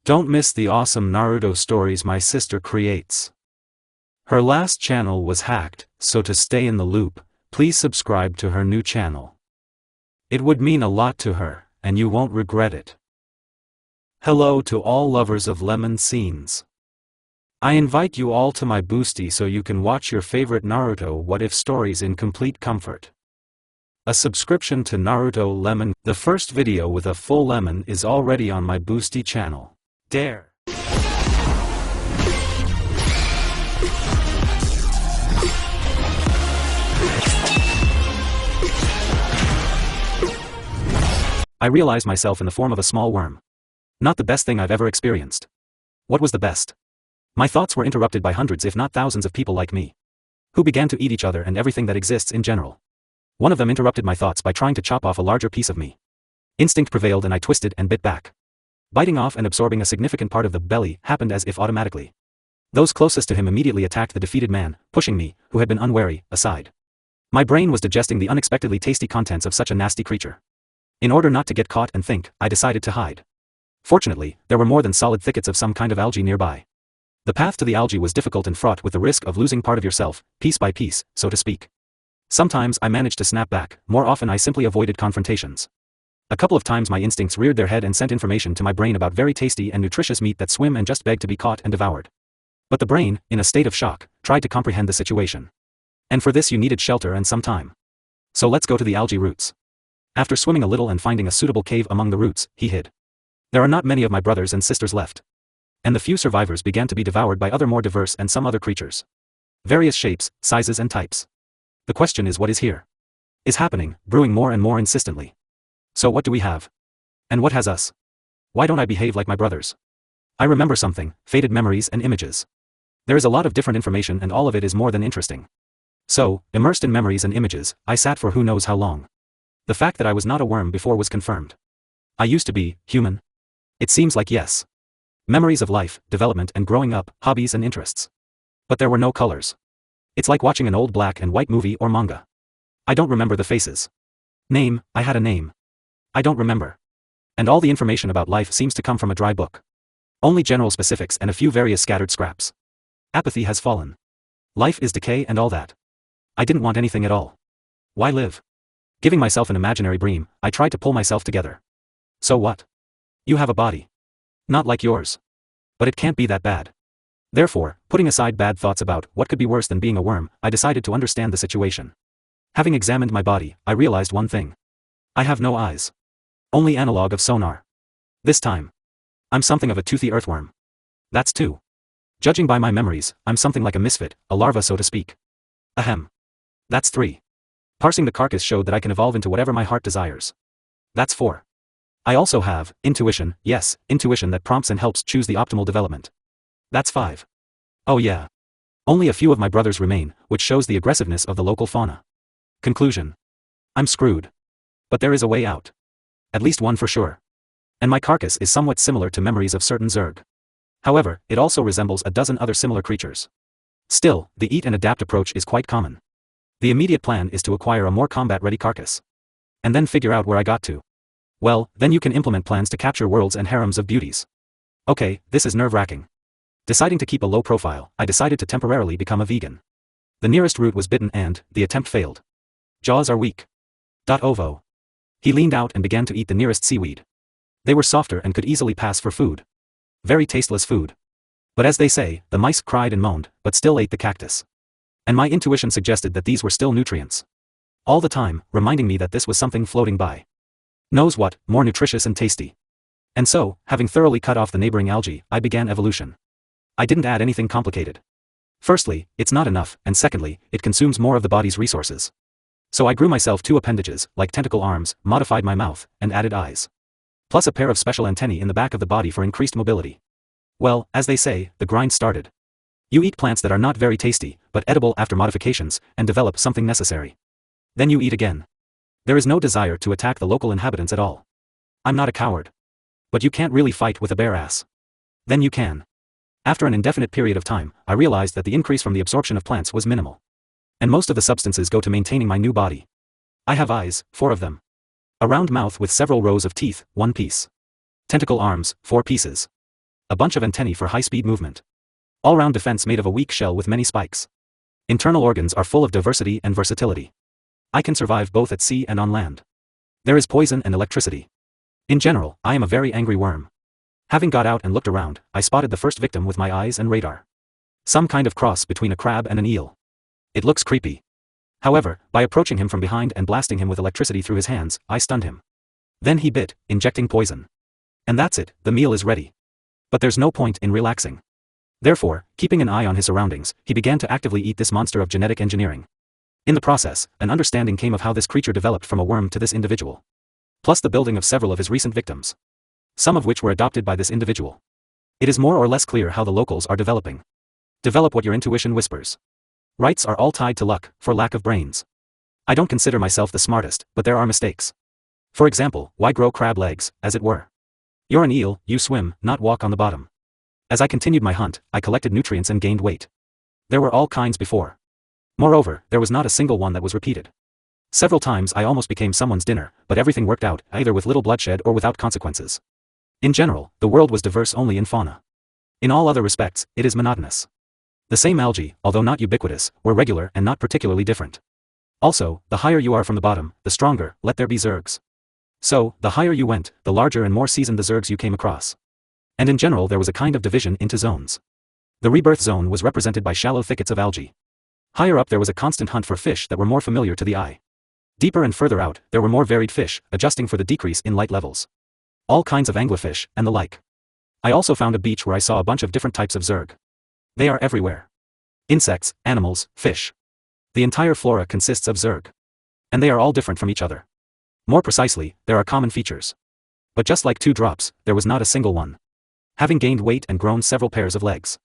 Don't miss the awesome Naruto stories my sister creates. Her last channel was hacked, so to stay in the loop, please subscribe to her new channel. It would mean a lot to her, and you won't regret it. Hello to all lovers of lemon scenes. I invite you all to my boosty so you can watch your favorite Naruto What If stories in complete comfort. A subscription to Naruto Lemon, the first video with a full lemon, is already on my boosty channel. Dare. I realized myself in the form of a small worm. Not the best thing I've ever experienced. What was the best? My thoughts were interrupted by hundreds if not thousands of people like me, who began to eat each other and everything that exists in general. One of them interrupted my thoughts by trying to chop off a larger piece of me. Instinct prevailed and I twisted and bit back. Biting off and absorbing a significant part of the belly happened as if automatically. Those closest to him immediately attacked the defeated man, pushing me, who had been unwary, aside. My brain was digesting the unexpectedly tasty contents of such a nasty creature. In order not to get caught and think, I decided to hide. Fortunately, there were more than solid thickets of some kind of algae nearby. The path to the algae was difficult and fraught with the risk of losing part of yourself, piece by piece, so to speak. Sometimes I managed to snap back, more often I simply avoided confrontations. A couple of times my instincts reared their head and sent information to my brain about very tasty and nutritious meat that swim and just begged to be caught and devoured. But the brain, in a state of shock, tried to comprehend the situation. And for this you needed shelter and some time. So let's go to the algae roots. After swimming a little and finding a suitable cave among the roots, he hid. There are not many of my brothers and sisters left. And the few survivors began to be devoured by other more diverse and some other creatures. Various shapes, sizes and types. The question is, what is here? Is happening, brewing more and more insistently. So what do we have? And what has us? Why don't I behave like my brothers? I remember something, faded memories and images. There is a lot of different information and all of it is more than interesting. So, immersed in memories and images, I sat for who knows how long. The fact that I was not a worm before was confirmed. I used to be human. It seems like yes. Memories of life, development and growing up, hobbies and interests. But there were no colors. It's like watching an old black and white movie or manga. I don't remember the faces. Name, I had a name. I don't remember. And all the information about life seems to come from a dry book. Only general specifics and a few various scattered scraps. Apathy has fallen. Life is decay and all that. I didn't want anything at all. Why live? Giving myself an imaginary dream, I tried to pull myself together. So what? You have a body. Not like yours. But it can't be that bad. Therefore, putting aside bad thoughts about what could be worse than being a worm, I decided to understand the situation. Having examined my body, I realized one thing. I have no eyes. Only analog of sonar. This time. I'm something of a toothy earthworm. That's 2. Judging by my memories, I'm something like a misfit, a larva so to speak. Ahem. That's 3. Parsing the carcass showed that I can evolve into whatever my heart desires. That's 4. I also have intuition, yes, intuition that prompts and helps choose the optimal development. That's 5. Oh yeah. Only a few of my brothers remain, which shows the aggressiveness of the local fauna. Conclusion. I'm screwed. But there is a way out. At least one for sure. And my carcass is somewhat similar to memories of certain Zerg. However, it also resembles a dozen other similar creatures. Still, the eat and adapt approach is quite common. The immediate plan is to acquire a more combat-ready carcass. And then figure out where I got to. Well, then you can implement plans to capture worlds and harems of beauties. Okay, this is nerve-wracking. Deciding to keep a low profile, I decided to temporarily become a vegan. The nearest root was bitten and, the attempt failed. Jaws are weak. Ovo. He leaned out and began to eat the nearest seaweed. They were softer and could easily pass for food. Very tasteless food. But as they say, the mice cried and moaned, but still ate the cactus. And my intuition suggested that these were still nutrients. All the time, reminding me that this was something floating by. Knows what, more nutritious and tasty. And so, having thoroughly cut off the neighboring algae, I began evolution. I didn't add anything complicated. Firstly, it's not enough, and secondly, it consumes more of the body's resources. So I grew myself 2 appendages, like tentacle arms, modified my mouth, and added eyes. Plus a pair of special antennae in the back of the body for increased mobility. Well, as they say, the grind started. You eat plants that are not very tasty, but edible after modifications, and develop something necessary. Then you eat again. There is no desire to attack the local inhabitants at all. I'm not a coward. But you can't really fight with a bare ass. Then you can. After an indefinite period of time, I realized that the increase from the absorption of plants was minimal. And most of the substances go to maintaining my new body. I have eyes, 4 of them. A round mouth with several rows of teeth, 1 piece. Tentacle arms, 4 pieces. a bunch of antennae for high-speed movement. All-round defense made of a weak shell with many spikes. Internal organs are full of diversity and versatility. I can survive both at sea and on land. There is poison and electricity. In general, I am a very angry worm. Having got out and looked around, I spotted the first victim with my eyes and radar. Some kind of cross between a crab and an eel. It looks creepy. However, by approaching him from behind and blasting him with electricity through his hands, I stunned him. Then he bit, injecting poison. And that's it, the meal is ready. But there's no point in relaxing. Therefore, keeping an eye on his surroundings, he began to actively eat this monster of genetic engineering. In the process, an understanding came of how this creature developed from a worm to this individual. Plus the building of several of his recent victims. Some of which were adopted by this individual. It is more or less clear how the locals are developing. Develop what your intuition whispers. Rights are all tied to luck, for lack of brains. I don't consider myself the smartest, but there are mistakes. For example, why grow crab legs, as it were? You're an eel, you swim, not walk on the bottom. As I continued my hunt, I collected nutrients and gained weight. There were all kinds before. Moreover, there was not a single one that was repeated. Several times I almost became someone's dinner, but everything worked out, either with little bloodshed or without consequences. In general, the world was diverse only in fauna. In all other respects, it is monotonous. The same algae, although not ubiquitous, were regular and not particularly different. Also, the higher you are from the bottom, the stronger, let there be zergs. So, the higher you went, the larger and more seasoned the zergs you came across. And in general there was a kind of division into zones. The rebirth zone was represented by shallow thickets of algae. Higher up there was a constant hunt for fish that were more familiar to the eye. Deeper and further out, there were more varied fish, adjusting for the decrease in light levels. All kinds of anglerfish, and the like. I also found a beach where I saw a bunch of different types of zerg. They are everywhere. Insects, animals, fish. The entire flora consists of zerg. And they are all different from each other. More precisely, there are common features. But just like 2 drops, there was not a single one. Having gained weight and grown several pairs of legs.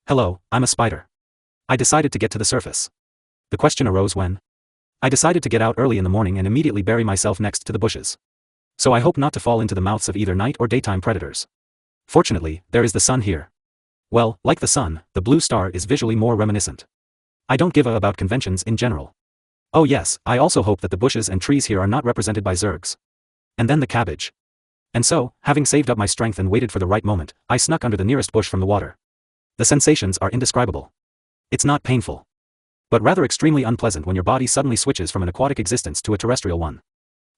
Hello, I'm a spider. I decided to get to the surface. The question arose when I decided to get out early in the morning and immediately bury myself next to the bushes. So I hope not to fall into the mouths of either night or daytime predators. Fortunately, there is the sun here. Well, like the sun, the blue star is visually more reminiscent. I don't give a about conventions in general. Oh yes, I also hope that the bushes and trees here are not represented by zergs. And then the cabbage. And so, having saved up my strength and waited for the right moment, I snuck under the nearest bush from the water. The sensations are indescribable. It's not painful. But rather extremely unpleasant when your body suddenly switches from an aquatic existence to a terrestrial one.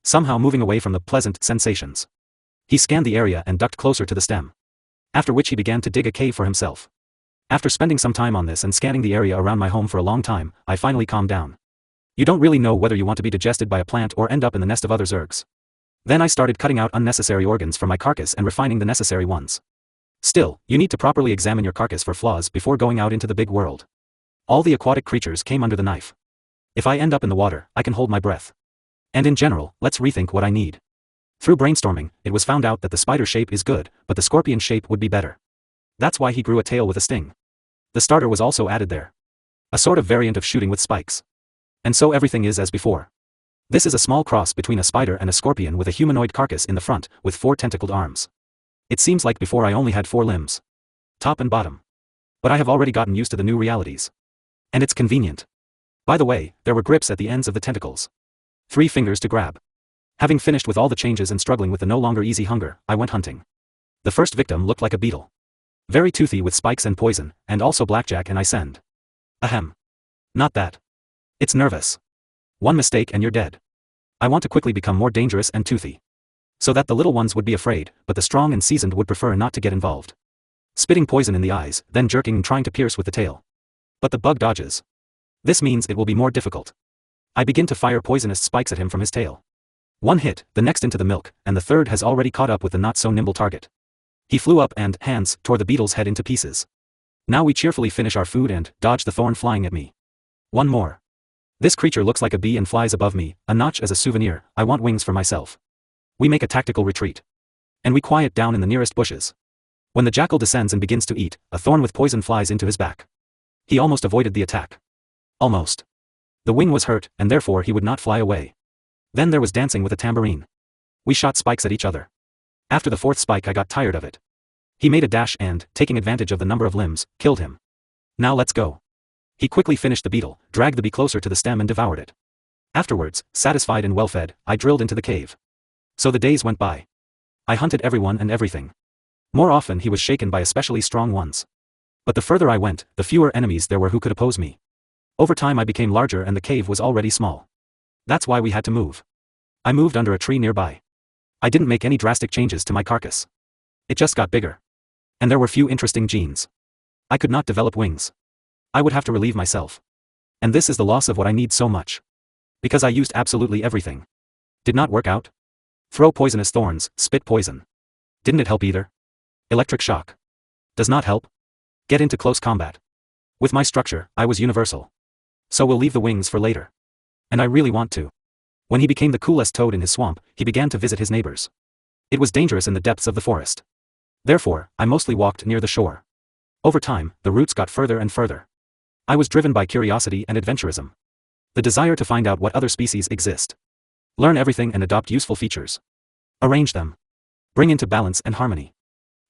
Somehow moving away from the pleasant sensations. He scanned the area and ducked closer to the stem. After which he began to dig a cave for himself. After spending some time on this and scanning the area around my home for a long time, I finally calmed down. You don't really know whether you want to be digested by a plant or end up in the nest of other zergs. Then I started cutting out unnecessary organs from my carcass and refining the necessary ones. Still, you need to properly examine your carcass for flaws before going out into the big world. All the aquatic creatures came under the knife. If I end up in the water, I can hold my breath. And in general, let's rethink what I need. Through brainstorming, it was found out that the spider shape is good, but the scorpion shape would be better. That's why he grew a tail with a sting. The starter was also added there. A sort of variant of shooting with spikes. And so everything is as before. This is a small cross between a spider and a scorpion with a humanoid carcass in the front, with 4 tentacled arms. It seems like before I only had 4 limbs. Top and bottom. But I have already gotten used to the new realities. And it's convenient. By the way, there were grips at the ends of the tentacles. 3 fingers to grab. Having finished with all the changes and struggling with the no longer easy hunger, I went hunting. The first victim looked like a beetle. Very toothy with spikes and poison, and also blackjack and I send. Ahem. Not that. It's nervous. One mistake and you're dead. I want to quickly become more dangerous and toothy. So that the little ones would be afraid, but the strong and seasoned would prefer not to get involved. Spitting poison in the eyes, then jerking and trying to pierce with the tail. But the bug dodges. This means it will be more difficult. I begin to fire poisonous spikes at him from his tail. One hit, the next into the milk, and the third has already caught up with the not-so-nimble target. He flew up and, hands, tore the beetle's head into pieces. Now we cheerfully finish our food and, dodge the thorn flying at me. One more. This creature looks like a bee and flies above me, a notch as a souvenir, I want wings for myself. We make a tactical retreat. And we quiet down in the nearest bushes. When the jackal descends and begins to eat, a thorn with poison flies into his back. He almost avoided the attack. Almost. The wing was hurt, and therefore he would not fly away. Then there was dancing with a tambourine. We shot spikes at each other. After the 4th spike I got tired of it. He made a dash and, taking advantage of the number of limbs, killed him. Now let's go. He quickly finished the beetle, dragged the bee closer to the stem and devoured it. Afterwards, satisfied and well-fed, I drilled into the cave. So the days went by. I hunted everyone and everything. More often he was shaken by especially strong ones. But the further I went, the fewer enemies there were who could oppose me. Over time I became larger and the cave was already small. That's why we had to move. I moved under a tree nearby. I didn't make any drastic changes to my carcass. It just got bigger. And there were few interesting genes. I could not develop wings. I would have to relieve myself. And this is the loss of what I need so much. Because I used absolutely everything. Did not work out? Throw poisonous thorns, spit poison. Didn't it help either? Electric shock. Does not help? Get into close combat. With my structure, I was universal. So we'll leave the wings for later. And I really want to. When he became the coolest toad in his swamp, he began to visit his neighbors. It was dangerous in the depths of the forest. Therefore, I mostly walked near the shore. Over time, the roots got further and further. I was driven by curiosity and adventurism. The desire to find out what other species exist. Learn everything and adopt useful features. Arrange them. Bring into balance and harmony.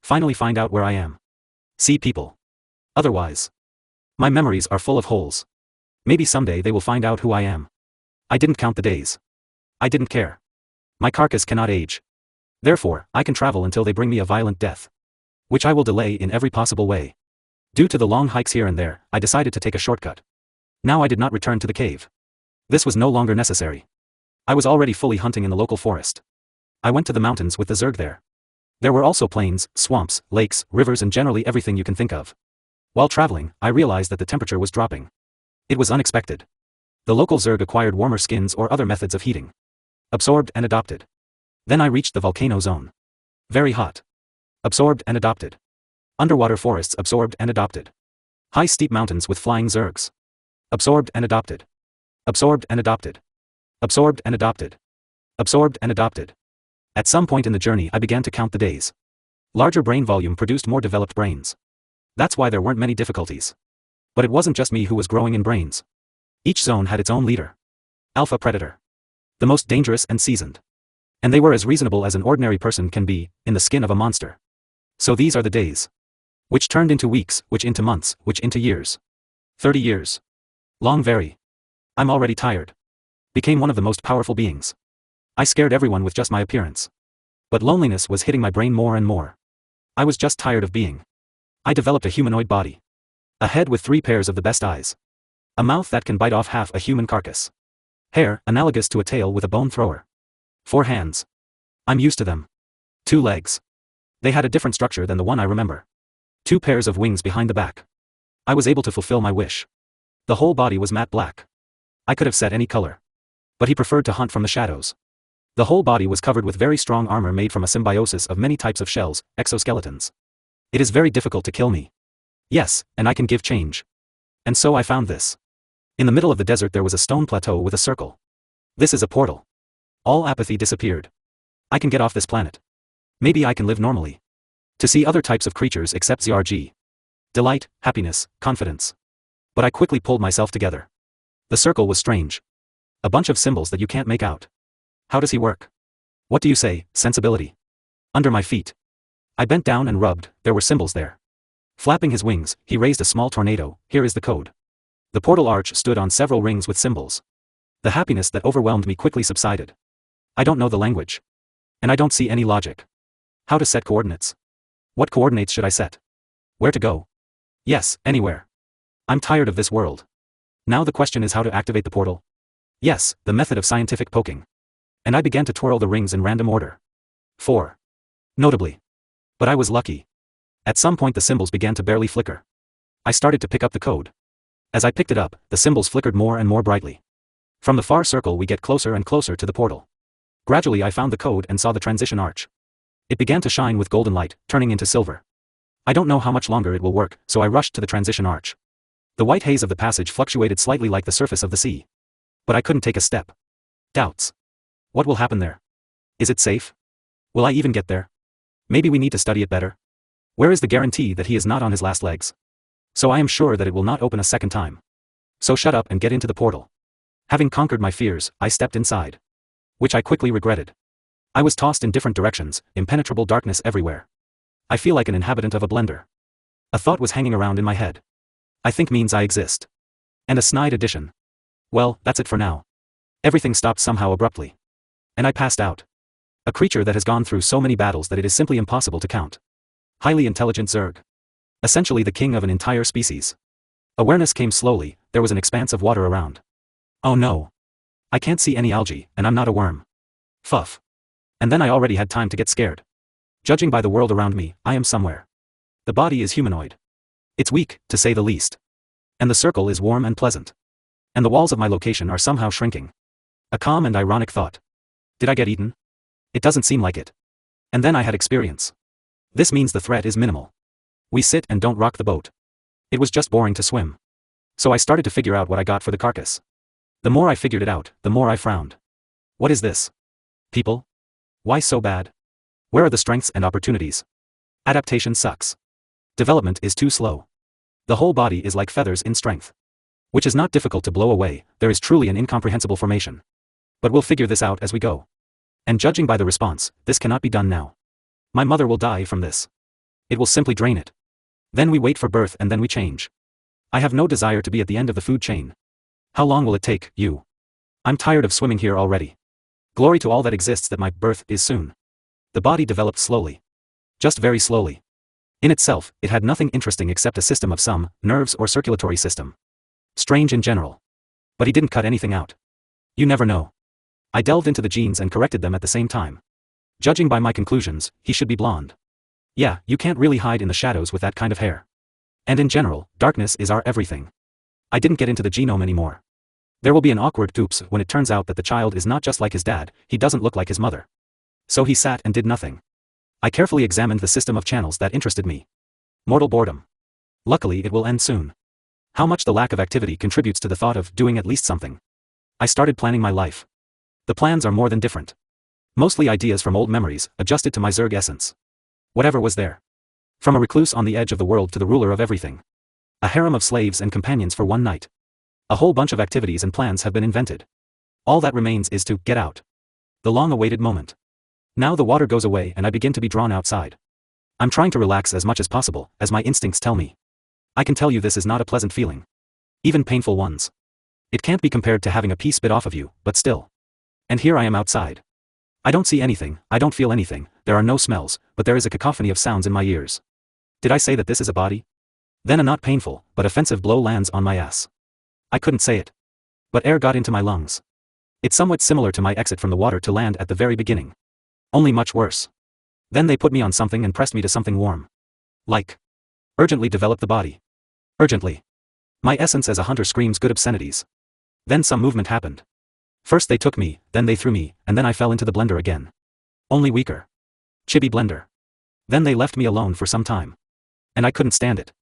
Finally find out where I am. See people. Otherwise. My memories are full of holes. Maybe someday they will find out who I am. I didn't count the days. I didn't care. My carcass cannot age. Therefore, I can travel until they bring me a violent death. Which I will delay in every possible way. Due to the long hikes here and there, I decided to take a shortcut. Now I did not return to the cave. This was no longer necessary. I was already fully hunting in the local forest. I went to the mountains with the Zerg there. There were also plains, swamps, lakes, rivers and generally everything you can think of. While traveling, I realized that the temperature was dropping. It was unexpected. The local Zerg acquired warmer skins or other methods of heating. Absorbed and adopted. Then I reached the volcano zone. Very hot. Absorbed and adopted. Underwater forests absorbed and adopted. High steep mountains with flying Zergs. Absorbed and adopted. Absorbed and adopted. Absorbed and adopted. Absorbed and adopted. At some point in the journey I began to count the days. Larger brain volume produced more developed brains. That's why there weren't many difficulties. But it wasn't just me who was growing in brains. Each zone had its own leader. Alpha Predator. The most dangerous and seasoned. And they were as reasonable as an ordinary person can be, in the skin of a monster. So these are the days. Which turned into weeks, which into months, which into years. 30 years. Long very. I'm already tired. Became one of the most powerful beings. I scared everyone with just my appearance. But loneliness was hitting my brain more and more. I was just tired of being. I developed a humanoid body. A head with 3 pairs of the best eyes. A mouth that can bite off half a human carcass. Hair, analogous to a tail with a bone thrower. 4 hands. I'm used to them. 2 legs. They had a different structure than the one I remember. 2 pairs of wings behind the back. I was able to fulfill my wish. The whole body was matte black. I could have said any color. But he preferred to hunt from the shadows. The whole body was covered with very strong armor made from a symbiosis of many types of shells, exoskeletons. It is very difficult to kill me. Yes, and I can give change. And so I found this. In the middle of the desert there was a stone plateau with a circle. This is a portal. All apathy disappeared. I can get off this planet. Maybe I can live normally. To see other types of creatures except ZRG. Delight, happiness, confidence. But I quickly pulled myself together. The circle was strange. A bunch of symbols that you can't make out. How does he work? What do you say, sensibility? Under my feet. I bent down and rubbed, there were symbols there. Flapping his wings, he raised a small tornado, here is the code. The portal arch stood on several rings with symbols. The happiness that overwhelmed me quickly subsided. I don't know the language. And I don't see any logic. How to set coordinates? What coordinates should I set? Where to go? Yes, anywhere. I'm tired of this world. Now the question is how to activate the portal. Yes, the method of scientific poking. And I began to twirl the rings in random order. 4. Notably. But I was lucky. At some point the symbols began to barely flicker. I started to pick up the code. As I picked it up, the symbols flickered more and more brightly. From the far circle we get closer and closer to the portal. Gradually I found the code and saw the transition arch. It began to shine with golden light, turning into silver. I don't know how much longer it will work, so I rushed to the transition arch. The white haze of the passage fluctuated slightly like the surface of the sea. But I couldn't take a step. Doubts. What will happen there? Is it safe? Will I even get there? Maybe we need to study it better. Where is the guarantee that he is not on his last legs? So I am sure that it will not open a second time. So shut up and get into the portal. Having conquered my fears, I stepped inside. Which I quickly regretted. I was tossed in different directions, impenetrable darkness everywhere. I feel like an inhabitant of a blender. A thought was hanging around in my head. I think means I exist. And a snide addition. Well, that's it for now. Everything stopped somehow abruptly. And I passed out. A creature that has gone through so many battles that it is simply impossible to count. Highly intelligent Zerg. Essentially the king of an entire species. Awareness came slowly, there was an expanse of water around. Oh no. I can't see any algae, and I'm not a worm. Fuff. And then I already had time to get scared. Judging by the world around me, I am somewhere. The body is humanoid. It's weak, to say the least. And the circle is warm and pleasant. And the walls of my location are somehow shrinking. A calm and ironic thought. Did I get eaten? It doesn't seem like it. And then I had experience. This means the threat is minimal. We sit and don't rock the boat. It was just boring to swim. So I started to figure out what I got for the carcass. The more I figured it out, the more I frowned. What is this? People? Why so bad? Where are the strengths and opportunities? Adaptation sucks. Development is too slow. The whole body is like feathers in strength. Which is not difficult to blow away, there is truly an incomprehensible formation. But we'll figure this out as we go. And judging by the response, this cannot be done now. My mother will die from this. It will simply drain it. Then we wait for birth and then we change. I have no desire to be at the end of the food chain. How long will it take, you? I'm tired of swimming here already. Glory to all that exists that my birth is soon. The body developed slowly. Just very slowly. In itself, it had nothing interesting except a system of some, nerves or circulatory system. Strange in general. But he didn't cut anything out. You never know. I delved into the genes and corrected them at the same time. Judging by my conclusions, he should be blonde. Yeah, you can't really hide in the shadows with that kind of hair. And in general, darkness is our everything. I didn't get into the genome anymore. There will be an awkward oops when it turns out that the child is not just like his dad, he doesn't look like his mother. So he sat and did nothing. I carefully examined the system of channels that interested me. Mortal boredom. Luckily it will end soon. How much the lack of activity contributes to the thought of doing at least something. I started planning my life. The plans are more than different. Mostly ideas from old memories, adjusted to my Zerg essence. Whatever was there. From a recluse on the edge of the world to the ruler of everything. A harem of slaves and companions for one night. A whole bunch of activities and plans have been invented. All that remains is to get out. The long-awaited moment. Now the water goes away and I begin to be drawn outside. I'm trying to relax as much as possible, as my instincts tell me. I can tell you this is not a pleasant feeling. Even painful ones. It can't be compared to having a piece bit off of you, but still. And here I am outside. I don't see anything, I don't feel anything, there are no smells, but there is a cacophony of sounds in my ears. Did I say that this is a body? Then a not painful, but offensive blow lands on my ass. I couldn't say it. But air got into my lungs. It's somewhat similar to my exit from the water to land at the very beginning. Only much worse. Then they put me on something and pressed me to something warm. Like. Urgently develop the body. Urgently. My essence as a hunter screams good obscenities. Then some movement happened. First they took me, then they threw me, and then I fell into the blender again. Only weaker. Chibi blender. Then they left me alone for some time. And I couldn't stand it.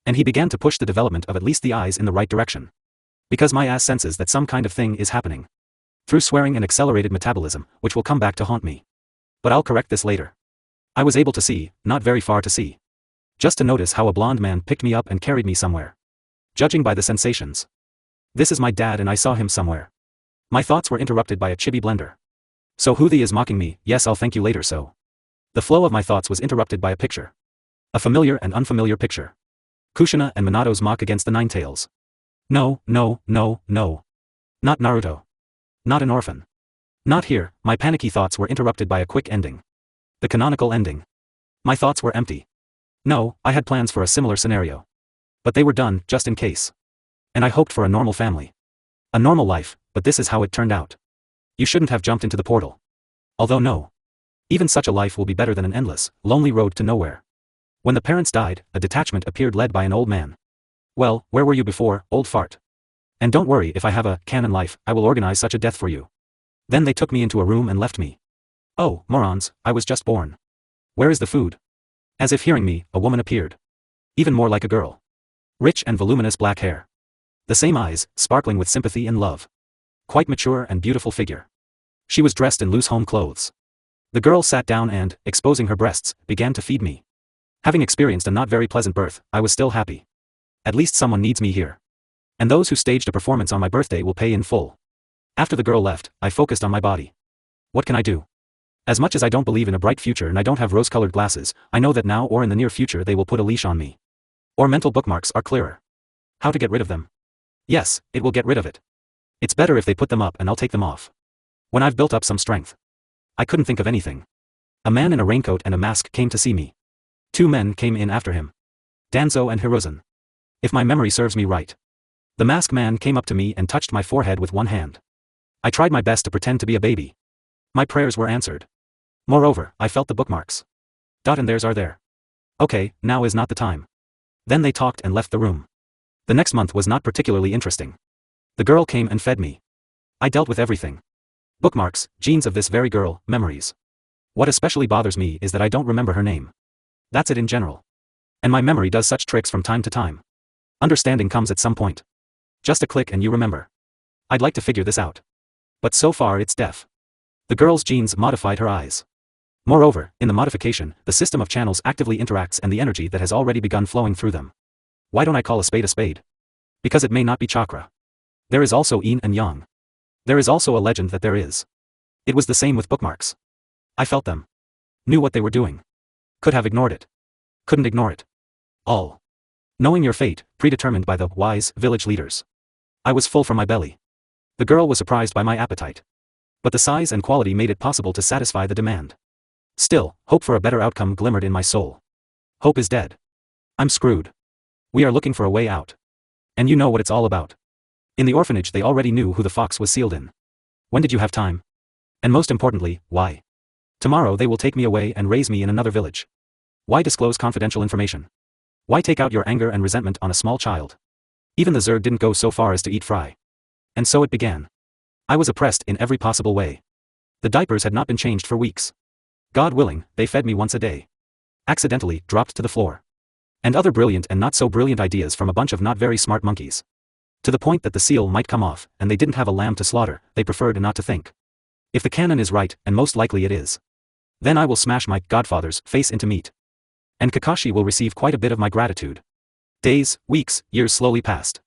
And he began to push the development of at least the eyes in the right direction. Because my ass senses that some kind of thing is happening. Through swearing and accelerated metabolism, which will come back to haunt me. But I'll correct this later. I was able to see, not very far to see. Just to notice how a blonde man picked me up and carried me somewhere. Judging by the sensations. This is my dad and I saw him somewhere. My thoughts were interrupted by a chibi blender. So who the is mocking me, yes I'll thank you later so. The flow of my thoughts was interrupted by a picture. A familiar and unfamiliar picture. Kushina and Minato's mock against the Ninetales. No, no, no, no. Not Naruto. Not an orphan. Not here, my panicky thoughts were interrupted by a quick ending. The canonical ending. My thoughts were empty. No, I had plans for a similar scenario. But they were done, just in case. And I hoped for a normal family. A normal life, but this is how it turned out. You shouldn't have jumped into the portal. Although no. Even such a life will be better than an endless, lonely road to nowhere. When the parents died, a detachment appeared led by an old man. Well, where were you before, old fart? And don't worry if I have a canon life, I will organize such a death for you. Then they took me into a room and left me. Oh, morons, I was just born. Where is the food? As if hearing me, a woman appeared. Even more like a girl. Rich and voluminous black hair. The same eyes, sparkling with sympathy and love. Quite mature and beautiful figure. She was dressed in loose home clothes. The girl sat down and, exposing her breasts, began to feed me. Having experienced a not very pleasant birth, I was still happy. At least someone needs me here. And those who staged a performance on my birthday will pay in full. After the girl left, I focused on my body. What can I do? As much as I don't believe in a bright future and I don't have rose-colored glasses, I know that now or in the near future they will put a leash on me. Or mental bookmarks are clearer. How to get rid of them? Yes, it will get rid of it. It's better if they put them up and I'll take them off. When I've built up some strength. I couldn't think of anything. A man in a raincoat and a mask came to see me. 2 men came in after him. Danzo and Hiruzen. If my memory serves me right. The masked man came up to me and touched my forehead with one hand. I tried my best to pretend to be a baby. My prayers were answered. Moreover, I felt the bookmarks. And theirs are there. Okay, now is not the time. Then they talked and left the room. The next month was not particularly interesting. The girl came and fed me. I dealt with everything. Bookmarks, genes of this very girl, memories. What especially bothers me is that I don't remember her name. That's it in general. And my memory does such tricks from time to time. Understanding comes at some point. Just a click and you remember. I'd like to figure this out. But so far it's deaf. The girl's genes modified her eyes. Moreover, in the modification, the system of channels actively interacts and the energy that has already begun flowing through them. Why don't I call a spade a spade? Because it may not be chakra. There is also yin and yang. There is also a legend that there is. It was the same with bookmarks. I felt them. Knew what they were doing. Could have ignored it. Couldn't ignore it. All. Knowing your fate, predetermined by the wise village leaders. I was full from my belly. The girl was surprised by my appetite. But the size and quality made it possible to satisfy the demand. Still, hope for a better outcome glimmered in my soul. Hope is dead. I'm screwed. We are looking for a way out. And you know what it's all about. In the orphanage they already knew who the fox was sealed in. When did you have time? And most importantly, why? Tomorrow they will take me away and raise me in another village. Why disclose confidential information? Why take out your anger and resentment on a small child? Even the Zerg didn't go so far as to eat fry. And so it began. I was oppressed in every possible way. The diapers had not been changed for weeks. God willing, they fed me once a day. Accidentally, dropped to the floor. And other brilliant and not so brilliant ideas from a bunch of not very smart monkeys. To the point that the seal might come off, and they didn't have a lamb to slaughter, they preferred not to think. If the canon is right, and most likely it is. Then I will smash my godfather's face into meat. And Kakashi will receive quite a bit of my gratitude. Days, weeks, years slowly passed.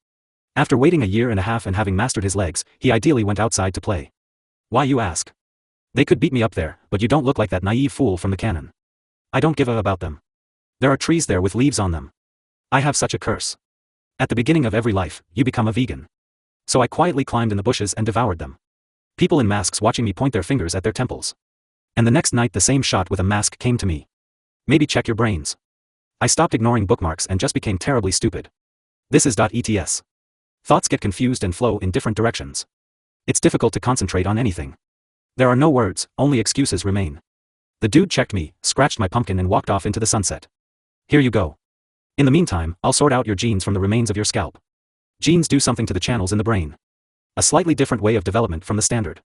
After waiting a year and a half and having mastered his legs, he ideally went outside to play. Why, you ask? They could beat me up there, but you don't look like that naive fool from the canon. I don't give a about them. There are trees there with leaves on them. I have such a curse. At the beginning of every life, you become a vegan. So I quietly climbed in the bushes and devoured them. People in masks watching me point their fingers at their temples. And the next night the same shot with a mask came to me. Maybe check your brains. I stopped ignoring bookmarks and just became terribly stupid. This is .ets. Thoughts get confused and flow in different directions. It's difficult to concentrate on anything. There are no words, only excuses remain. The dude checked me, scratched my pumpkin and walked off into the sunset. Here you go. In the meantime, I'll sort out your genes from the remains of your scalp. Genes do something to the channels in the brain. A slightly different way of development from the standard.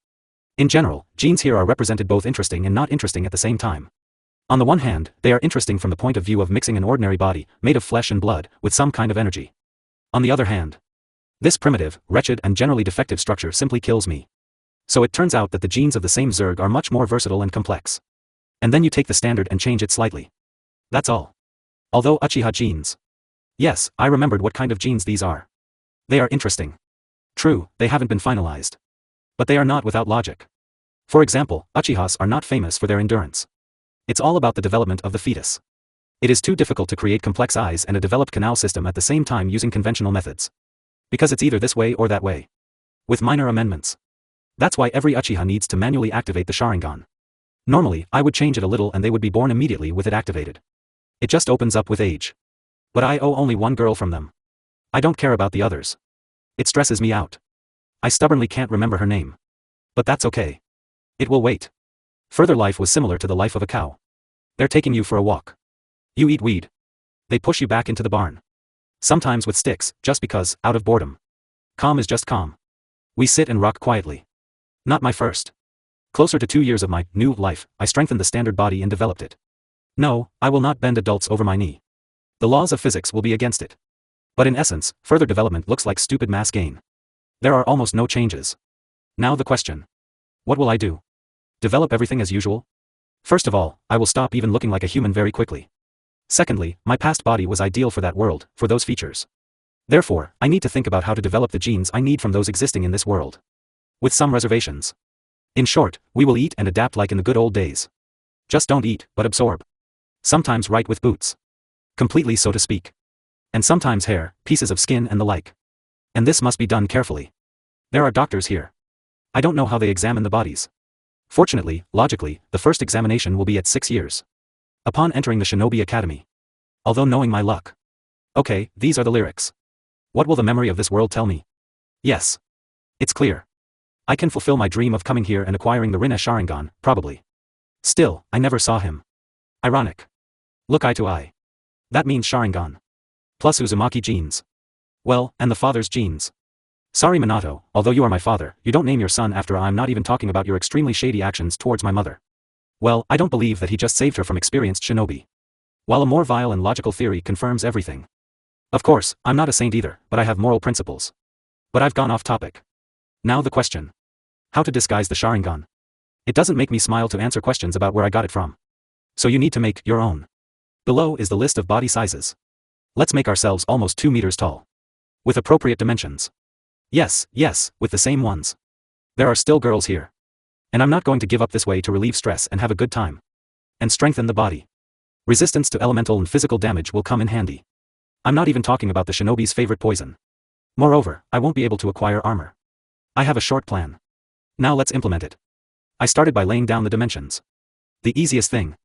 In general, genes here are represented both interesting and not interesting at the same time. On the one hand, they are interesting from the point of view of mixing an ordinary body, made of flesh and blood, with some kind of energy. On the other hand, this primitive, wretched and generally defective structure simply kills me. So it turns out that the genes of the same Zerg are much more versatile and complex. And then you take the standard and change it slightly. That's all. Although Uchiha genes. Yes, I remembered what kind of genes these are. They are interesting. True, they haven't been finalized. But they are not without logic. For example, Uchihas are not famous for their endurance. It's all about the development of the fetus. It is too difficult to create complex eyes and a developed canal system at the same time using conventional methods. Because it's either this way or that way. With minor amendments. That's why every Uchiha needs to manually activate the Sharingan. Normally, I would change it a little and they would be born immediately with it activated. It just opens up with age. But I owe only one girl from them. I don't care about the others. It stresses me out. I stubbornly can't remember her name. But that's okay. It will wait. Further life was similar to the life of a cow. They're taking you for a walk. You eat weed. They push you back into the barn. Sometimes with sticks, just because, out of boredom. Calm is just calm. We sit and rock quietly. Not my first. Closer to 2 years of my new life, I strengthened the standard body and developed it. No, I will not bend adults over my knee. The laws of physics will be against it. But in essence, further development looks like stupid mass gain. There are almost no changes. Now the question. What will I do? Develop everything as usual? First of all, I will stop even looking like a human very quickly. Secondly, my past body was ideal for that world, for those features. Therefore, I need to think about how to develop the genes I need from those existing in this world. With some reservations. In short, we will eat and adapt like in the good old days. Just don't eat, but absorb. Sometimes right with boots. Completely so to speak. And sometimes hair, pieces of skin and the like. And this must be done carefully. There are doctors here. I don't know how they examine the bodies. Fortunately, logically, the first examination will be at 6 years. Upon entering the Shinobi Academy. Although knowing my luck. Okay, these are the lyrics. What will the memory of this world tell me? Yes. It's clear. I can fulfill my dream of coming here and acquiring the Rinne Sharingan, probably. Still, I never saw him. Ironic. Look eye to eye. That means Sharingan. Plus Uzumaki genes. Well, and the father's genes. Sorry Minato, although you are my father, you don't name your son after. I'm not even talking about your extremely shady actions towards my mother. Well, I don't believe that he just saved her from experienced shinobi. While a more vile and logical theory confirms everything. Of course, I'm not a saint either, but I have moral principles. But I've gone off topic. Now the question. How to disguise the Sharingan? It doesn't make me smile to answer questions about where I got it from. So you need to make your own. Below is the list of body sizes. Let's make ourselves almost 2 meters tall. With appropriate dimensions. Yes, with the same ones. There are still girls here. And I'm not going to give up this way to relieve stress and have a good time. And strengthen the body. Resistance to elemental and physical damage will come in handy. I'm not even talking about the shinobi's favorite poison. Moreover, I won't be able to acquire armor. I have a short plan. Now let's implement it. I started by laying down the dimensions. The easiest thing.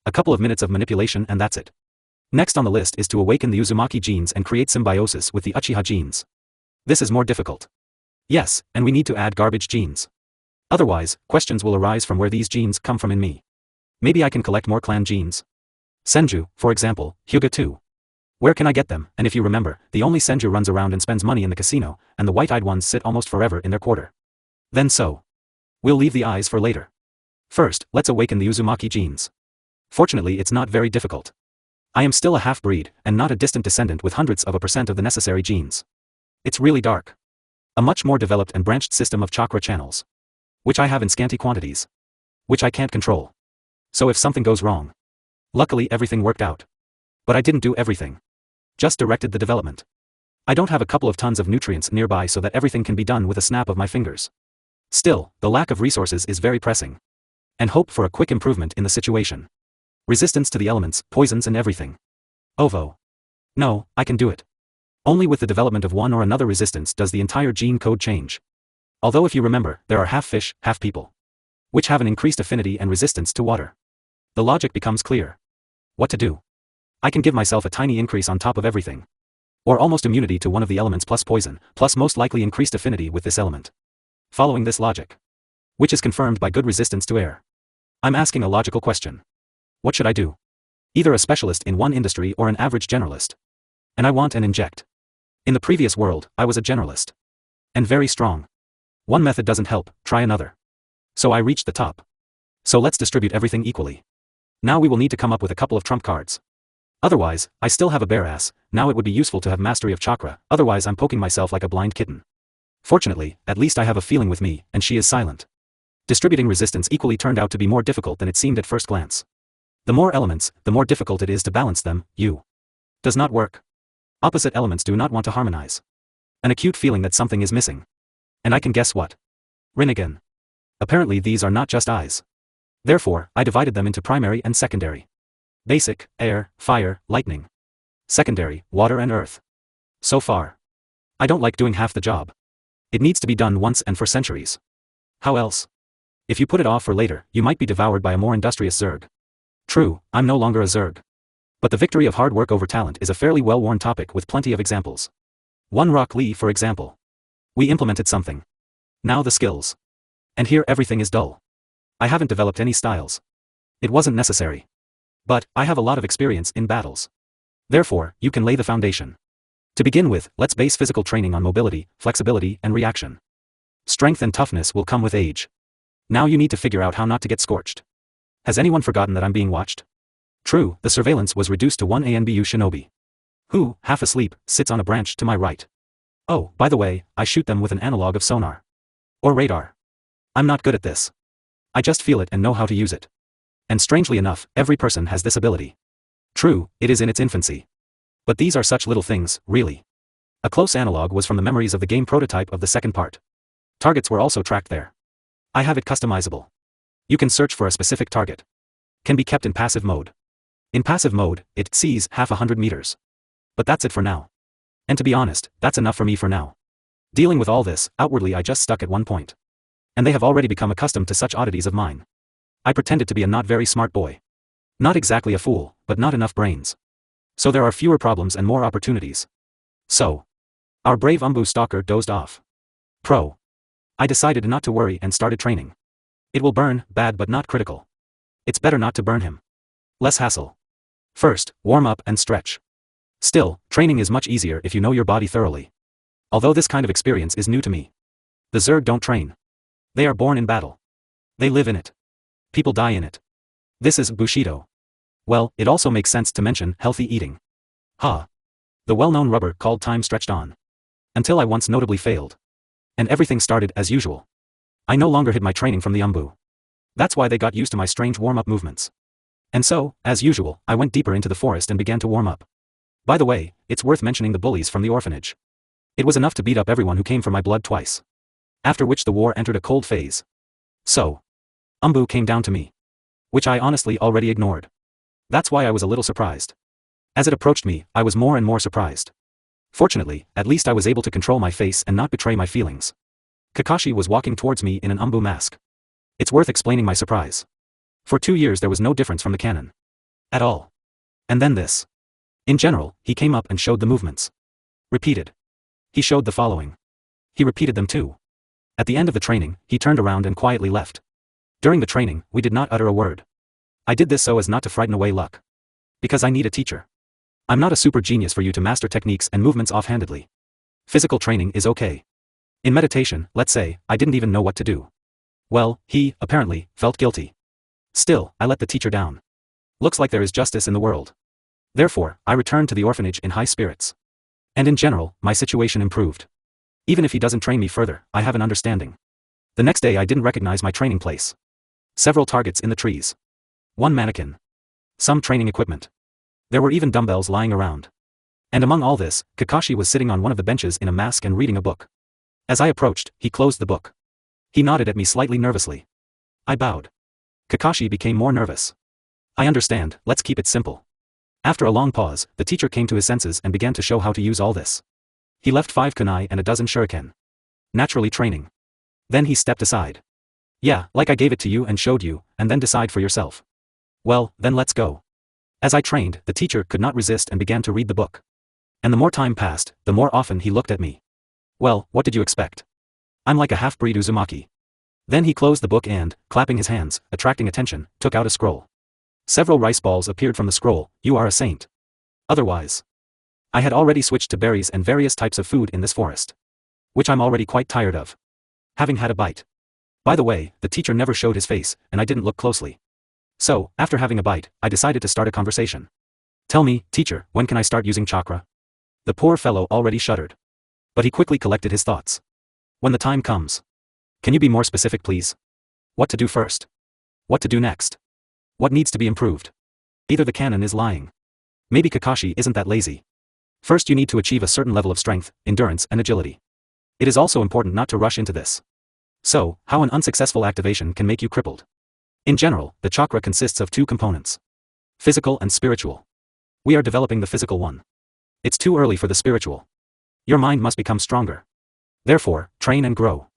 A couple of minutes of manipulation and that's it. Next on the list is to awaken the Uzumaki genes and create symbiosis with the Uchiha genes. This is more difficult. Yes, and we need to add garbage genes. Otherwise, questions will arise from where these genes come from in me. Maybe I can collect more clan genes. Senju, for example, Hyuga too. Where can I get them? And if you remember, the only Senju runs around and spends money in the casino, and the white-eyed ones sit almost forever in their quarter. Then so. We'll leave the eyes for later. First, let's awaken the Uzumaki genes. Fortunately it's not very difficult. I am still a half-breed, and not a distant descendant with hundreds of a percent of the necessary genes. It's really dark. A much more developed and branched system of chakra channels. Which I have in scanty quantities. Which I can't control. So if something goes wrong. Luckily everything worked out. But I didn't do everything. Just directed the development. I don't have a couple of tons of nutrients nearby so that everything can be done with a snap of my fingers. Still, the lack of resources is very pressing. And hope for a quick improvement in the situation. Resistance to the elements, poisons and everything. Ovo. No, I can do it. Only with the development of one or another resistance does the entire gene code change. Although if you remember, there are half fish, half people. Which have an increased affinity and resistance to water. The logic becomes clear. What to do? I can give myself a tiny increase on top of everything. Or almost immunity to one of the elements plus poison, plus most likely increased affinity with this element. Following this logic. Which is confirmed by good resistance to air. I'm asking a logical question. What should I do? Either a specialist in one industry or an average generalist. And I want an inject. In the previous world, I was a generalist. And very strong. One method doesn't help, try another. So I reached the top. So let's distribute everything equally. Now we will need to come up with a couple of trump cards. Otherwise, I still have a bare ass. Now it would be useful to have mastery of chakra, otherwise I'm poking myself like a blind kitten. Fortunately, at least I have a feeling with me, and she is silent. Distributing resistance equally turned out to be more difficult than it seemed at first glance. The more elements, the more difficult it is to balance them. Does not work. Opposite elements do not want to harmonize. An acute feeling that something is missing. And I can guess what. Rinnegan. Apparently these are not just eyes. Therefore, I divided them into primary and secondary. Basic, air, fire, lightning. Secondary, water and earth. So far. I don't like doing half the job. It needs to be done once and for centuries. How else? If you put it off for later, you might be devoured by a more industrious Zerg. True, I'm no longer a Zerg. But the victory of hard work over talent is a fairly well-worn topic with plenty of examples. One Rock Lee for example. We implemented something. Now the skills. And here everything is dull. I haven't developed any styles. It wasn't necessary. But, I have a lot of experience in battles. Therefore, you can lay the foundation. To begin with, let's base physical training on mobility, flexibility, and reaction. Strength and toughness will come with age. Now you need to figure out how not to get scorched. Has anyone forgotten that I'm being watched? True, the surveillance was reduced to one ANBU shinobi. Who, half asleep, sits on a branch to my right. Oh, by the way, I shoot them with an analog of sonar. Or radar. I'm not good at this. I just feel it and know how to use it. And strangely enough, every person has this ability. True, it is in its infancy. But these are such little things, really. A close analog was from the memories of the game prototype of the second part. Targets were also tracked there. I have it customizable. You can search for a specific target. Can be kept in passive mode. In passive mode, it sees half 100 meters. But that's it for now. And to be honest, that's enough for me for now. Dealing with all this, outwardly I just stuck at one point. And they have already become accustomed to such oddities of mine. I pretended to be a not very smart boy. Not exactly a fool, but not enough brains. So there are fewer problems and more opportunities. So, our brave Umbu stalker dozed off. Pro. I decided not to worry and started training. It will burn, bad but not critical. It's better not to burn him. Less hassle. First, warm up and stretch. Still, training is much easier if you know your body thoroughly. Although this kind of experience is new to me. The Zerg don't train. They are born in battle. They live in it. People die in it. This is Bushido. Well, it also makes sense to mention healthy eating. Ha. The well-known rubber called time stretched on. Until I once notably failed. And everything started as usual. I no longer hid my training from the Umbu. That's why they got used to my strange warm-up movements. And so, as usual, I went deeper into the forest and began to warm up. By the way, it's worth mentioning the bullies from the orphanage. It was enough to beat up everyone who came for my blood twice. After which the war entered a cold phase. So, Umbu came down to me. Which I honestly already ignored. That's why I was a little surprised. As it approached me, I was more and more surprised. Fortunately, at least I was able to control my face and not betray my feelings. Kakashi was walking towards me in an Umbu mask. It's worth explaining my surprise. For 2 years there was no difference from the canon. At all. And then this. In general, he came up and showed the movements. Repeated. He showed the following. He repeated them too. At the end of the training, he turned around and quietly left. During the training, we did not utter a word. I did this so as not to frighten away luck. Because I need a teacher. I'm not a super genius for you to master techniques and movements offhandedly. Physical training is okay. In meditation, let's say, I didn't even know what to do. Well, he, apparently, felt guilty. Still, I let the teacher down. Looks like there is justice in the world. Therefore, I returned to the orphanage in high spirits. And in general, my situation improved. Even if he doesn't train me further, I have an understanding. The next day I didn't recognize my training place. Several targets in the trees. One mannequin. Some training equipment. There were even dumbbells lying around. And among all this, Kakashi was sitting on one of the benches in a mask and reading a book. As I approached, he closed the book. He nodded at me slightly nervously. I bowed. Kakashi became more nervous. I understand, let's keep it simple. After a long pause, the teacher came to his senses and began to show how to use all this. He left 5 kunai and a dozen shuriken. Naturally training. Then he stepped aside. Yeah, like I gave it to you and showed you, and then decide for yourself. Well, then let's go. As I trained, the teacher could not resist and began to read the book. And the more time passed, the more often he looked at me. Well, what did you expect? I'm like a half-breed Uzumaki. Then he closed the book and, clapping his hands, attracting attention, took out a scroll. Several rice balls appeared from the scroll. You are a saint. Otherwise. I had already switched to berries and various types of food in this forest. Which I'm already quite tired of. Having had a bite. By the way, the teacher never showed his face, and I didn't look closely. So, after having a bite, I decided to start a conversation. Tell me, teacher, when can I start using chakra? The poor fellow already shuddered. But he quickly collected his thoughts. When the time comes. Can you be more specific please? What to do first? What to do next? What needs to be improved? Either the canon is lying. Maybe Kakashi isn't that lazy. First you need to achieve a certain level of strength, endurance and agility. It is also important not to rush into this. So, how an unsuccessful activation can make you crippled? In general, the chakra consists of 2 components. Physical and spiritual. We are developing the physical one. It's too early for the spiritual. Your mind must become stronger. Therefore, train and grow.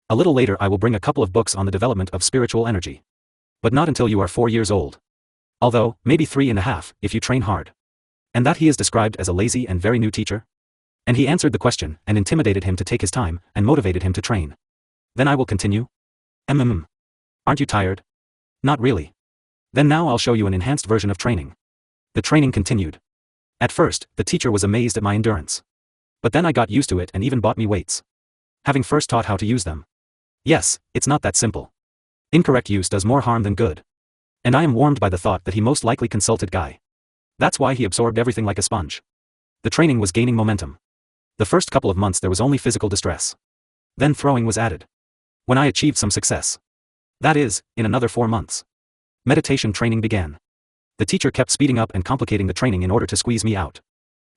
A little later I will bring a couple of books on the development of spiritual energy. But not until you are 4 years old. Although, maybe 3.5, if you train hard. And that he is described as a lazy and very new teacher? And he answered the question, and intimidated him to take his time, and motivated him to train. Then I will continue. Aren't you tired? Not really. Then now I'll show you an enhanced version of training. The training continued. At first, the teacher was amazed at my endurance. But then I got used to it and even bought me weights. Having first taught how to use them. Yes, it's not that simple. Incorrect use does more harm than good. And I am warmed by the thought that he most likely consulted Guy. That's why he absorbed everything like a sponge. The training was gaining momentum. The first couple of months there was only physical distress. Then throwing was added. When I achieved some success. That is, in another 4 months. Meditation training began. The teacher kept speeding up and complicating the training in order to squeeze me out.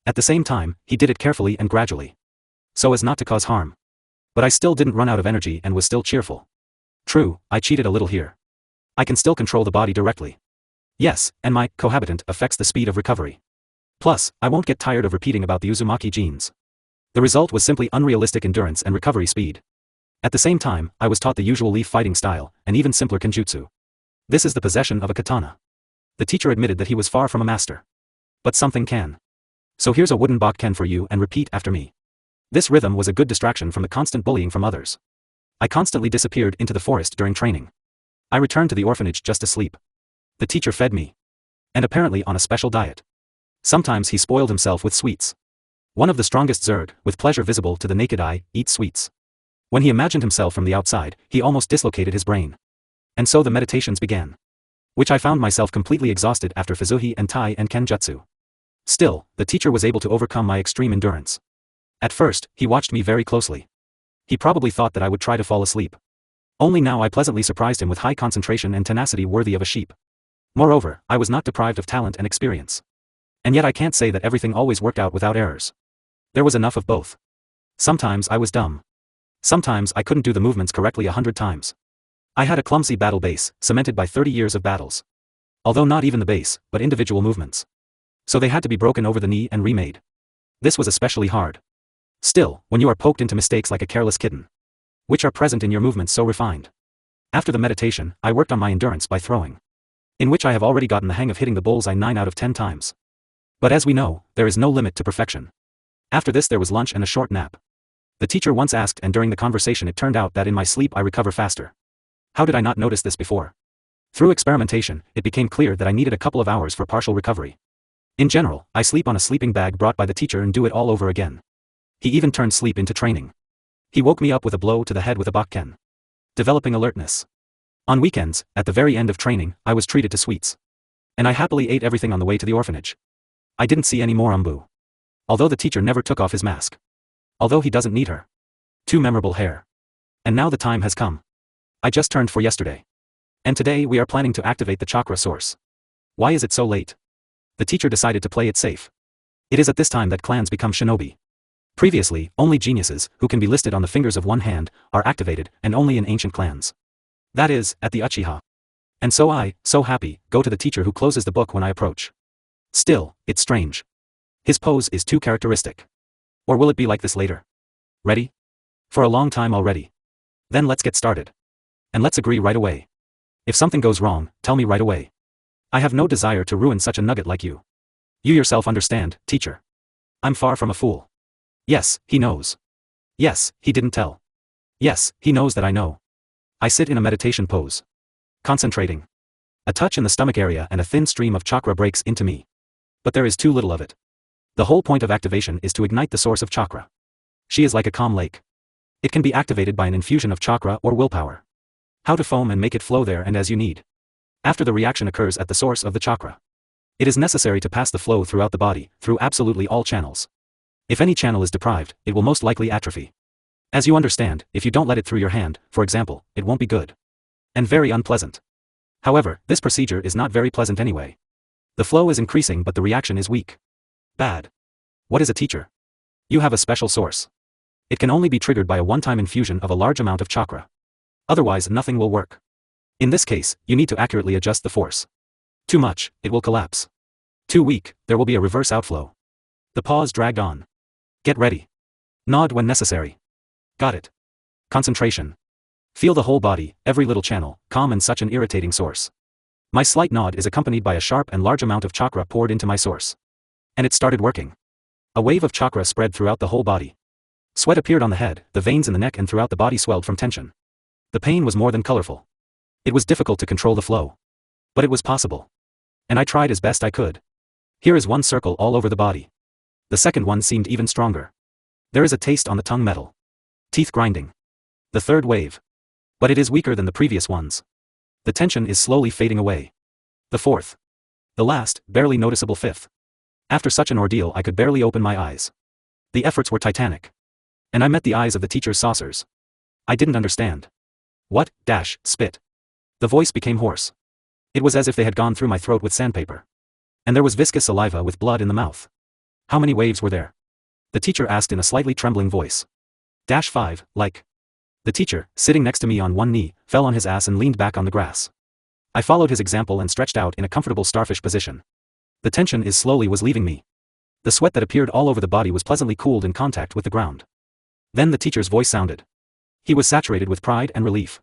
At the same time, he did it carefully and gradually. So as not to cause harm. But I still didn't run out of energy and was still cheerful. True, I cheated a little here. I can still control the body directly. Yes, and my cohabitant affects the speed of recovery. Plus, I won't get tired of repeating about the Uzumaki genes. The result was simply unrealistic endurance and recovery speed. At the same time, I was taught the usual leaf fighting style, and even simpler kenjutsu. This is the possession of a katana. The teacher admitted that he was far from a master. But something can. So here's a wooden bakken for you and repeat after me. This rhythm was a good distraction from the constant bullying from others. I constantly disappeared into the forest during training. I returned to the orphanage just to sleep. The teacher fed me. And apparently on a special diet. Sometimes he spoiled himself with sweets. One of the strongest Zerg, with pleasure visible to the naked eye, eats sweets. When he imagined himself from the outside, he almost dislocated his brain. And so the meditations began. Which I found myself completely exhausted after Fuzuhi and Tai and Kenjutsu. Still, the teacher was able to overcome my extreme endurance. At first, he watched me very closely. He probably thought that I would try to fall asleep. Only now I pleasantly surprised him with high concentration and tenacity worthy of a sheep. Moreover, I was not deprived of talent and experience. And yet I can't say that everything always worked out without errors. There was enough of both. Sometimes I was dumb. Sometimes I couldn't do the movements correctly 100 times. I had a clumsy battle base, cemented by 30 years of battles. Although not even the base, but individual movements. So they had to be broken over the knee and remade. This was especially hard. Still, when you are poked into mistakes like a careless kitten, which are present in your movements so refined. After the meditation, I worked on my endurance by throwing. In which I have already gotten the hang of hitting the bullseye 9 out of 10 times. But as we know, there is no limit to perfection. After this there was lunch and a short nap. The teacher once asked, and during the conversation it turned out that in my sleep I recover faster. How did I not notice this before? Through experimentation, it became clear that I needed a couple of hours for partial recovery. In general, I sleep on a sleeping bag brought by the teacher and do it all over again. He even turned sleep into training. He woke me up with a blow to the head with a bakken. Developing alertness. On weekends, at the very end of training, I was treated to sweets. And I happily ate everything on the way to the orphanage. I didn't see any more Umbu. Although the teacher never took off his mask. Although he doesn't need her. Too memorable hair. And now the time has come. I just turned 4 yesterday. And today we are planning to activate the chakra source. Why is it so late? The teacher decided to play it safe. It is at this time that clans become shinobi. Previously, only geniuses, who can be listed on the fingers of one hand, are activated, and only in ancient clans. That is, at the Uchiha. And so I, so happy, go to the teacher who closes the book when I approach. Still, it's strange. His pose is too characteristic. Or will it be like this later? Ready? For a long time already. Then let's get started. And let's agree right away. If something goes wrong, tell me right away. I have no desire to ruin such a nugget like you. You yourself understand, teacher. I'm far from a fool. Yes, he knows. Yes, he didn't tell. Yes, he knows that I know. I sit in a meditation pose. Concentrating. A touch in the stomach area and a thin stream of chakra breaks into me. But there is too little of it. The whole point of activation is to ignite the source of chakra. She is like a calm lake. It can be activated by an infusion of chakra or willpower. How to foam and make it flow there and as you need. After the reaction occurs at the source of the chakra. It is necessary to pass the flow throughout the body, through absolutely all channels. If any channel is deprived, it will most likely atrophy. As you understand, if you don't let it through your hand, for example, it won't be good. And very unpleasant. However, this procedure is not very pleasant anyway. The flow is increasing but the reaction is weak. Bad. What is a teacher? You have a special source. It can only be triggered by a one-time infusion of a large amount of chakra. Otherwise nothing will work. In this case, you need to accurately adjust the force. Too much, it will collapse. Too weak, there will be a reverse outflow. The pause dragged on. Get ready. Nod when necessary. Got it. Concentration. Feel the whole body, every little channel, calm and such an irritating source. My slight nod is accompanied by a sharp and large amount of chakra poured into my source. And it started working. A wave of chakra spread throughout the whole body. Sweat appeared on the head, the veins in the neck and throughout the body swelled from tension. The pain was more than colorful. It was difficult to control the flow. But it was possible. And I tried as best I could. Here is one circle all over the body. The second one seemed even stronger. There is a taste on the tongue metal. Teeth grinding. The third wave. But it is weaker than the previous ones. The tension is slowly fading away. The fourth. The last, barely noticeable fifth. After such an ordeal I could barely open my eyes. The efforts were titanic. And I met the eyes of the teacher's saucers. I didn't understand. What, spit. The voice became hoarse. It was as if they had gone through my throat with sandpaper. And there was viscous saliva with blood in the mouth. How many waves were there? The teacher asked in a slightly trembling voice. 5, like. The teacher, sitting next to me on one knee, fell on his ass and leaned back on the grass. I followed his example and stretched out in a comfortable starfish position. The tension is slowly was leaving me. The sweat that appeared all over the body was pleasantly cooled in contact with the ground. Then the teacher's voice sounded. He was saturated with pride and relief.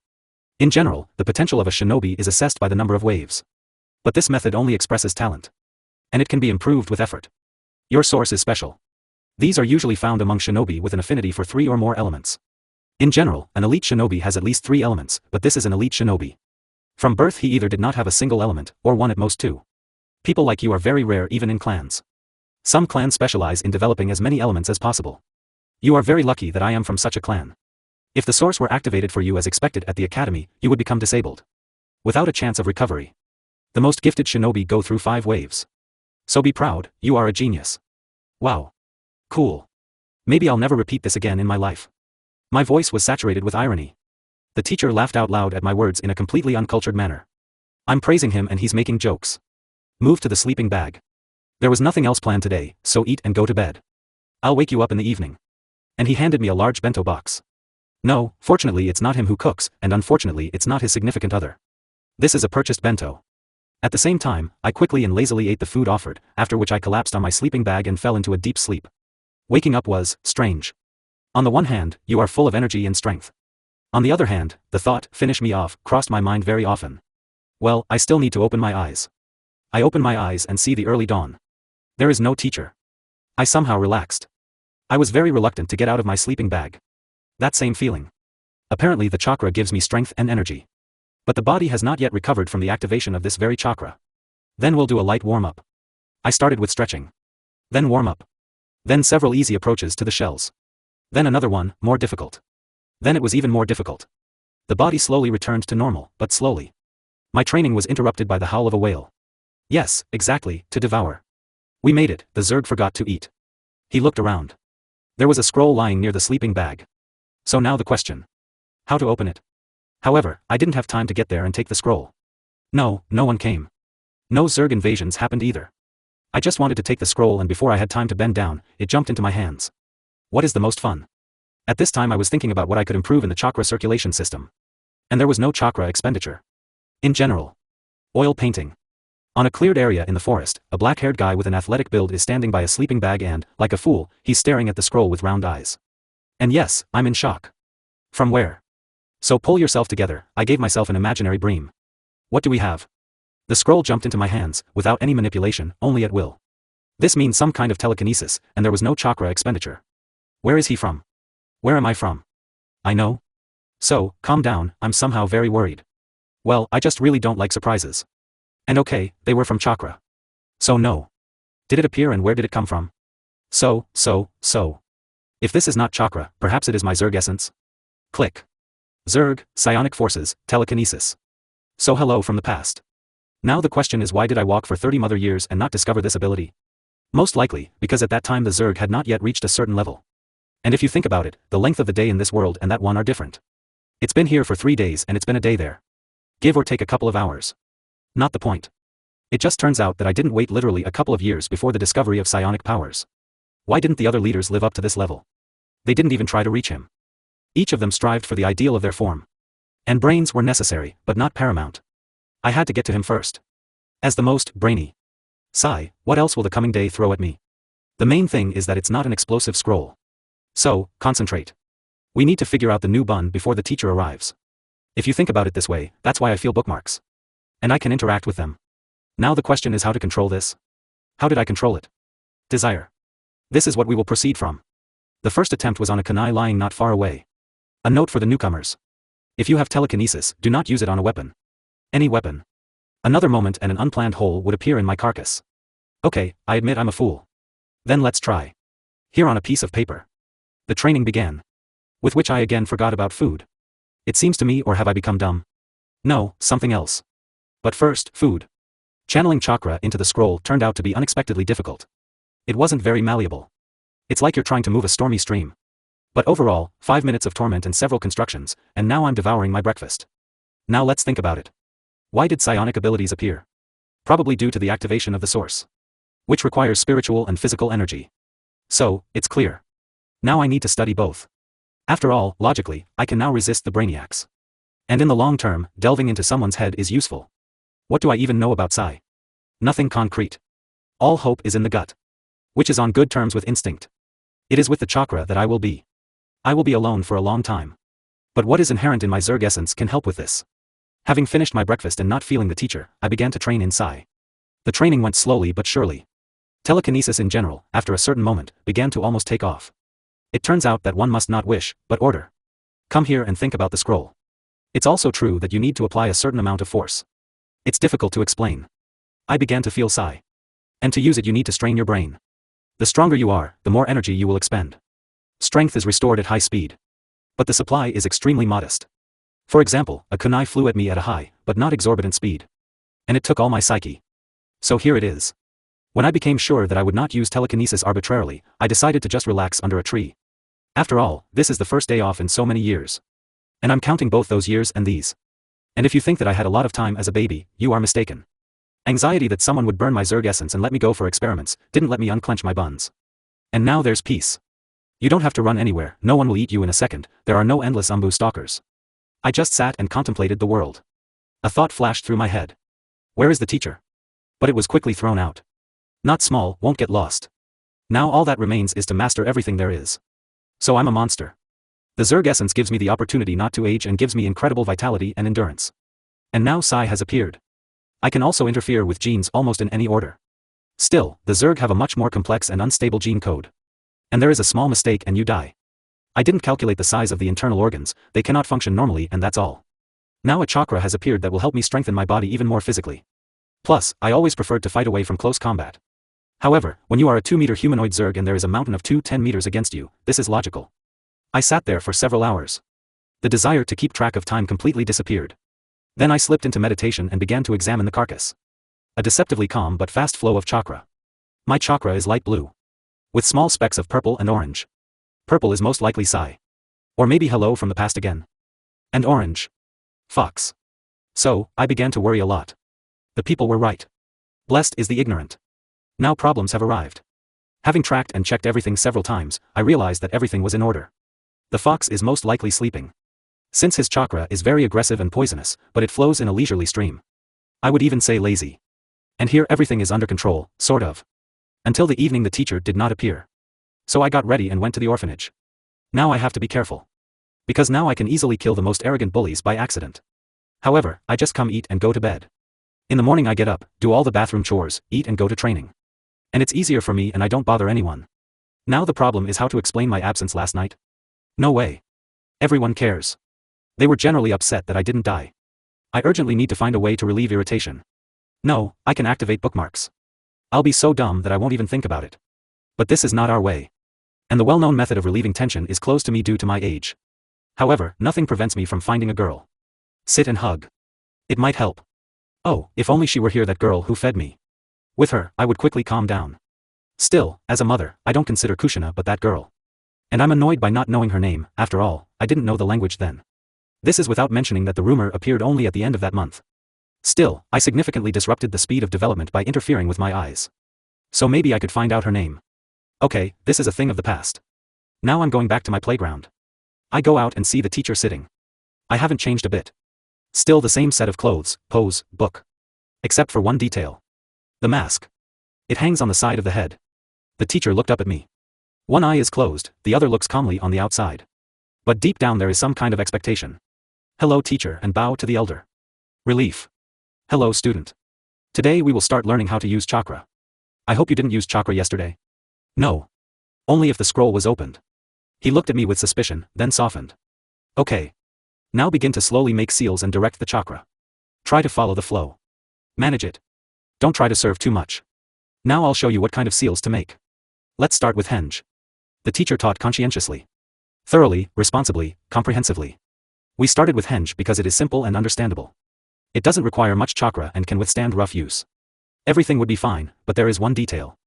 In general, the potential of a shinobi is assessed by the number of waves. But this method only expresses talent. And it can be improved with effort. Your source is special. These are usually found among shinobi with an affinity for 3 or more elements. In general, an elite shinobi has at least 3 elements, but this is an elite shinobi. From birth he either did not have a single element, or one at most 2. People like you are very rare even in clans. Some clans specialize in developing as many elements as possible. You are very lucky that I am from such a clan. If the source were activated for you as expected at the academy, you would become disabled. Without a chance of recovery. The most gifted shinobi go through 5 waves. So be proud, you are a genius. Wow. Cool. Maybe I'll never repeat this again in my life. My voice was saturated with irony. The teacher laughed out loud at my words in a completely uncultured manner. I'm praising him and he's making jokes. Move to the sleeping bag. There was nothing else planned today, so eat and go to bed. I'll wake you up in the evening. And he handed me a large bento box. No, fortunately it's not him who cooks, and unfortunately it's not his significant other. This is a purchased bento. At the same time, I quickly and lazily ate the food offered, after which I collapsed on my sleeping bag and fell into a deep sleep. Waking up was strange. On the one hand, you are full of energy and strength. On the other hand, the thought, finish me off, crossed my mind very often. Well, I still need to open my eyes. I open my eyes and see the early dawn. There is no teacher. I somehow relaxed. I was very reluctant to get out of my sleeping bag. That same feeling. Apparently the chakra gives me strength and energy. But the body has not yet recovered from the activation of this very chakra. Then we'll do a light warm-up. I started with stretching. Then warm-up. Then several easy approaches to the shells. Then another one, more difficult. Then it was even more difficult. The body slowly returned to normal, but slowly. My training was interrupted by the howl of a whale. Yes, exactly, to devour. We made it, the Zerg forgot to eat. He looked around. There was a scroll lying near the sleeping bag. So now the question. How to open it? However, I didn't have time to get there and take the scroll. No, no one came. No Zerg invasions happened either. I just wanted to take the scroll and before I had time to bend down, it jumped into my hands. What is the most fun? At this time I was thinking about what I could improve in the chakra circulation system. And there was no chakra expenditure. In general. Oil painting. On a cleared area in the forest, a black-haired guy with an athletic build is standing by a sleeping bag and, like a fool, he's staring at the scroll with round eyes. And yes, I'm in shock. From where? So pull yourself together, I gave myself an imaginary bream. What do we have? The scroll jumped into my hands, without any manipulation, only at will. This means some kind of telekinesis, and there was no chakra expenditure. Where is he from? Where am I from? I know. So, calm down, I'm somehow very worried. Well, I just really don't like surprises. And okay, they were from chakra. So no. Did it appear and where did it come from? So. If this is not chakra, perhaps it is my Zerg essence? Click. Zerg, psionic forces, telekinesis. So hello from the past. Now the question is why did I walk for 30 mother years and not discover this ability? Most likely, because at that time the Zerg had not yet reached a certain level. And if you think about it, the length of the day in this world and that one are different. It's been here for 3 days and it's been a day there. Give or take a couple of hours. Not the point. It just turns out that I didn't wait literally a couple of years before the discovery of psionic powers. Why didn't the other leaders live up to this level? They didn't even try to reach him. Each of them strived for the ideal of their form. And brains were necessary, but not paramount. I had to get to him first. As the most brainy. Sigh, what else will the coming day throw at me? The main thing is that it's not an explosive scroll. So, concentrate. We need to figure out the new bun before the teacher arrives. If you think about it this way, that's why I feel bookmarks. And I can interact with them. Now the question is how to control this. How did I control it? Desire. This is what we will proceed from. The first attempt was on a kunai lying not far away. A note for the newcomers. If you have telekinesis, do not use it on a weapon. Any weapon. Another moment and an unplanned hole would appear in my carcass. Okay, I admit I'm a fool. Then let's try. Here on a piece of paper. The training began. With which I again forgot about food. It seems to me, or have I become dumb? No, something else. But first, food. Channeling chakra into the scroll turned out to be unexpectedly difficult. It wasn't very malleable. It's like you're trying to move a stormy stream. But overall, 5 minutes of torment and several constructions, and now I'm devouring my breakfast. Now let's think about it. Why did psionic abilities appear? Probably due to the activation of the source. Which requires spiritual and physical energy. So, it's clear. Now I need to study both. After all, logically, I can now resist the brainiacs. And in the long term, delving into someone's head is useful. What do I even know about psi? Nothing concrete. All hope is in the gut. Which is on good terms with instinct. It is with the chakra that I will be. I will be alone for a long time. But what is inherent in my Zerg essence can help with this. Having finished my breakfast and not feeling the teacher, I began to train in psi. The training went slowly but surely. Telekinesis in general, after a certain moment, began to almost take off. It turns out that one must not wish, but order. Come here and think about the scroll. It's also true that you need to apply a certain amount of force. It's difficult to explain. I began to feel sigh. And to use it you need to strain your brain. The stronger you are, the more energy you will expend. Strength is restored at high speed. But the supply is extremely modest. For example, a kunai flew at me at a high, but not exorbitant speed. And it took all my psyche. So here it is. When I became sure that I would not use telekinesis arbitrarily, I decided to just relax under a tree. After all, this is the first day off in so many years. And I'm counting both those years and these. And if you think that I had a lot of time as a baby, you are mistaken. Anxiety that someone would burn my Zerg essence and let me go for experiments, didn't let me unclench my buns. And now there's peace. You don't have to run anywhere, no one will eat you in a second, there are no endless Umbu stalkers. I just sat and contemplated the world. A thought flashed through my head. Where is the teacher? But it was quickly thrown out. Not small, won't get lost. Now all that remains is to master everything there is. So I'm a monster. The Zerg essence gives me the opportunity not to age and gives me incredible vitality and endurance. And now Sai has appeared. I can also interfere with genes almost in any order. Still, the Zerg have a much more complex and unstable gene code. And there is a small mistake and you die. I didn't calculate the size of the internal organs, they cannot function normally and that's all. Now a chakra has appeared that will help me strengthen my body even more physically. Plus, I always preferred to fight away from close combat. However, when you are a 2-meter humanoid Zerg and there is a mountain of 10 meters against you, this is logical. I sat there for several hours. The desire to keep track of time completely disappeared. Then I slipped into meditation and began to examine the carcass. A deceptively calm but fast flow of chakra. My chakra is light blue. With small specks of purple and orange. Purple is most likely Sai. Or maybe hello from the past again. And orange. Fox. So, I began to worry a lot. The people were right. Blessed is the ignorant. Now problems have arrived. Having tracked and checked everything several times, I realized that everything was in order. The fox is most likely sleeping. Since his chakra is very aggressive and poisonous, but it flows in a leisurely stream. I would even say lazy. And here everything is under control, sort of. Until the evening the teacher did not appear. So I got ready and went to the orphanage. Now I have to be careful. Because now I can easily kill the most arrogant bullies by accident. However, I just come eat and go to bed. In the morning I get up, do all the bathroom chores, eat and go to training. And it's easier for me and I don't bother anyone. Now the problem is how to explain my absence last night. No way. Everyone cares. They were generally upset that I didn't die. I urgently need to find a way to relieve irritation. No, I can activate bookmarks. I'll be so dumb that I won't even think about it. But this is not our way. And the well-known method of relieving tension is closed to me due to my age. However, nothing prevents me from finding a girl. Sit and hug. It might help. Oh, if only she were here, that girl who fed me. With her, I would quickly calm down. Still, as a mother, I don't consider Kushina but that girl. And I'm annoyed by not knowing her name, after all, I didn't know the language then. This is without mentioning that the rumor appeared only at the end of that month. Still, I significantly disrupted the speed of development by interfering with my eyes. So maybe I could find out her name. Okay, this is a thing of the past. Now I'm going back to my playground. I go out and see the teacher sitting. I haven't changed a bit. Still the same set of clothes, pose, book. Except for one detail. The mask. It hangs on the side of the head. The teacher looked up at me. One eye is closed, the other looks calmly on the outside. But deep down there is some kind of expectation. Hello teacher, and bow to the elder. Relief. Hello student. Today we will start learning how to use chakra. I hope you didn't use chakra yesterday. No. Only if the scroll was opened. He looked at me with suspicion, then softened. Okay. Now begin to slowly make seals and direct the chakra. Try to follow the flow. Manage it. Don't try to serve too much. Now I'll show you what kind of seals to make. Let's start with henge. The teacher taught conscientiously. Thoroughly, responsibly, comprehensively. We started with henge because it is simple and understandable. It doesn't require much chakra and can withstand rough use. Everything would be fine, but there is one detail.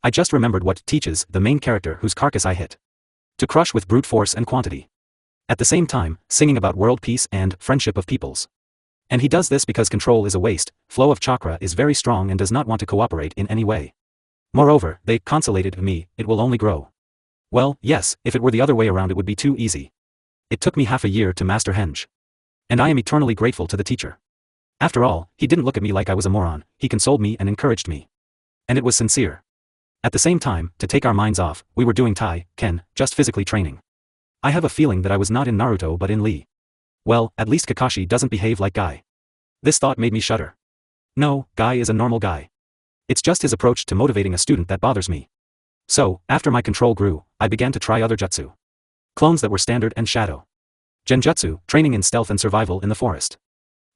I just remembered what teaches the main character whose carcass I hit. To crush with brute force and quantity. At the same time, singing about world peace and friendship of peoples. And he does this because control is a waste, flow of chakra is very strong and does not want to cooperate in any way. Moreover, they consolated me, it will only grow. Well, yes, if it were the other way around it would be too easy. It took me half a year to master henge. And I am eternally grateful to the teacher. After all, he didn't look at me like I was a moron, he consoled me and encouraged me. And it was sincere. At the same time, to take our minds off, we were doing Tai, Ken, just physically training. I have a feeling that I was not in Naruto but in Lee. Well, at least Kakashi doesn't behave like Guy. This thought made me shudder. No, Guy is a normal guy. It's just his approach to motivating a student that bothers me. So, after my control grew, I began to try other jutsu. Clones that were standard and shadow. Genjutsu, training in stealth and survival in the forest.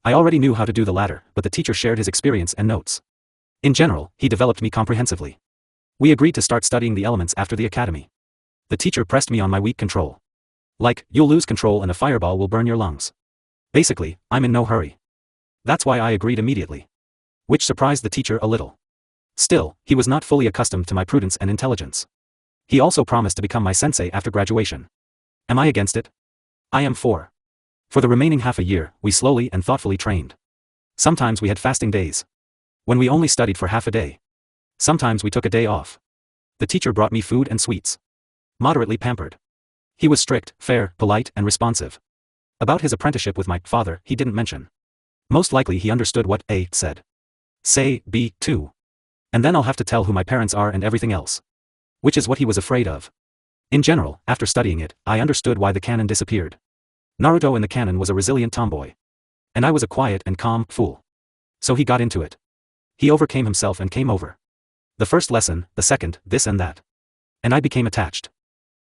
I already knew how to do the latter, but the teacher shared his experience and notes. In general, he developed me comprehensively. We agreed to start studying the elements after the academy. The teacher pressed me on my weak control. Like, you'll lose control and a fireball will burn your lungs. Basically, I'm in no hurry. That's why I agreed immediately. Which surprised the teacher a little. Still, he was not fully accustomed to my prudence and intelligence. He also promised to become my sensei after graduation. Am I against it? I am for. For the remaining half a year, we slowly and thoughtfully trained. Sometimes we had fasting days. When we only studied for half a day. Sometimes we took a day off. The teacher brought me food and sweets. Moderately pampered. He was strict, fair, polite, and responsive. About his apprenticeship with my father, he didn't mention. Most likely he understood what A said. Say B too. And then I'll have to tell who my parents are and everything else. Which is what he was afraid of. In general, after studying it, I understood why the canon disappeared. Naruto in the canon was a resilient tomboy. And I was a quiet and calm fool. So he got into it. He overcame himself and came over. The first lesson, the second, this and that. And I became attached.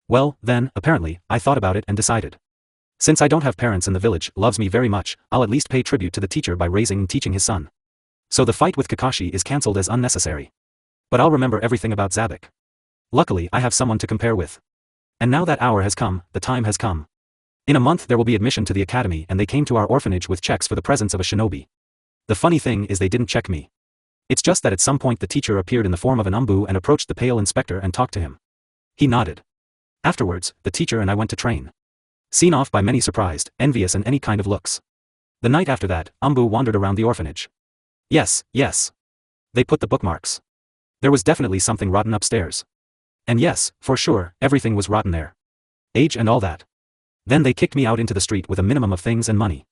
Well, then, apparently, I thought about it and decided. Since I don't have parents and the village loves me very much, I'll at least pay tribute to the teacher by raising and teaching his son. So the fight with Kakashi is cancelled as unnecessary. But I'll remember everything about Zabek. Luckily I have someone to compare with. And now that hour has come, the time has come. In a month there will be admission to the academy and they came to our orphanage with checks for the presence of a shinobi. The funny thing is they didn't check me. It's just that at some point the teacher appeared in the form of an umbu and approached the pale inspector and talked to him. He nodded. Afterwards, the teacher and I went to train. Seen off by many surprised, envious and any kind of looks. The night after that, umbu wandered around the orphanage. Yes. They put the bookmarks. There was definitely something rotten upstairs. And yes, for sure, everything was rotten there. Age and all that. Then they kicked me out into the street with a minimum of things and money.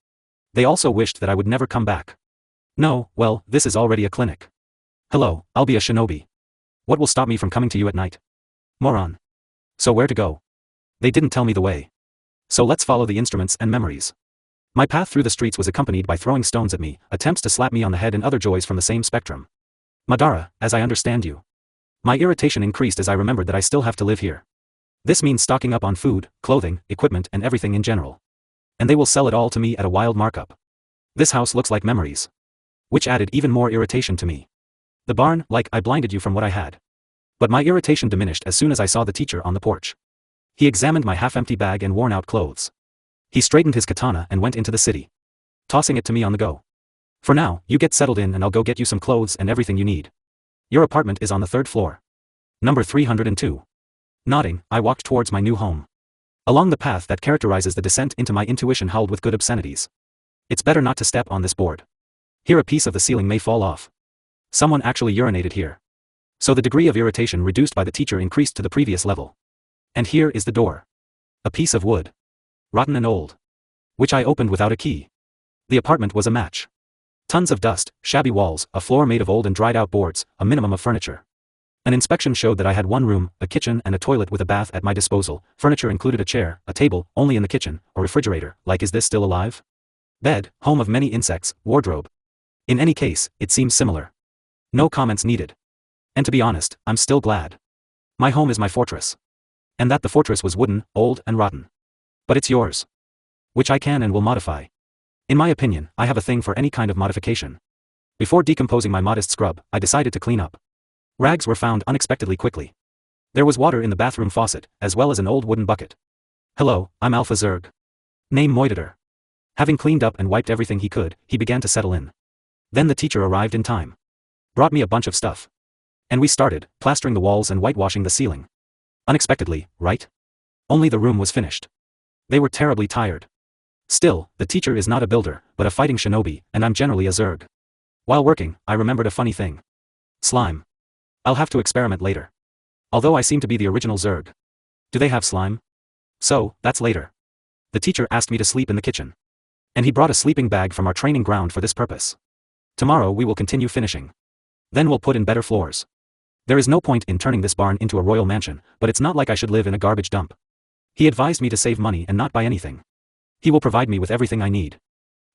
They also wished that I would never come back. No, well, this is already a clinic. Hello, I'll be a shinobi. What will stop me from coming to you at night? Moron. So where to go? They didn't tell me the way. So let's follow the instruments and memories. My path through the streets was accompanied by throwing stones at me, attempts to slap me on the head and other joys from the same spectrum. Madara, as I understand you. My irritation increased as I remembered that I still have to live here. This means stocking up on food, clothing, equipment and everything in general. And they will sell it all to me at a wild markup. This house looks like memories. Which added even more irritation to me. The barn, like I blinded you from what I had. But my irritation diminished as soon as I saw the teacher on the porch. He examined my half-empty bag and worn-out clothes. He straightened his katana and went into the city. Tossing it to me on the go. For now, you get settled in and I'll go get you some clothes and everything you need. Your apartment is on the 3rd floor. Number 302. Nodding, I walked towards my new home. Along the path that characterizes the descent into my intuition howled with good obscenities. It's better not to step on this board. Here a piece of the ceiling may fall off. Someone actually urinated here. So the degree of irritation reduced by the teacher increased to the previous level. And here is the door. A piece of wood. Rotten and old. Which I opened without a key. The apartment was a match. Tons of dust, shabby walls, a floor made of old and dried out boards, a minimum of furniture. An inspection showed that I had one room, a kitchen and a toilet with a bath at my disposal. Furniture included a chair, a table, only in the kitchen, a refrigerator, like is this still alive? Bed, home of many insects, wardrobe. In any case, it seems similar. No comments needed. And to be honest, I'm still glad. My home is my fortress. And that the fortress was wooden, old and rotten. But it's yours. Which I can and will modify. In my opinion, I have a thing for any kind of modification. Before decomposing my modest scrub, I decided to clean up. Rags were found unexpectedly quickly. There was water in the bathroom faucet, as well as an old wooden bucket. Hello, I'm Alpha Zerg. Name Moidator. Having cleaned up and wiped everything he could, he began to settle in. Then the teacher arrived in time. Brought me a bunch of stuff. And we started, plastering the walls and whitewashing the ceiling. Unexpectedly, right? Only the room was finished. They were terribly tired. Still, the teacher is not a builder, but a fighting shinobi, and I'm generally a Zerg. While working, I remembered a funny thing. Slime. I'll have to experiment later. Although I seem to be the original Zerg. Do they have slime? So, that's later. The teacher asked me to sleep in the kitchen. And he brought a sleeping bag from our training ground for this purpose. Tomorrow we will continue finishing. Then we'll put in better floors. There is no point in turning this barn into a royal mansion, but it's not like I should live in a garbage dump. He advised me to save money and not buy anything. He will provide me with everything I need.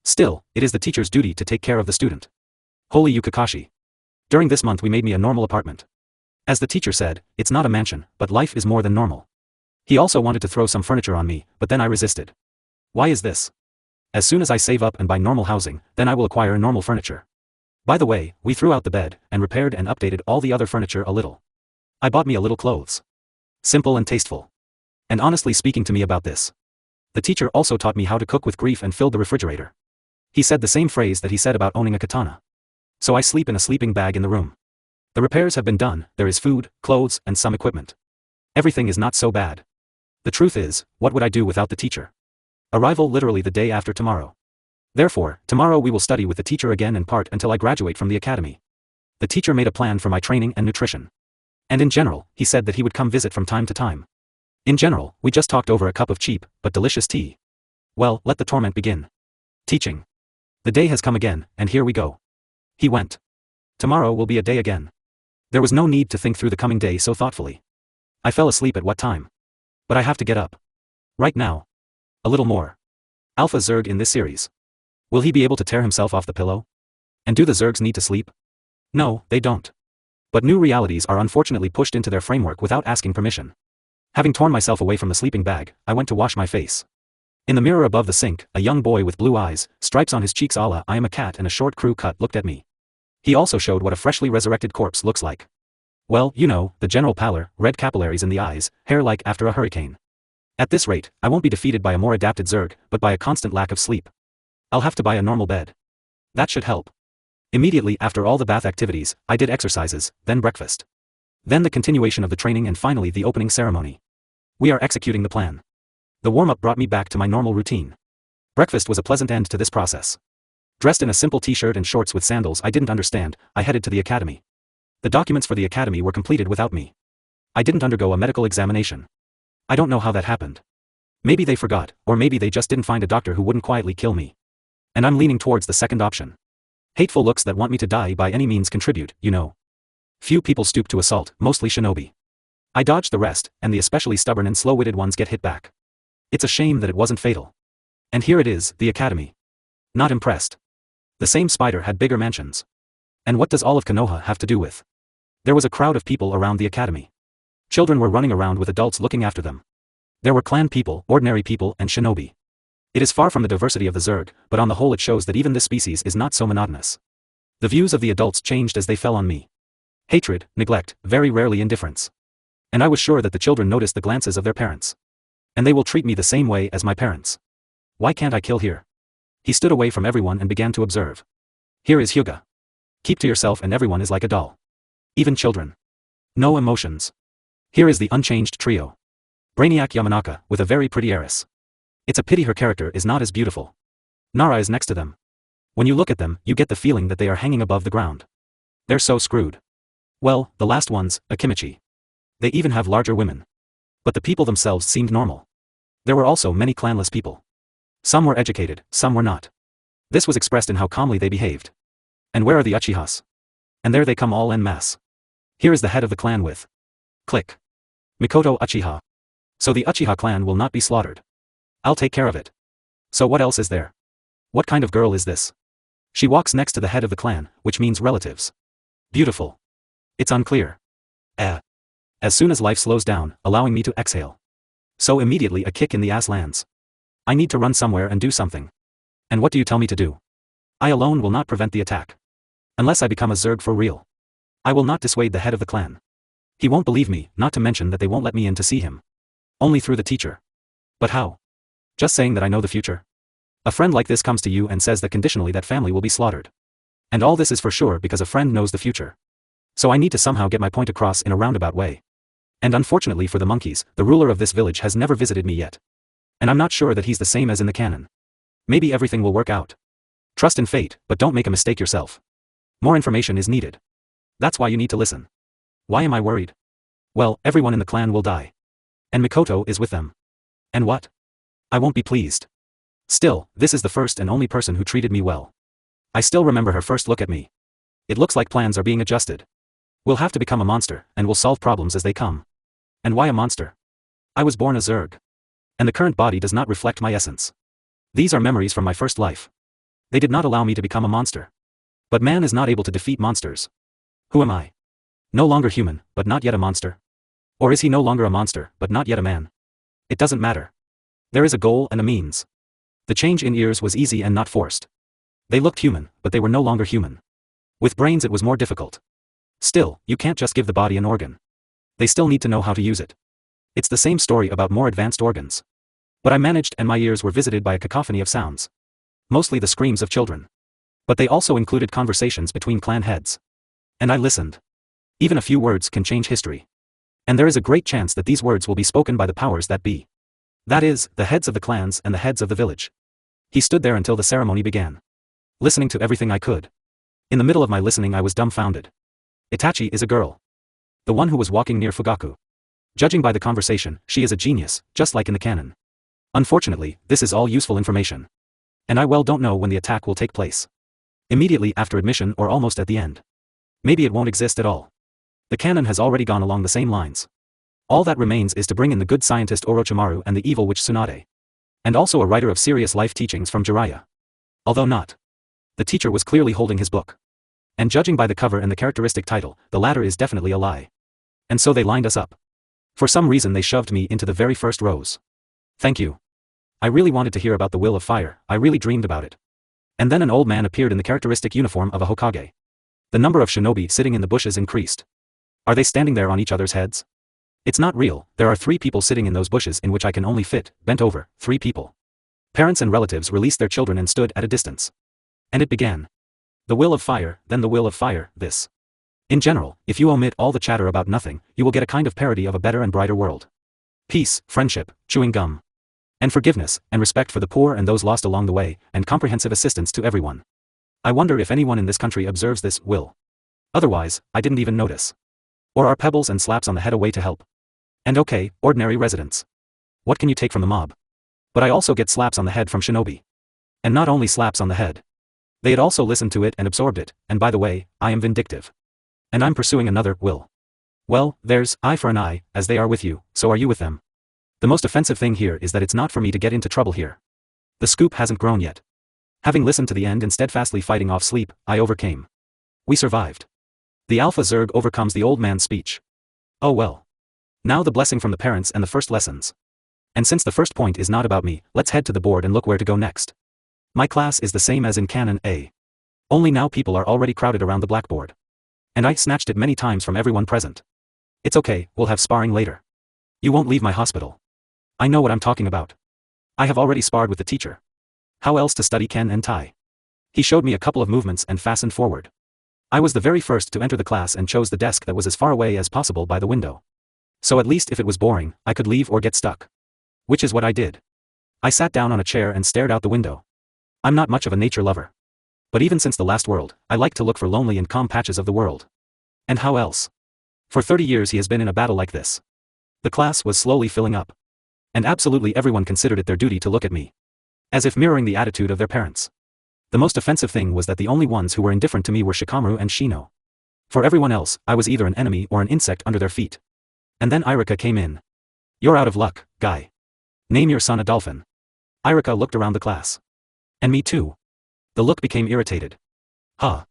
Still, it is the teacher's duty to take care of the student. Holy you Kakashi. During this month we made me a normal apartment. As the teacher said, it's not a mansion, but life is more than normal. He also wanted to throw some furniture on me, but then I resisted. Why is this? As soon as I save up and buy normal housing, then I will acquire normal furniture. By the way, we threw out the bed, and repaired and updated all the other furniture a little. I bought me a little clothes. Simple and tasteful. And honestly speaking to me about this. The teacher also taught me how to cook with grief and filled the refrigerator. He said the same phrase that he said about owning a katana. So I sleep in a sleeping bag in the room. The repairs have been done, there is food, clothes, and some equipment. Everything is not so bad. The truth is, what would I do without the teacher? Arrival literally the day after tomorrow. Therefore, tomorrow we will study with the teacher again in part until I graduate from the academy. The teacher made a plan for my training and nutrition. And in general, he said that he would come visit from time to time. In general, we just talked over a cup of cheap, but delicious tea. Well, let the torment begin. Teaching. The day has come again, and here we go. He went. Tomorrow will be a day again. There was no need to think through the coming day so thoughtfully. I fell asleep at what time? But I have to get up. Right now. A little more. Alpha Zerg in this series. Will he be able to tear himself off the pillow? And do the Zergs need to sleep? No, they don't. But new realities are unfortunately pushed into their framework without asking permission. Having torn myself away from the sleeping bag, I went to wash my face. In the mirror above the sink, a young boy with blue eyes, stripes on his cheeks a la I am a cat and a short crew cut looked at me. He also showed what a freshly resurrected corpse looks like. Well, you know, the general pallor, red capillaries in the eyes, hair like after a hurricane. At this rate, I won't be defeated by a more adapted Zerg, but by a constant lack of sleep. I'll have to buy a normal bed. That should help. Immediately after all the bath activities, I did exercises, then breakfast. Then the continuation of the training and finally the opening ceremony. We are executing the plan. The warm-up brought me back to my normal routine. Breakfast was a pleasant end to this process. Dressed in a simple t-shirt and shorts with sandals I didn't understand, I headed to the academy. The documents for the academy were completed without me. I didn't undergo a medical examination. I don't know how that happened. Maybe they forgot, or maybe they just didn't find a doctor who wouldn't quietly kill me. And I'm leaning towards the second option. Hateful looks that want me to die by any means contribute, you know. Few people stoop to assault, mostly shinobi. I dodged the rest, and the especially stubborn and slow-witted ones get hit back. It's a shame that it wasn't fatal. And here it is, the academy. Not impressed. The same spider had bigger mansions. And what does all of Konoha have to do with? There was a crowd of people around the academy. Children were running around with adults looking after them. There were clan people, ordinary people, and shinobi. It is far from the diversity of the Zerg, but on the whole it shows that even this species is not so monotonous. The views of the adults changed as they fell on me. Hatred, neglect, very rarely indifference. And I was sure that the children noticed the glances of their parents. And they will treat me the same way as my parents. Why can't I kill here? He stood away from everyone and began to observe. Here is Hyuga. Keep to yourself and everyone is like a doll. Even children. No emotions. Here is the unchanged trio. Brainiac Yamanaka, with a very pretty heiress. It's a pity her character is not as beautiful. Nara is next to them. When you look at them, you get the feeling that they are hanging above the ground. They're so screwed. Well, the last ones, Akimichi. They even have larger women. But the people themselves seemed normal. There were also many clanless people. Some were educated, some were not. This was expressed in how calmly they behaved. And where are the Uchihas? And there they come all en masse. Here is the head of the clan with. Click. Mikoto Uchiha. So the Uchiha clan will not be slaughtered. I'll take care of it. So what else is there? What kind of girl is this? She walks next to the head of the clan, which means relatives. Beautiful. It's unclear. As soon as life slows down, allowing me to exhale. So immediately a kick in the ass lands. I need to run somewhere and do something. And what do you tell me to do? I alone will not prevent the attack. Unless I become a Zerg for real. I will not dissuade the head of the clan. He won't believe me, not to mention that they won't let me in to see him. Only through the teacher. But how? Just saying that I know the future? A friend like this comes to you and says that conditionally that family will be slaughtered. And all this is for sure because a friend knows the future. So I need to somehow get my point across in a roundabout way. And unfortunately for the monkeys, the ruler of this village has never visited me yet. And I'm not sure that he's the same as in the canon. Maybe everything will work out. Trust in fate, but don't make a mistake yourself. More information is needed. That's why you need to listen. Why am I worried? Well, everyone in the clan will die. And Mikoto is with them. And what? I won't be pleased. Still, this is the first and only person who treated me well. I still remember her first look at me. It looks like plans are being adjusted. We'll have to become a monster, and we'll solve problems as they come. And why a monster? I was born a Zerg. And the current body does not reflect my essence. These are memories from my first life. They did not allow me to become a monster. But man is not able to defeat monsters. Who am I? No longer human, but not yet a monster? Or is he no longer a monster, but not yet a man? It doesn't matter. There is a goal and a means. The change in ears was easy and not forced. They looked human, but they were no longer human. With brains it was more difficult. Still, you can't just give the body an organ. They still need to know how to use it. It's the same story about more advanced organs. But I managed, and my ears were visited by a cacophony of sounds. Mostly the screams of children. But they also included conversations between clan heads. And I listened. Even a few words can change history. And there is a great chance that these words will be spoken by the powers that be. That is, the heads of the clans and the heads of the village. He stood there until the ceremony began. Listening to everything I could. In the middle of my listening I was dumbfounded. Itachi is a girl. The one who was walking near Fugaku. Judging by the conversation, she is a genius, just like in the canon. Unfortunately, this is all useful information. And I don't know when the attack will take place. Immediately after admission or almost at the end. Maybe it won't exist at all. The canon has already gone along the same lines. All that remains is to bring in the good scientist Orochimaru and the evil witch Tsunade. And also a writer of serious life teachings from Jiraiya. Although not. The teacher was clearly holding his book. And judging by the cover and the characteristic title, the latter is definitely a lie. And so they lined us up. For some reason they shoved me into the very first rows. Thank you. I really wanted to hear about the will of fire, I really dreamed about it. And then an old man appeared in the characteristic uniform of a Hokage. The number of shinobi sitting in the bushes increased. Are they standing there on each other's heads? It's not real, there are 3 people sitting in those bushes in which I can only fit, bent over, 3 people. Parents and relatives released their children and stood at a distance. And it began. The will of fire, then the will of fire, this. In general, if you omit all the chatter about nothing, you will get a kind of parody of a better and brighter world. Peace, friendship, chewing gum. And forgiveness, and respect for the poor and those lost along the way, and comprehensive assistance to everyone. I wonder if anyone in this country observes this will. Otherwise, I didn't even notice. Or are pebbles and slaps on the head a way to help? And okay, ordinary residents. What can you take from the mob? But I also get slaps on the head from shinobi. And not only slaps on the head. They had also listened to it and absorbed it, and by the way, I am vindictive. And I'm pursuing another will. Well, there's eye for an eye, as they are with you, so are you with them. The most offensive thing here is that it's not for me to get into trouble here. The scoop hasn't grown yet. Having listened to the end and steadfastly fighting off sleep, I overcame. We survived. The Alpha Zerg overcomes the old man's speech. Oh well. Now the blessing from the parents and the first lessons. And since the first point is not about me, let's head to the board and look where to go next. My class is the same as in Canon A. Only now people are already crowded around the blackboard. And I snatched it many times from everyone present. It's okay, we'll have sparring later. You won't leave my hospital. I know what I'm talking about. I have already sparred with the teacher. How else to study Ken and Tai? He showed me a couple of movements and fastened forward. I was the very first to enter the class and chose the desk that was as far away as possible by the window. So at least if it was boring, I could leave or get stuck. Which is what I did. I sat down on a chair and stared out the window. I'm not much of a nature lover. But even since the last world, I like to look for lonely and calm patches of the world. And how else? For 30 years he has been in a battle like this. The class was slowly filling up. And absolutely everyone considered it their duty to look at me. As if mirroring the attitude of their parents. The most offensive thing was that the only ones who were indifferent to me were Shikamaru and Shino. For everyone else, I was either an enemy or an insect under their feet. And then Irika came in. You're out of luck, guy. Name your son a dolphin. Irika looked around the class. And me too. The look became irritated. Huh.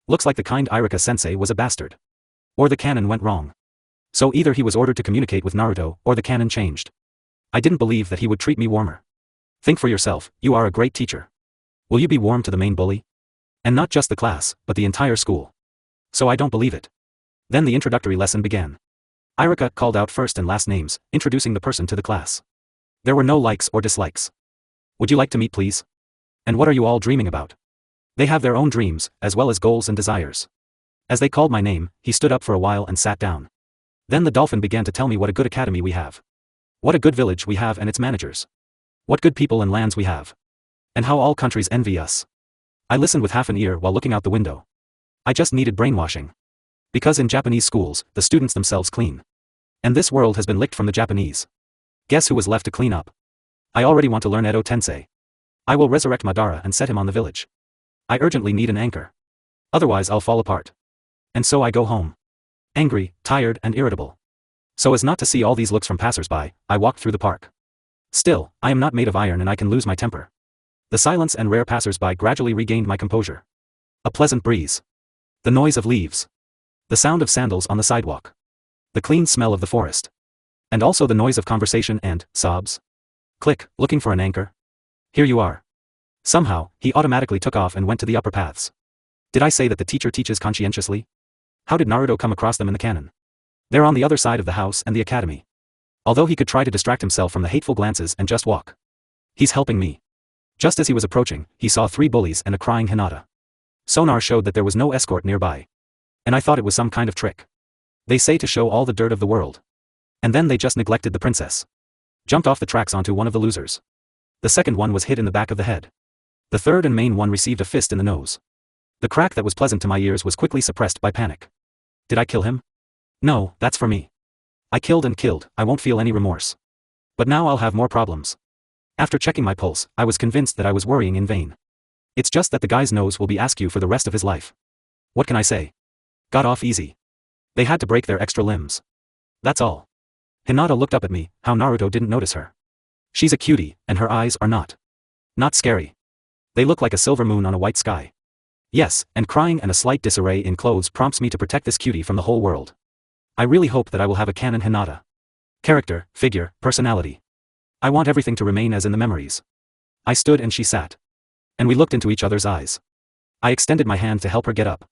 Looks like the kind Irika-sensei was a bastard. Or the canon went wrong. So either he was ordered to communicate with Naruto, or the canon changed. I didn't believe that he would treat me warmer. Think for yourself, you are a great teacher. Will you be warm to the main bully? And not just the class, but the entire school. So I don't believe it. Then the introductory lesson began. Irika called out first and last names, introducing the person to the class. There were no likes or dislikes. Would you like to meet please? And what are you all dreaming about? They have their own dreams, as well as goals and desires. As they called my name, he stood up for a while and sat down. Then the dolphin began to tell me what a good academy we have. What a good village we have and its managers. What good people and lands we have. And how all countries envy us. I listened with half an ear while looking out the window. I just needed brainwashing. Because in Japanese schools, the students themselves clean. And this world has been licked from the Japanese. Guess who was left to clean up? I already want to learn Edo Tensei. I will resurrect Madara and set him on the village. I urgently need an anchor. Otherwise I'll fall apart. And so I go home. Angry, tired, and irritable. So as not to see all these looks from passers-by, I walked through the park. Still, I am not made of iron and I can lose my temper. The silence and rare passers-by gradually regained my composure. A pleasant breeze. The noise of leaves. The sound of sandals on the sidewalk. The clean smell of the forest. And also the noise of conversation and sobs. Click, looking for an anchor. Here you are. Somehow, he automatically took off and went to the upper paths. Did I say that the teacher teaches conscientiously? How did Naruto come across them in the canon? They're on the other side of the house and the academy. Although he could try to distract himself from the hateful glances and just walk. He's helping me. Just as he was approaching, he saw 3 bullies and a crying Hinata. Sonar showed that there was no escort nearby. And I thought it was some kind of trick. They say to show all the dirt of the world. And then they just neglected the princess. Jumped off the tracks onto one of the losers. The second one was hit in the back of the head. The third and main one received a fist in the nose. The crack that was pleasant to my ears was quickly suppressed by panic. Did I kill him? No, that's for me. I killed and killed, I won't feel any remorse. But now I'll have more problems. After checking my pulse, I was convinced that I was worrying in vain. It's just that the guy's nose will be askew for the rest of his life. What can I say? Got off easy. They had to break their extra limbs. That's all. Hinata looked up at me, how Naruto didn't notice her. She's a cutie, and her eyes are not scary. They look like a silver moon on a white sky. Yes, and crying and a slight disarray in clothes prompts me to protect this cutie from the whole world. I really hope that I will have a canon Hinata. Character, figure, personality. I want everything to remain as in the memories. I stood and she sat. And we looked into each other's eyes. I extended my hand to help her get up.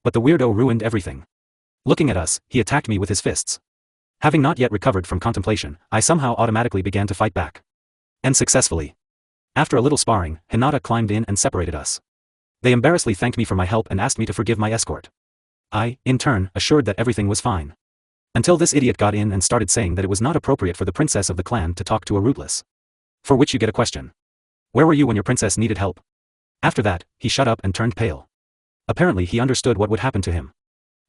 But the weirdo ruined everything. Looking at us, he attacked me with his fists. Having not yet recovered from contemplation, I somehow automatically began to fight back. And successfully. After a little sparring, Hinata climbed in and separated us. They embarrassedly thanked me for my help and asked me to forgive my escort. I, in turn, assured that everything was fine. Until this idiot got in and started saying that it was not appropriate for the princess of the clan to talk to a rootless. For which you get a question. Where were you when your princess needed help? After that, he shut up and turned pale. Apparently he understood what would happen to him.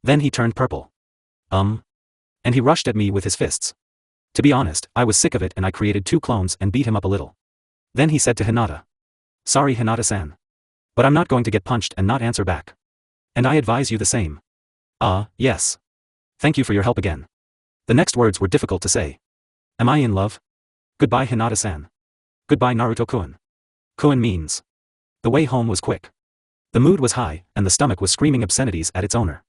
Then he turned purple. And he rushed at me with his fists. To be honest, I was sick of it and I created 2 clones and beat him up a little. Then he said to Hinata. Sorry Hinata-san. But I'm not going to get punched and not answer back. And I advise you the same. Yes. Thank you for your help again. The next words were difficult to say. Am I in love? Goodbye Hinata-san. Goodbye Naruto-kun. Kun means. The way home was quick. The mood was high, and the stomach was screaming obscenities at its owner.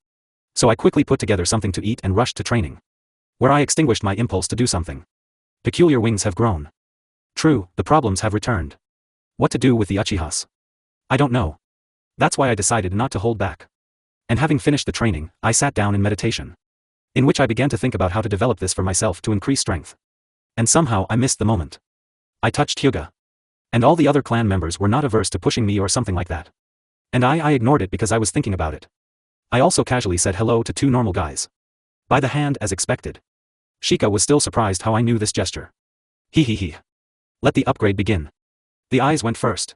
So I quickly put together something to eat and rushed to training. Where I extinguished my impulse to do something. Peculiar wings have grown. True, the problems have returned. What to do with the Uchihas? I don't know. That's why I decided not to hold back. And having finished the training, I sat down in meditation. In which I began to think about how to develop this for myself to increase strength. And somehow I missed the moment. I touched Hyuga. And all the other clan members were not averse to pushing me or something like that. And I ignored it because I was thinking about it. I also casually said hello to 2 normal guys. By the hand as expected. Shika was still surprised how I knew this gesture. He. Let the upgrade begin. The eyes went first.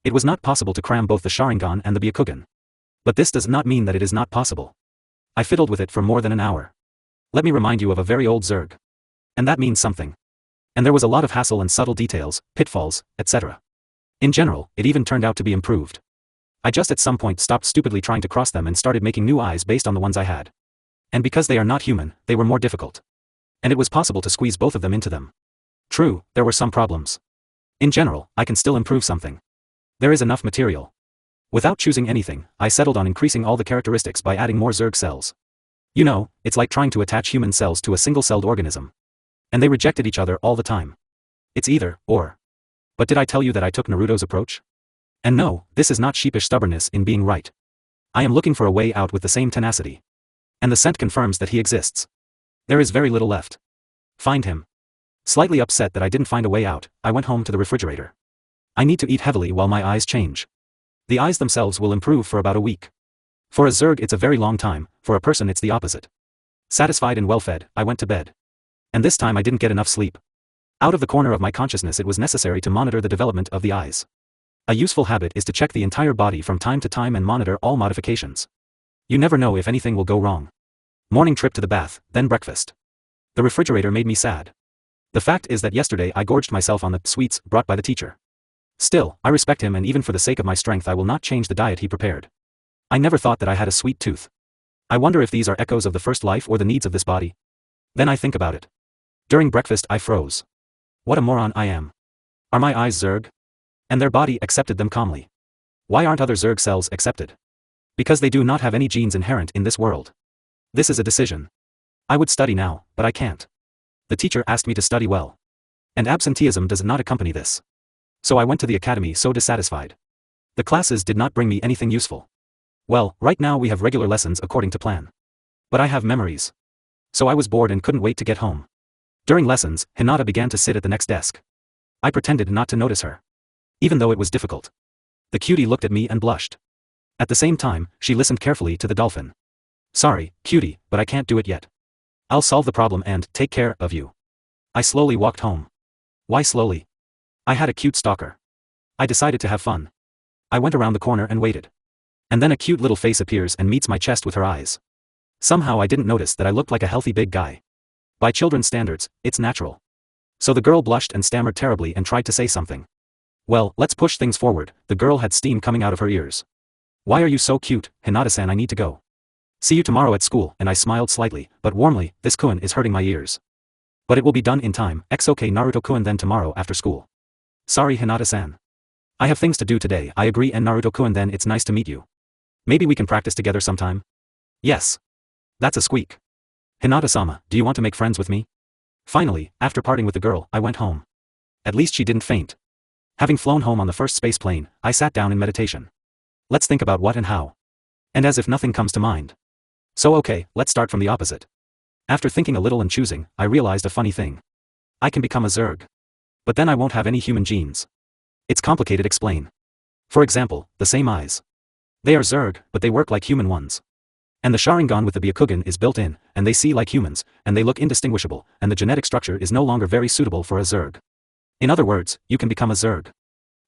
It was not possible to cram both the Sharingan and the Byakugan. But this does not mean that it is not possible. I fiddled with it for more than an hour. Let me remind you of a very old Zerg. And that means something. And there was a lot of hassle and subtle details, pitfalls, etc. In general, it even turned out to be improved. I just at some point stopped stupidly trying to cross them and started making new eyes based on the ones I had. And because they are not human, they were more difficult. And it was possible to squeeze both of them into them. True, there were some problems. In general, I can still improve something. There is enough material. Without choosing anything, I settled on increasing all the characteristics by adding more Zerg cells. You know, it's like trying to attach human cells to a single-celled organism. And they rejected each other all the time. It's either, or. But did I tell you that I took Naruto's approach? And no, this is not sheepish stubbornness in being right. I am looking for a way out with the same tenacity. And the scent confirms that he exists. There is very little left. Find him. Slightly upset that I didn't find a way out, I went home to the refrigerator. I need to eat heavily while my eyes change. The eyes themselves will improve for about a week. For a Zerg it's a very long time, for a person it's the opposite. Satisfied and well-fed, I went to bed. And this time I didn't get enough sleep. Out of the corner of my consciousness it was necessary to monitor the development of the eyes. A useful habit is to check the entire body from time to time and monitor all modifications. You never know if anything will go wrong. Morning trip to the bath, then breakfast. The refrigerator made me sad. The fact is that yesterday I gorged myself on the sweets brought by the teacher. Still, I respect him and even for the sake of my strength I will not change the diet he prepared. I never thought that I had a sweet tooth. I wonder if these are echoes of the first life or the needs of this body. Then I think about it. During breakfast I froze. What a moron I am. Are my eyes Zerg? And their body accepted them calmly. Why aren't other Zerg cells accepted? Because they do not have any genes inherent in this world. This is a decision. I would study now, but I can't. The teacher asked me to study well. And absenteeism does not accompany this. So I went to the academy so dissatisfied. The classes did not bring me anything useful. Well, right now we have regular lessons according to plan. But I have memories. So I was bored and couldn't wait to get home. During lessons, Hinata began to sit at the next desk. I pretended not to notice her. Even though it was difficult. The cutie looked at me and blushed. At the same time, she listened carefully to the dolphin. Sorry, cutie, but I can't do it yet. I'll solve the problem and take care of you. I slowly walked home. Why slowly? I had a cute stalker. I decided to have fun. I went around the corner and waited. And then a cute little face appears and meets my chest with her eyes. Somehow I didn't notice that I looked like a healthy big guy. By children's standards, it's natural. So the girl blushed and stammered terribly and tried to say something. Well, let's push things forward. The girl had steam coming out of her ears. Why are you so cute, Hinata-san? I need to go. See you tomorrow at school. And I smiled slightly, but warmly. This kun is hurting my ears. But it will be done in time. Okay, Naruto-kun, then tomorrow after school. Sorry, Hinata-san. I have things to do today. I agree. And Naruto-kun, then it's nice to meet you. Maybe we can practice together sometime? Yes. That's a squeak. Hinata-sama, do you want to make friends with me? Finally, after parting with the girl, I went home. At least she didn't faint. Having flown home on the first space plane, I sat down in meditation. Let's think about what and how. And as if nothing comes to mind. So okay, let's start from the opposite. After thinking a little and choosing, I realized a funny thing. I can become a Zerg. But then I won't have any human genes. It's complicated. Explain. For example, the same eyes. They are Zerg, but they work like human ones. And the Sharingan with the Byakugan is built in, and they see like humans, and they look indistinguishable, and the genetic structure is no longer very suitable for a Zerg. In other words, you can become a Zerg.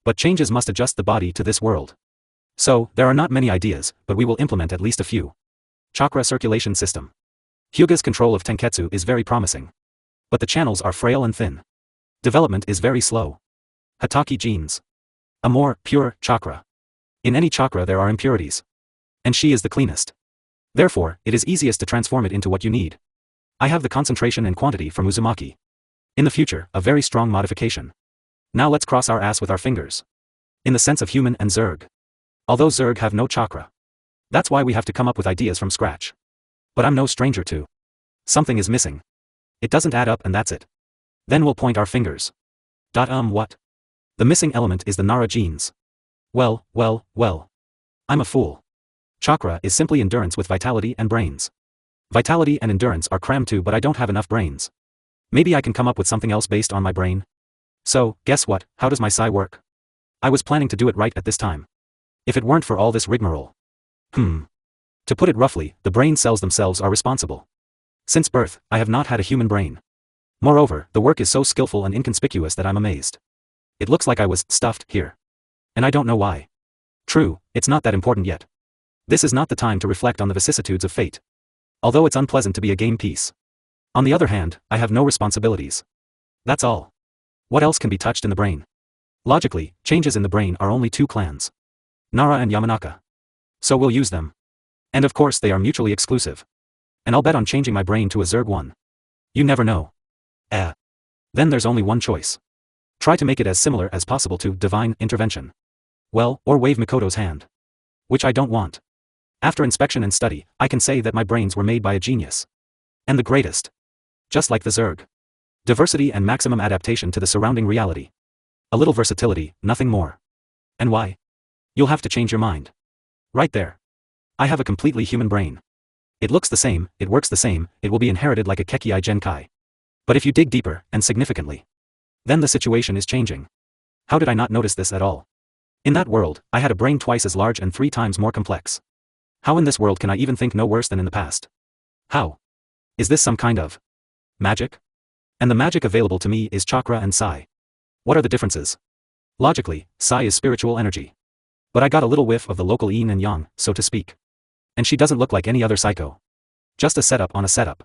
But changes must adjust the body to this world. So, there are not many ideas, but we will implement at least a few. Chakra circulation system. Hyuga's control of Tenketsu is very promising. But the channels are frail and thin. Development is very slow. Hataki genes. A more pure chakra. In any chakra there are impurities. And she is the cleanest. Therefore, it is easiest to transform it into what you need. I have the concentration and quantity from Uzumaki. In the future, a very strong modification. Now let's cross our ass with our fingers. In the sense of human and Zerg. Although Zerg have no chakra. That's why we have to come up with ideas from scratch. But I'm no stranger to. Something is missing. It doesn't add up and that's it. Then we'll point our fingers. What? The missing element is the Nara genes. Well. I'm a fool. Chakra is simply endurance with vitality and brains. Vitality and endurance are crammed too, but I don't have enough brains. Maybe I can come up with something else based on my brain. So, guess what, how does my psi work? I was planning to do it right at this time. If it weren't for all this rigmarole. To put it roughly, the brain cells themselves are responsible. Since birth, I have not had a human brain. Moreover, the work is so skillful and inconspicuous that I'm amazed. It looks like I was stuffed here. And I don't know why. True, it's not that important yet. This is not the time to reflect on the vicissitudes of fate. Although it's unpleasant to be a game piece. On the other hand, I have no responsibilities. That's all. What else can be touched in the brain? Logically, changes in the brain are only two clans. Nara and Yamanaka. So we'll use them. And of course they are mutually exclusive. And I'll bet on changing my brain to a Zerg one. You never know. Then there's only one choice. Try to make it as similar as possible to divine intervention. Well, or wave Mikoto's hand. Which I don't want. After inspection and study, I can say that my brains were made by a genius. And the greatest. Just like the Zerg. Diversity and maximum adaptation to the surrounding reality. A little versatility, nothing more. And why? You'll have to change your mind. Right there. I have a completely human brain. It looks the same, it works the same, it will be inherited like a Kekii Genkai. But if you dig deeper, and significantly, then the situation is changing. How did I not notice this at all? In that world, I had a brain twice as large and 3 times more complex. How in this world can I even think no worse than in the past? How? Is this some kind of magic? And the magic available to me is chakra and psi. What are the differences? Logically, psi is spiritual energy. But I got a little whiff of the local yin and yang, so to speak. And she doesn't look like any other psycho. Just a setup on a setup.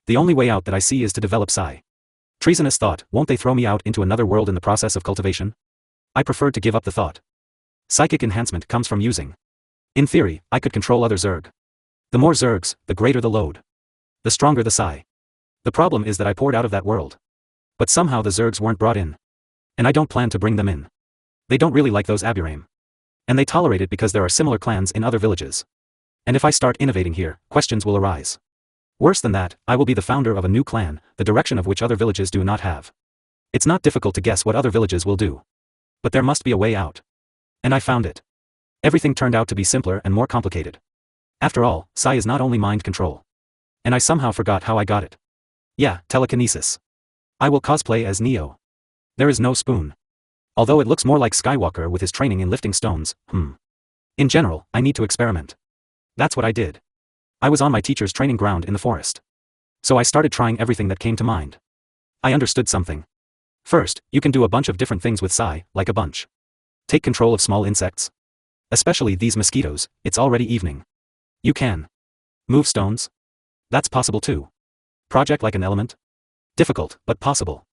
The only way out that I see is to develop psi. Treasonous thought, won't they throw me out into another world in the process of cultivation? I preferred to give up the thought. Psychic enhancement comes from using. In theory, I could control other Zerg. The more Zergs, the greater the load. The stronger the psi. The problem is that I poured out of that world. But somehow the Zergs weren't brought in. And I don't plan to bring them in. They don't really like those Aburame. And they tolerate it because there are similar clans in other villages. And if I start innovating here, questions will arise. Worse than that, I will be the founder of a new clan, the direction of which other villages do not have. It's not difficult to guess what other villages will do. But there must be a way out. And I found it. Everything turned out to be simpler and more complicated. After all, Sai is not only mind control. And I somehow forgot how I got it. Yeah, telekinesis. I will cosplay as Neo. There is no spoon. Although it looks more like Skywalker with his training in lifting stones, In general, I need to experiment. That's what I did. I was on my teacher's training ground in the forest. So I started trying everything that came to mind. I understood something. First, you can do a bunch of different things with Sai, like a bunch. Take control of small insects. Especially these mosquitoes, it's already evening. You can move stones. That's possible too. Project like an element. Difficult, but possible.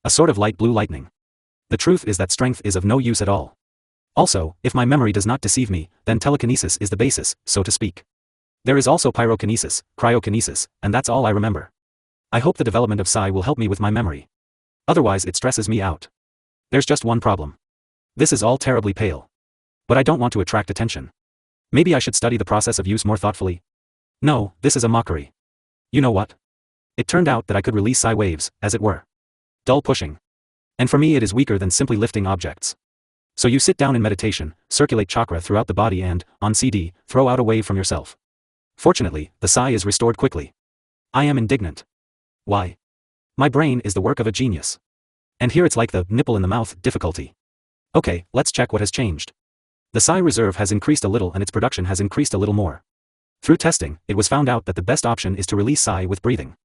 A sort of light blue lightning. The truth is that strength is of no use at all. Also, if my memory does not deceive me, then telekinesis is the basis, so to speak. There is also pyrokinesis, cryokinesis, and that's all I remember. I hope the development of Sai will help me with my memory. Otherwise it stresses me out. There's just one problem. This is all terribly pale. But I don't want to attract attention. Maybe I should study the process of use more thoughtfully. No, this is a mockery. You know what? It turned out that I could release Sai waves, as it were. Dull pushing. And for me it is weaker than simply lifting objects. So you sit down in meditation, circulate chakra throughout the body and, on CD, throw out a wave from yourself. Fortunately, the Sai is restored quickly. I am indignant. Why? My brain is the work of a genius. And here it's like the nipple in the mouth difficulty. Okay, let's check what has changed. The Sai reserve has increased a little and its production has increased a little more. Through testing, it was found out that the best option is to release Sai with breathing.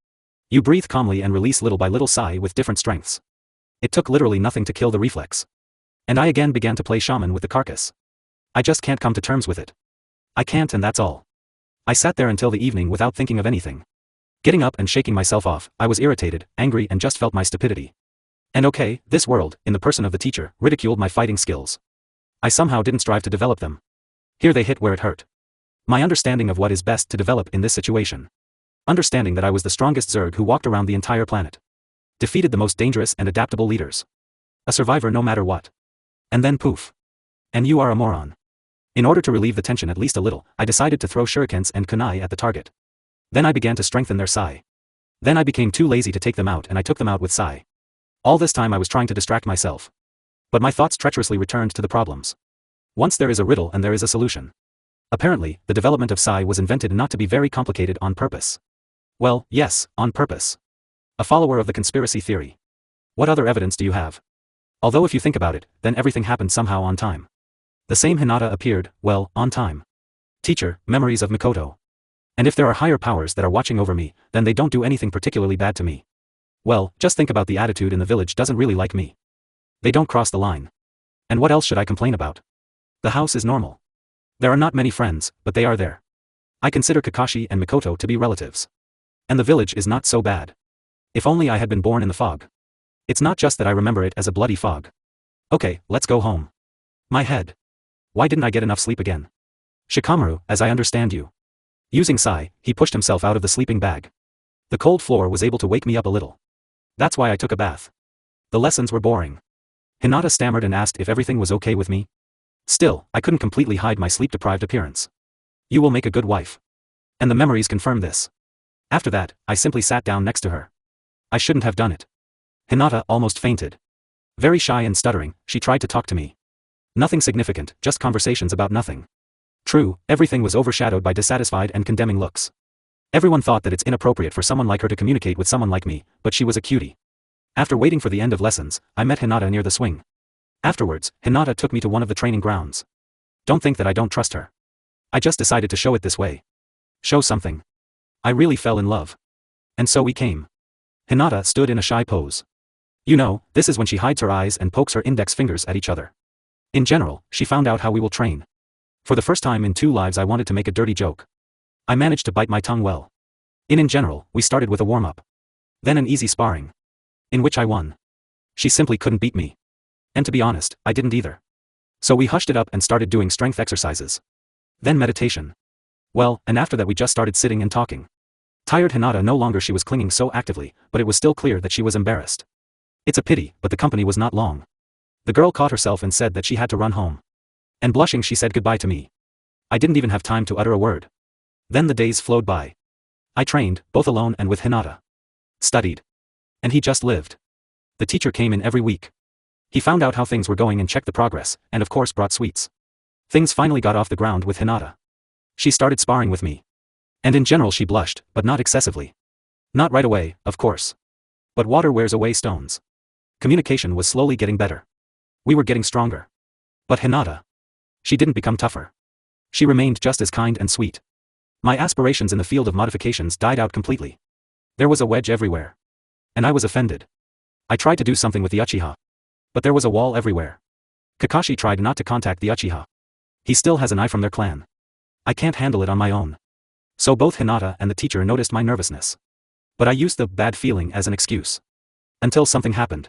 You breathe calmly and release little by little Sai with different strengths. It took literally nothing to kill the reflex. And I again began to play shaman with the carcass. I just can't come to terms with it. I can't, and that's all. I sat there until the evening without thinking of anything. Getting up and shaking myself off, I was irritated, angry, and just felt my stupidity. And okay, this world, in the person of the teacher, ridiculed my fighting skills. I somehow didn't strive to develop them. Here they hit where it hurt. My understanding of what is best to develop in this situation. Understanding that I was the strongest Zerg who walked around the entire planet. Defeated the most dangerous and adaptable leaders. A survivor no matter what. And then poof. And you are a moron. In order to relieve the tension at least a little, I decided to throw shurikens and kunai at the target. Then I began to strengthen their Sai. Then I became too lazy to take them out and I took them out with Sai. All this time I was trying to distract myself. But my thoughts treacherously returned to the problems. Once there is a riddle and there is a solution. Apparently, the development of Sai was invented not to be very complicated on purpose. Well, yes, on purpose. A follower of the conspiracy theory. What other evidence do you have? Although if you think about it, then everything happened somehow on time. The same Hinata appeared, well, on time. Teacher, memories of Mikoto. And if there are higher powers that are watching over me, then they don't do anything particularly bad to me. Well, just think about the attitude in the village doesn't really like me. They don't cross the line. And what else should I complain about? The house is normal. There are not many friends, but they are there. I consider Kakashi and Mikoto to be relatives. And the village is not so bad. If only I had been born in the fog. It's not just that I remember it as a bloody fog. Okay, let's go home. My head. Why didn't I get enough sleep again? Shikamaru, as I understand you. Using Sai, he pushed himself out of the sleeping bag. The cold floor was able to wake me up a little. That's why I took a bath. The lessons were boring. Hinata stammered and asked if everything was okay with me. Still, I couldn't completely hide my sleep-deprived appearance. You will make a good wife. And the memories confirm this. After that, I simply sat down next to her. I shouldn't have done it. Hinata almost fainted. Very shy and stuttering, she tried to talk to me. Nothing significant, just conversations about nothing. True, everything was overshadowed by dissatisfied and condemning looks. Everyone thought that it's inappropriate for someone like her to communicate with someone like me, but she was a cutie. After waiting for the end of lessons, I met Hinata near the swing. Afterwards, Hinata took me to one of the training grounds. Don't think that I don't trust her. I just decided to show it this way. Show something. I really fell in love. And so we came. Hinata stood in a shy pose. You know, this is when she hides her eyes and pokes her index fingers at each other. In general, she found out how we will train. For the first time in 2 lives I wanted to make a dirty joke. I managed to bite my tongue well. In general, we started with a warm-up. Then an easy sparring. In which I won. She simply couldn't beat me. And to be honest, I didn't either. So we hushed it up and started doing strength exercises. Then meditation. Well, and after that we just started sitting and talking. Tired Hinata no longer she was clinging so actively, but it was still clear that she was embarrassed. It's a pity, but the company was not long. The girl caught herself and said that she had to run home. And blushing she said goodbye to me. I didn't even have time to utter a word. Then the days flowed by. I trained, both alone and with Hinata. Studied. And he just lived. The teacher came in every week. He found out how things were going and checked the progress, and of course brought sweets. Things finally got off the ground with Hinata. She started sparring with me. And in general she blushed, but not excessively. Not right away, of course. But water wears away stones. Communication was slowly getting better. We were getting stronger. But Hinata. She didn't become tougher. She remained just as kind and sweet. My aspirations in the field of modifications died out completely. There was a wedge everywhere. And I was offended. I tried to do something with the Uchiha. But there was a wall everywhere. Kakashi tried not to contact the Uchiha. He still has an eye from their clan. I can't handle it on my own. So both Hinata and the teacher noticed my nervousness. But I used the bad feeling as an excuse. Until something happened.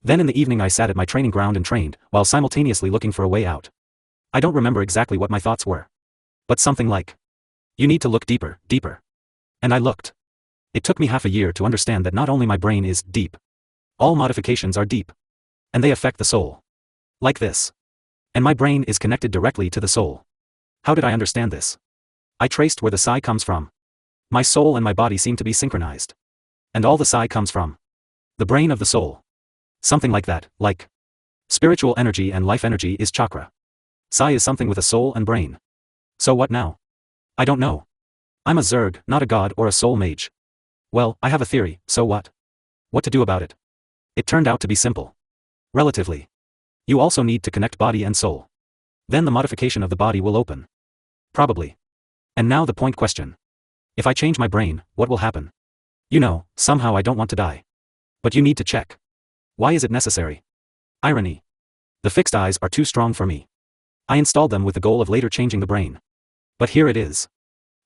Then in the evening I sat at my training ground and trained, while simultaneously looking for a way out. I don't remember exactly what my thoughts were. But something like, you need to look deeper, deeper. And I looked. It took me half a year to understand that not only my brain is deep. All modifications are deep. And they affect the soul. Like this. And my brain is connected directly to the soul. How did I understand this? I traced where the psi comes from. My soul and my body seem to be synchronized. And all the psi comes from the brain of the soul. Something like that, like spiritual energy and life energy is chakra. Psi is something with a soul and brain. So what now? I don't know. I'm a Zerg, not a god or a soul mage. Well, I have a theory, so what? What to do about it? It turned out to be simple. Relatively. You also need to connect body and soul. Then the modification of the body will open. Probably. And now the point question. If I change my brain, what will happen? You know, somehow I don't want to die. But you need to check. Why is it necessary? Irony. The fixed eyes are too strong for me. I installed them with the goal of later changing the brain. But here it is.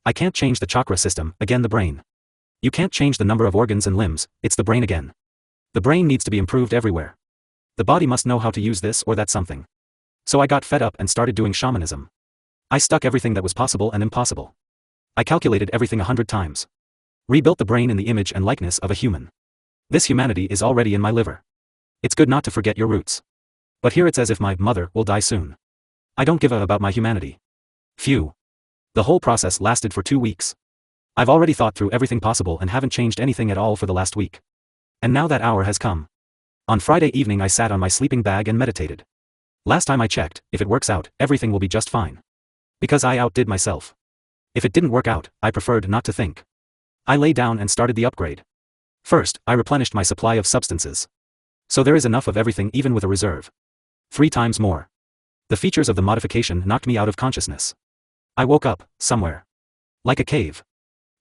I can't change the chakra system, again the brain. You can't change the number of organs and limbs, it's the brain again. The brain needs to be improved everywhere. The body must know how to use this or that something. So I got fed up and started doing shamanism. I stuck everything that was possible and impossible. I calculated everything 100 times. Rebuilt the brain in the image and likeness of a human. This humanity is already in my liver. It's good not to forget your roots. But here it's as if my mother will die soon. I don't give a about my humanity. Phew. The whole process lasted for 2 weeks. I've already thought through everything possible and haven't changed anything at all for the last week. And now that hour has come. On Friday evening I sat on my sleeping bag and meditated. Last time I checked, if it works out, everything will be just fine. Because I outdid myself. If it didn't work out, I preferred not to think. I lay down and started the upgrade. First, I replenished my supply of substances. So there is enough of everything even with a reserve. 3 times more. The features of the modification knocked me out of consciousness. I woke up, somewhere. Like a cave.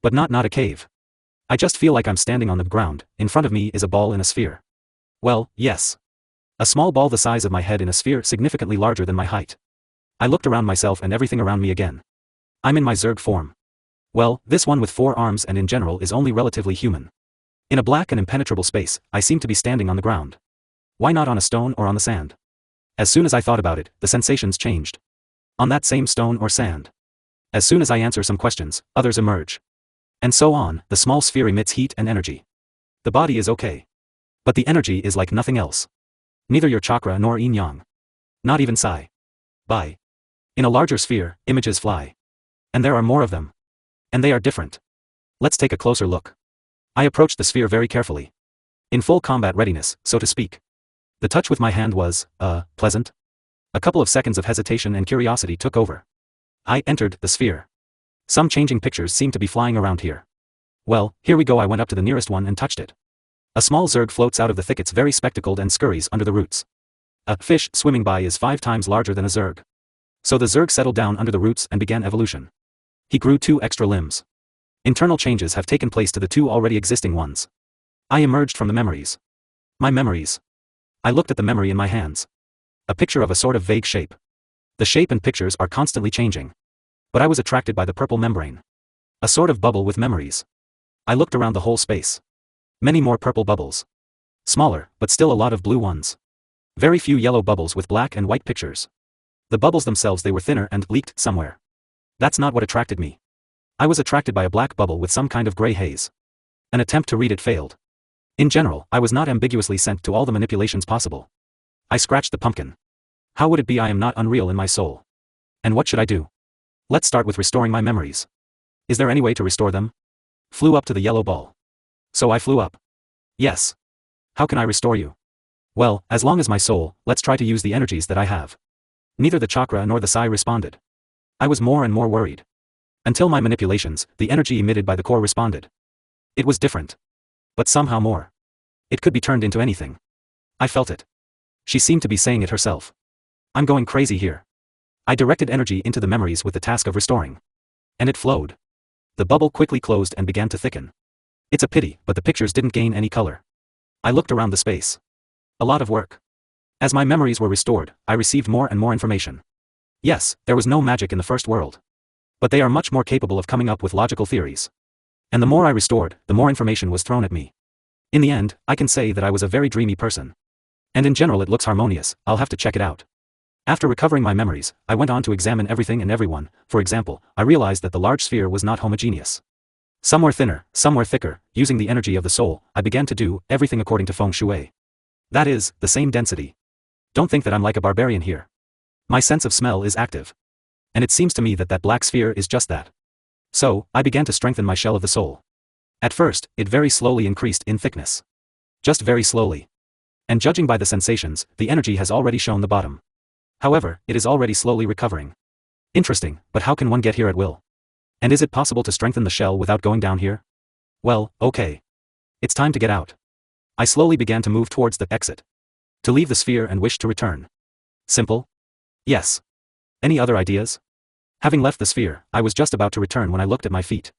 But not a cave. I just feel like I'm standing on the ground, in front of me is a ball in a sphere. Well, yes. A small ball the size of my head in a sphere significantly larger than my height. I looked around myself and everything around me again. I'm in my Zerg form. Well, this one with 4 arms and in general is only relatively human. In a black and impenetrable space, I seem to be standing on the ground. Why not on a stone or on the sand? As soon as I thought about it, the sensations changed. On that same stone or sand. As soon as I answer some questions, others emerge. And so on, the small sphere emits heat and energy. The body is okay. But the energy is like nothing else. Neither your chakra nor yin-yang. Not even psi. Bai. In a larger sphere, images fly. And there are more of them. And they are different. Let's take a closer look. I approached the sphere very carefully. In full combat readiness, so to speak. The touch with my hand was, pleasant. A couple of seconds of hesitation and curiosity took over. I entered the sphere. Some changing pictures seem to be flying around here. Well, here we go. I went up to the nearest one and touched it. A small Zerg floats out of the thickets very spectacled and scurries under the roots. A fish swimming by is 5 times larger than a Zerg. So the Zerg settled down under the roots and began evolution. He grew 2 extra limbs. Internal changes have taken place to the 2 already existing ones. I emerged from the memories. My memories. I looked at the memory in my hands. A picture of a sort of vague shape. The shape and pictures are constantly changing. But I was attracted by the purple membrane. A sort of bubble with memories. I looked around the whole space. Many more purple bubbles. Smaller, but still a lot of blue ones. Very few yellow bubbles with black and white pictures. The bubbles themselves, they were thinner and leaked somewhere. That's not what attracted me. I was attracted by a black bubble with some kind of gray haze. An attempt to read it failed. In general, I was not ambiguously sent to all the manipulations possible. I scratched the pumpkin. How would it be I am not unreal in my soul? And what should I do? Let's start with restoring my memories. Is there any way to restore them? Flew up to the yellow ball. So I flew up. Yes. How can I restore you? Well, as long as my soul, let's try to use the energies that I have. Neither the chakra nor the psi responded. I was more and more worried. Until my manipulations, the energy emitted by the core responded. It was different. But somehow more. It could be turned into anything. I felt it. She seemed to be saying it herself. I'm going crazy here. I directed energy into the memories with the task of restoring. And it flowed. The bubble quickly closed and began to thicken. It's a pity, but the pictures didn't gain any color. I looked around the space. A lot of work. As my memories were restored, I received more and more information. Yes, there was no magic in the first world. But they are much more capable of coming up with logical theories. And the more I restored, the more information was thrown at me. In the end, I can say that I was a very dreamy person. And in general it looks harmonious. I'll have to check it out. After recovering my memories, I went on to examine everything and everyone. For example, I realized that the large sphere was not homogeneous. Some were thinner, some were thicker. Using the energy of the soul, I began to do everything according to feng shui. That is, the same density. Don't think that I'm like a barbarian here. My sense of smell is active. And it seems to me that that black sphere is just that. So, I began to strengthen my shell of the soul. At first, it very slowly increased in thickness. Just very slowly. And judging by the sensations, the energy has already shown the bottom. However, it is already slowly recovering. Interesting, but how can one get here at will? And is it possible to strengthen the shell without going down here? Well, okay. It's time to get out. I slowly began to move towards the exit. To leave the sphere and wish to return. Simple? Yes. Any other ideas? Having left the sphere, I was just about to return when I looked at my feet.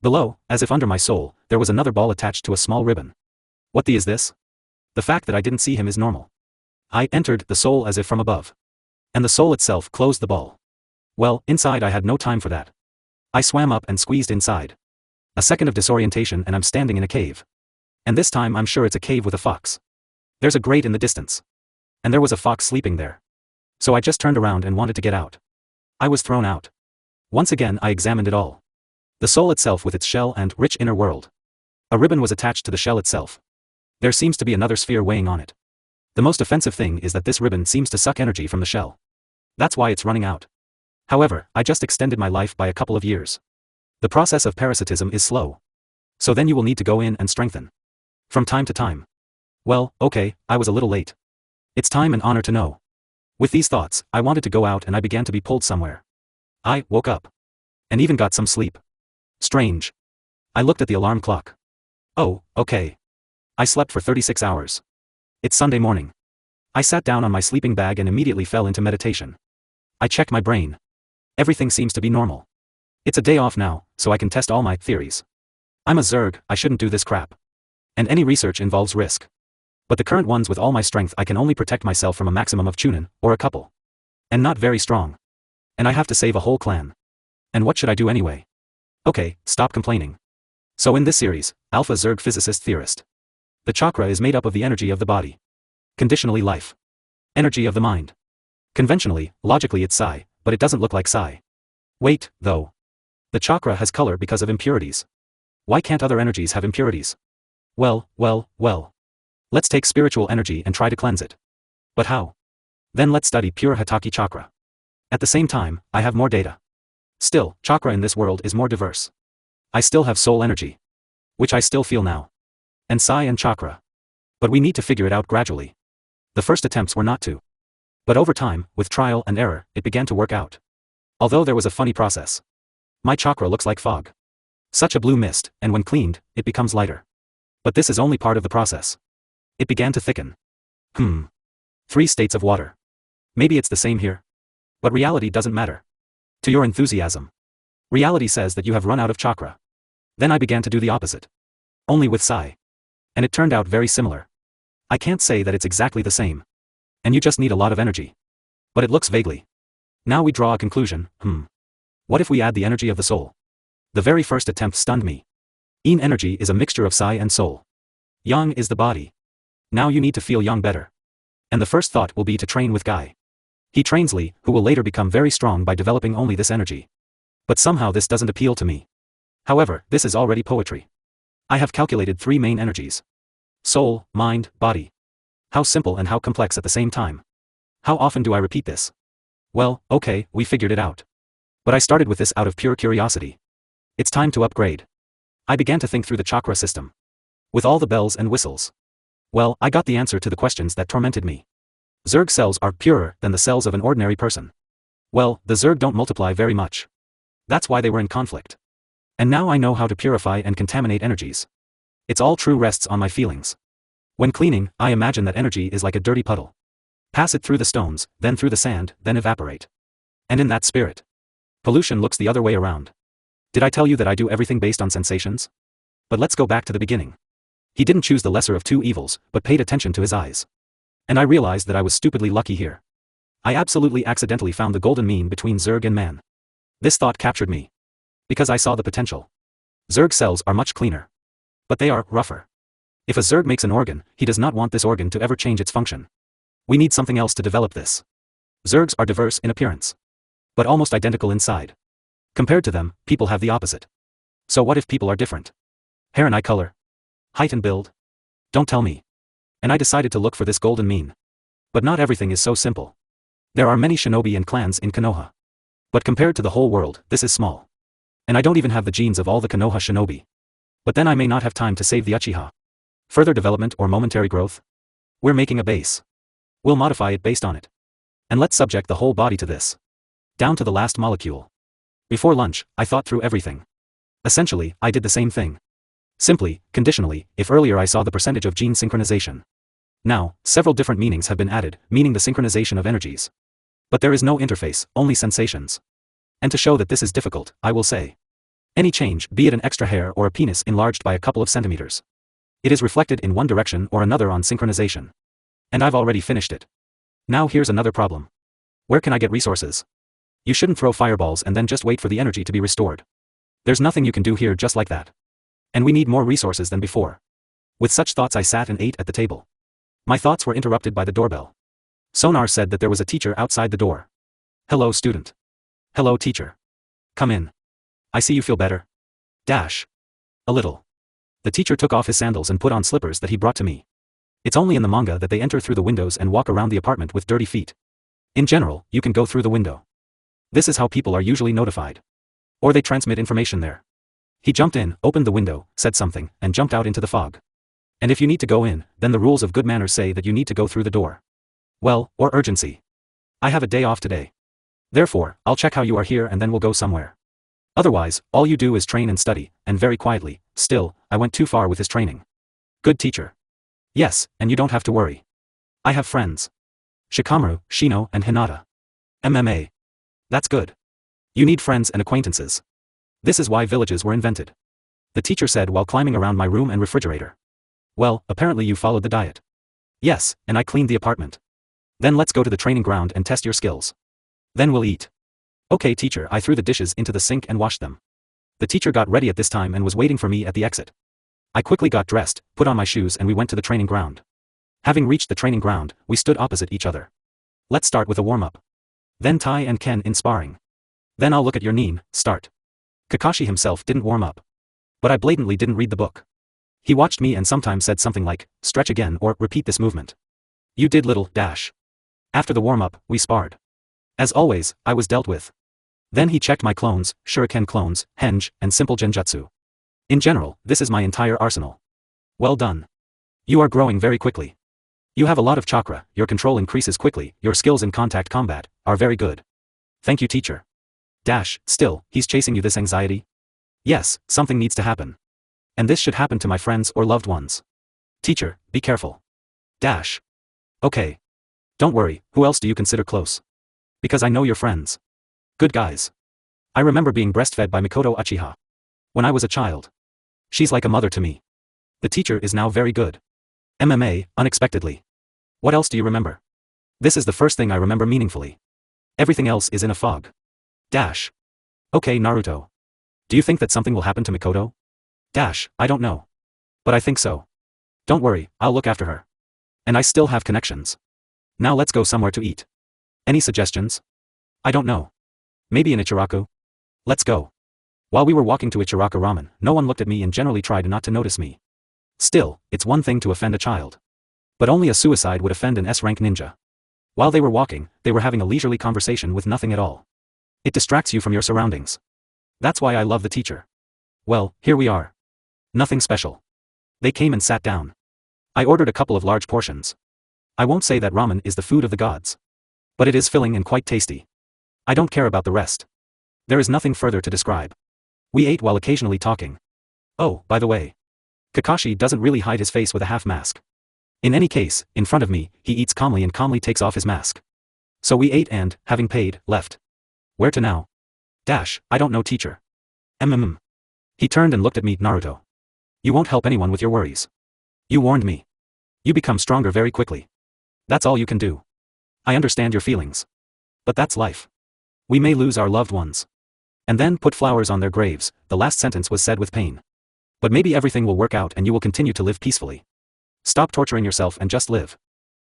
Below, as if under my soul, there was another ball attached to a small ribbon. What the is this? The fact that I didn't see him is normal. I entered the soul as if from above. And the soul itself closed the ball. Well, inside I had no time for that. I swam up and squeezed inside. A second of disorientation and I'm standing in a cave. And this time I'm sure it's a cave with a fox. There's a grate in the distance. And there was a fox sleeping there. So I just turned around and wanted to get out. I was thrown out. Once again I examined it all. The soul itself with its shell and rich inner world. A ribbon was attached to the shell itself. There seems to be another sphere weighing on it. The most offensive thing is that this ribbon seems to suck energy from the shell. That's why it's running out. However, I just extended my life by a couple of years. The process of parasitism is slow. So then you will need to go in and strengthen. From time to time. Well, okay, I was a little late. It's time and honor to know. With these thoughts, I wanted to go out and I began to be pulled somewhere. I woke up. And even got some sleep. Strange. I looked at the alarm clock. Oh, okay. I slept for 36 hours. It's Sunday morning. I sat down on my sleeping bag and immediately fell into meditation. I checked my brain. Everything seems to be normal. It's a day off now, so I can test all my theories. I'm a Zerg, I shouldn't do this crap. And any research involves risk. But the current ones with all my strength I can only protect myself from a maximum of Chunin, or a couple. And not very strong. And I have to save a whole clan. And what should I do anyway? Okay, stop complaining. So in this series, Alpha Zerg Physicist Theorist. The chakra is made up of the energy of the body. Conditionally life. Energy of the mind. Conventionally, logically it's psi, but it doesn't look like psi. Wait, though. The chakra has color because of impurities. Why can't other energies have impurities? Well. Let's take spiritual energy and try to cleanse it. But how? Then let's study pure Hitaki chakra. At the same time, I have more data. Still, chakra in this world is more diverse. I still have soul energy. Which I still feel now. And psi and chakra. But we need to figure it out gradually. The first attempts were not to. But over time, with trial and error, it began to work out. Although there was a funny process. My chakra looks like fog. Such a blue mist, and when cleaned, it becomes lighter. But this is only part of the process. It began to thicken. 3 states of water. Maybe it's the same here. But reality doesn't matter. To your enthusiasm. Reality says that you have run out of chakra. Then I began to do the opposite. Only with psi. And it turned out very similar. I can't say that it's exactly the same. And you just need a lot of energy. But it looks vaguely. Now we draw a conclusion. What if we add the energy of the soul? The very first attempt stunned me. Yin energy is a mixture of psi and soul. Yang is the body. Now you need to feel Yang better. And the first thought will be to train with Guy. He trains Li, who will later become very strong by developing only this energy. But somehow this doesn't appeal to me. However, this is already poetry. I have calculated 3 main energies. Soul, mind, body. How simple and how complex at the same time. How often do I repeat this? Well, okay, we figured it out. But I started with this out of pure curiosity. It's time to upgrade. I began to think through the chakra system. With all the bells and whistles. Well, I got the answer to the questions that tormented me. Zerg cells are purer than the cells of an ordinary person. Well, the Zerg don't multiply very much. That's why they were in conflict. And now I know how to purify and contaminate energies. It's all true rests on my feelings. When cleaning, I imagine that energy is like a dirty puddle. Pass it through the stones, then through the sand, then evaporate. And in that spirit, pollution looks the other way around. Did I tell you that I do everything based on sensations? But let's go back to the beginning. He didn't choose the lesser of two evils, but paid attention to his eyes. And I realized that I was stupidly lucky here. I absolutely accidentally found the golden mean between Zerg and man. This thought captured me. Because I saw the potential. Zerg cells are much cleaner. But they are rougher. If a Zerg makes an organ, he does not want this organ to ever change its function. We need something else to develop this. Zergs are diverse in appearance. But almost identical inside. Compared to them, people have the opposite. So what if people are different? Hair and eye color? Height and build? Don't tell me. And I decided to look for this golden mean. But not everything is so simple. There are many shinobi and clans in Konoha. But compared to the whole world, this is small. And I don't even have the genes of all the Konoha shinobi. But then I may not have time to save the Uchiha. Further development or momentary growth? We're making a base. We'll modify it based on it. And let's subject the whole body to this. Down to the last molecule. Before lunch, I thought through everything. Essentially, I did the same thing. Simply, conditionally, if earlier I saw the percentage of gene synchronization. Now, several different meanings have been added, meaning the synchronization of energies. But there is no interface, only sensations. And to show that this is difficult, I will say. Any change, be it an extra hair or a penis enlarged by a couple of centimeters. It is reflected in one direction or another on synchronization. And I've already finished it. Now here's another problem. Where can I get resources? You shouldn't throw fireballs and then just wait for the energy to be restored. There's nothing you can do here just like that. And we need more resources than before. With such thoughts I sat and ate at the table. My thoughts were interrupted by the doorbell. Sonar said that there was a teacher outside the door. Hello, student. Hello, teacher. Come in. I see you feel better. Dash. A little. The teacher took off his sandals and put on slippers that he brought to me. It's only in the manga that they enter through the windows and walk around the apartment with dirty feet. In general, you can go through the window. This is how people are usually notified. Or they transmit information there. He jumped in, opened the window, said something, and jumped out into the fog. And if you need to go in, then the rules of good manners say that you need to go through the door. Well, or urgency. I have a day off today. Therefore, I'll check how you are here and then we'll go somewhere. Otherwise, all you do is train and study, and very quietly. Still, I went too far with his training. Good teacher. Yes, and you don't have to worry. I have friends. Shikamaru, Shino, and Hinata. MMA. That's good. You need friends and acquaintances. This is why villages were invented. The teacher said while climbing around my room and refrigerator. Well, apparently you followed the diet. Yes, and I cleaned the apartment. Then let's go to the training ground and test your skills. Then we'll eat. Okay, teacher. I threw the dishes into the sink and washed them. The teacher got ready at this time and was waiting for me at the exit. I quickly got dressed, put on my shoes, and we went to the training ground. Having reached the training ground, we stood opposite each other. Let's start with a warm-up. Then Tai and Ken in sparring. Then I'll look at your Nin, start. Kakashi himself didn't warm up. But I blatantly didn't read the book. He watched me and sometimes said something like, stretch again or repeat this movement. You did little, dash. After the warm-up, we sparred. As always, I was dealt with. Then he checked my clones, shuriken clones, henge, and simple genjutsu. In general, this is my entire arsenal. Well done. You are growing very quickly. You have a lot of chakra, your control increases quickly, your skills in contact combat are very good. Thank you, teacher. Dash, still, he's chasing you this anxiety? Yes, something needs to happen. And this should happen to my friends or loved ones. Teacher, be careful. Dash. Okay. Don't worry, who else do you consider close? Because I know your friends. Good guys. I remember being breastfed by Mikoto Uchiha. When I was a child. She's like a mother to me. The teacher is now very good. MMA, unexpectedly. What else do you remember? This is the first thing I remember meaningfully. Everything else is in a fog. Dash. Okay, Naruto. Do you think that something will happen to Mikoto? Dash, I don't know. But I think so. Don't worry, I'll look after her. And I still have connections. Now let's go somewhere to eat. Any suggestions? I don't know. Maybe in Ichiraku? Let's go. While we were walking to Ichiraku Ramen, no one looked at me and generally tried not to notice me. Still, it's one thing to offend a child. But only a suicide would offend an S-rank ninja. While they were walking, they were having a leisurely conversation with nothing at all. It distracts you from your surroundings. That's why I love the teacher. Well, here we are. Nothing special. They came and sat down. I ordered a couple of large portions. I won't say that ramen is the food of the gods. But it is filling and quite tasty. I don't care about the rest. There is nothing further to describe. We ate while occasionally talking. Oh, by the way. Kakashi doesn't really hide his face with a half mask. In any case, in front of me, he eats calmly and calmly takes off his mask. So we ate and, having paid, left. Where to now? I don't know, teacher. He turned and looked at me, Naruto. You won't help anyone with your worries. You warned me. You become stronger very quickly. That's all you can do. I understand your feelings. But that's life. We may lose our loved ones. And then put flowers on their graves, the last sentence was said with pain. But maybe everything will work out and you will continue to live peacefully. Stop torturing yourself and just live.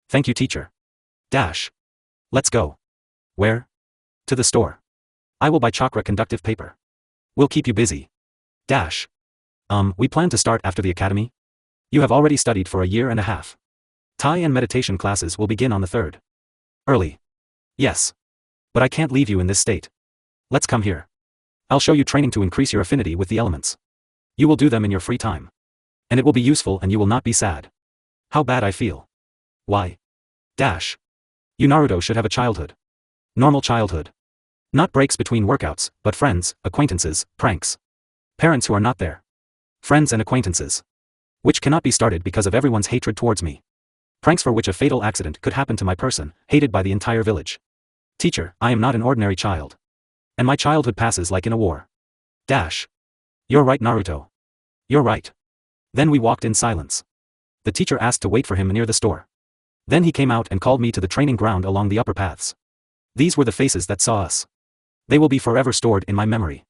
Thank you, teacher. Let's go. Where? To the store. I will buy chakra conductive paper. We'll keep you busy. We plan to start after the academy? You have already studied for a year and a half. Thai and meditation classes will begin on the 3rd. Early. Yes. But I can't leave you in this state. Let's come here. I'll show you training to increase your affinity with the elements. You will do them in your free time. And it will be useful and you will not be sad. How bad I feel. Why? You Naruto should have a childhood. Normal childhood. Not breaks between workouts, but friends, acquaintances, pranks. Parents who are not there. Friends and acquaintances. Which cannot be started because of everyone's hatred towards me. Pranks for which a fatal accident could happen to my person, hated by the entire village. Teacher, I am not an ordinary child. And my childhood passes like in a war. You're right, Naruto. You're right. Then we walked in silence. The teacher asked to wait for him near the store. Then he came out and called me to the training ground along the upper paths. These were the faces that saw us. They will be forever stored in my memory.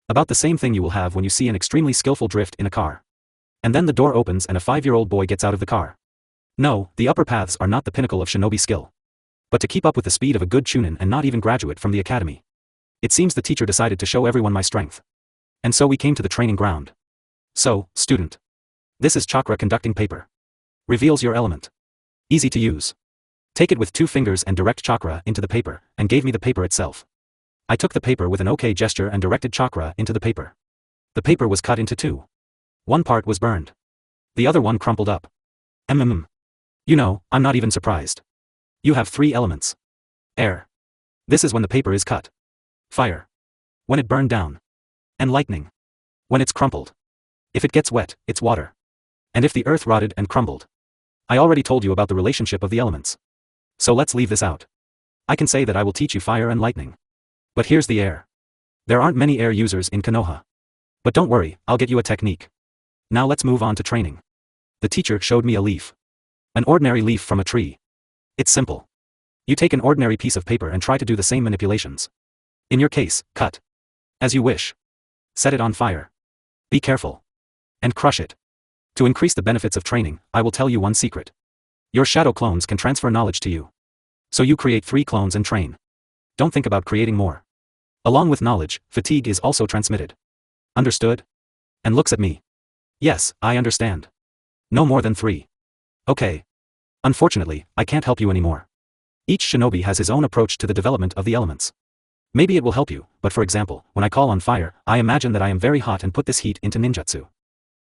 About the same thing you will have when you see an extremely skillful drift in a car. And then the door opens and a 5-year-old boy gets out of the car. No, the upper paths are not the pinnacle of shinobi skill. But to keep up with the speed of a good chunin and not even graduate from the academy. It seems the teacher decided to show everyone my strength. And so we came to the training ground. So, student. This is chakra conducting paper. Reveals your element. Easy to use. Take it with 2 fingers and direct chakra into the paper, and gave me the paper itself. I took the paper with an OK gesture and directed chakra into the paper. The paper was cut into 2. One part was burned. The other one crumpled up. You know, I'm not even surprised. You have 3 elements. Air. This is when the paper is cut. Fire. When it burned down. And lightning. When it's crumpled. If it gets wet, it's water. And if the earth rotted and crumbled. I already told you about the relationship of the elements. So let's leave this out. I can say that I will teach you fire and lightning. But here's the air. There aren't many air users in Konoha. But don't worry, I'll get you a technique. Now let's move on to training. The teacher showed me a leaf. An ordinary leaf from a tree. It's simple. You take an ordinary piece of paper and try to do the same manipulations. In your case, cut. As you wish. Set it on fire. Be careful. And crush it. To increase the benefits of training, I will tell you one secret. Your shadow clones can transfer knowledge to you. So you create 3 clones and train. Don't think about creating more. Along with knowledge, fatigue is also transmitted. Understood? And looks at me. Yes, I understand. No more than 3. Okay. Unfortunately, I can't help you anymore. Each shinobi has his own approach to the development of the elements. Maybe it will help you, but for example, when I call on fire, I imagine that I am very hot and put this heat into ninjutsu.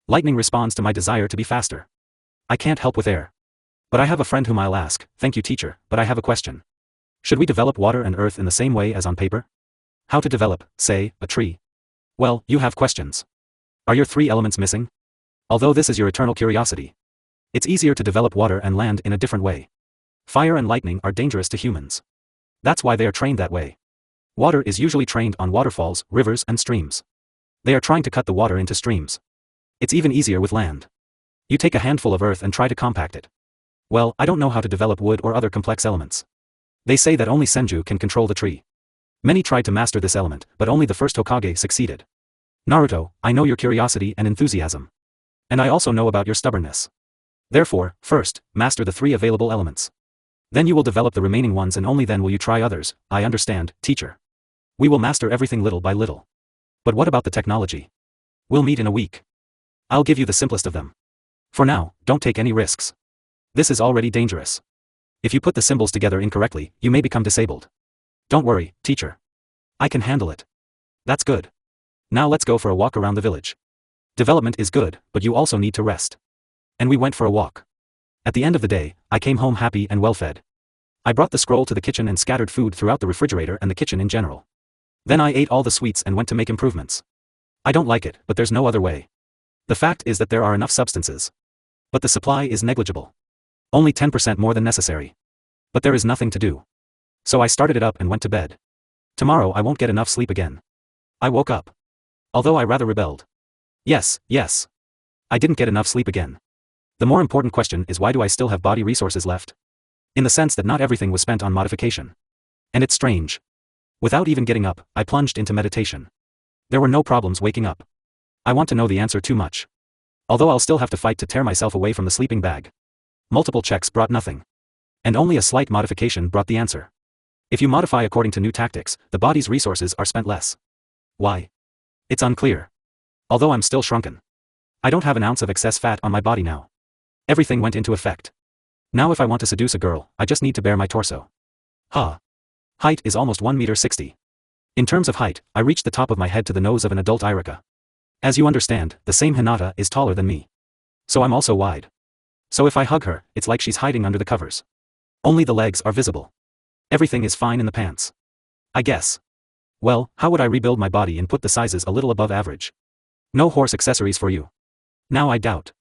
Lightning responds to my desire to be faster. I can't help with air. But I have a friend whom I'll ask. Thank you, teacher, but I have a question. Should we develop water and earth in the same way as on paper? How to develop, say, a tree? Well, you have questions. Are your 3 elements missing? Although this is your eternal curiosity. It's easier to develop water and land in a different way. Fire and lightning are dangerous to humans. That's why they are trained that way. Water is usually trained on waterfalls, rivers and streams. They are trying to cut the water into streams. It's even easier with land. You take a handful of earth and try to compact it. Well, I don't know how to develop wood or other complex elements. They say that only Senju can control the tree. Many tried to master this element, but only the first Hokage succeeded. Naruto, I know your curiosity and enthusiasm. And I also know about your stubbornness. Therefore, first, master the 3 available elements. Then you will develop the remaining ones and only then will you try others. I understand, teacher. We will master everything little by little. But what about the technology? We'll meet in a week. I'll give you the simplest of them. For now, don't take any risks. This is already dangerous. If you put the symbols together incorrectly, you may become disabled. Don't worry, teacher. I can handle it. That's good. Now let's go for a walk around the village. Development is good, but you also need to rest. And we went for a walk. At the end of the day, I came home happy and well-fed. I brought the scroll to the kitchen and scattered food throughout the refrigerator and the kitchen in general. Then I ate all the sweets and went to make improvements. I don't like it, but there's no other way. The fact is that there are enough substances. But the supply is negligible. Only 10% more than necessary. But there is nothing to do. So I started it up and went to bed. Tomorrow I won't get enough sleep again. I woke up. Although I rather rebelled. Yes. I didn't get enough sleep again. The more important question is, why do I still have body resources left? In the sense that not everything was spent on modification. And it's strange. Without even getting up, I plunged into meditation. There were no problems waking up. I want to know the answer too much. Although I'll still have to fight to tear myself away from the sleeping bag. Multiple checks brought nothing. And only a slight modification brought the answer. If you modify according to new tactics, the body's resources are spent less. Why? It's unclear. Although I'm still shrunken. I don't have an ounce of excess fat on my body now. Everything went into effect. Now if I want to seduce a girl, I just need to bare my torso. Height is almost 1.60 meters. In terms of height, I reached the top of my head to the nose of an adult Irika. As you understand, the same Hinata is taller than me. So I'm also wide. So if I hug her, it's like she's hiding under the covers. Only the legs are visible. Everything is fine in the pants. I guess. Well, how would I rebuild my body and put the sizes a little above average? No horse accessories for you. Now I doubt.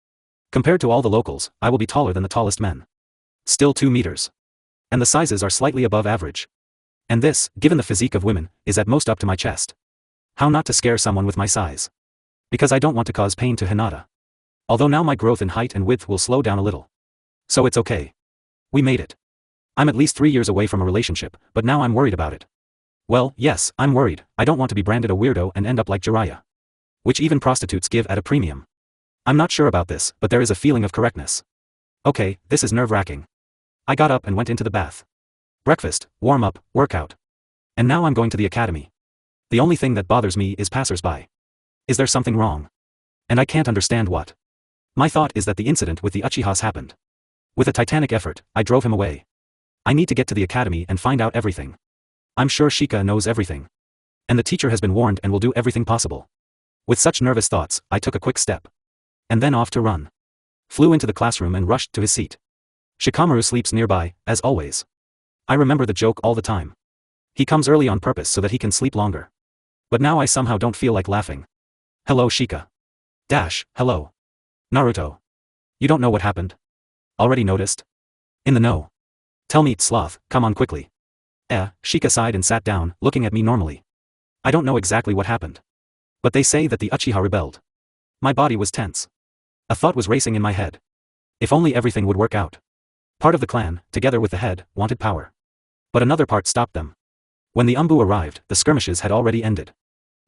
Compared to all the locals, I will be taller than the tallest men. Still 2 meters. And the sizes are slightly above average. And this, given the physique of women, is at most up to my chest. How not to scare someone with my size? Because I don't want to cause pain to Hinata. Although now my growth in height and width will slow down a little. So it's okay. We made it. I'm at least 3 years away from a relationship, but now I'm worried about it. Well, yes, I'm worried. I don't want to be branded a weirdo and end up like Jiraiya. Which even prostitutes give at a premium. I'm not sure about this, but there is a feeling of correctness. Okay, this is nerve-wracking. I got up and went into the bath. Breakfast, warm-up, workout. And now I'm going to the academy. The only thing that bothers me is passers-by. Is there something wrong? And I can't understand what. My thought is that the incident with the Uchihas happened. With a titanic effort, I drove him away. I need to get to the academy and find out everything. I'm sure Shika knows everything. And the teacher has been warned and will do everything possible. With such nervous thoughts, I took a quick step. And then off to run. Flew into the classroom and rushed to his seat. Shikamaru sleeps nearby, as always. I remember the joke all the time. He comes early on purpose so that he can sleep longer. But now I somehow don't feel like laughing. Hello Shika. Hello. Naruto. You don't know what happened? Already noticed? In the know. Tell me, sloth, come on quickly. Shika sighed and sat down, looking at me normally. I don't know exactly what happened. But they say that the Uchiha rebelled. My body was tense. A thought was racing in my head. If only everything would work out. Part of the clan, together with the head, wanted power. But another part stopped them. When the Umbu arrived, the skirmishes had already ended.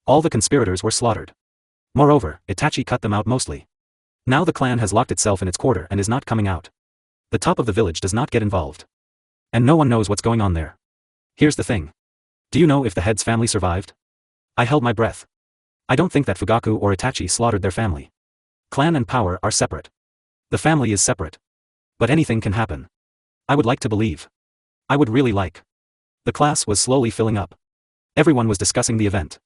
All the conspirators were slaughtered. Moreover, Itachi cut them out mostly. Now the clan has locked itself in its quarter and is not coming out. The top of the village does not get involved. And no one knows what's going on there. Here's the thing. Do you know if the head's family survived? I held my breath. I don't think that Fugaku or Itachi slaughtered their family. Clan and power are separate. The family is separate. But anything can happen. I would like to believe. I would really like. The class was slowly filling up. Everyone was discussing the event.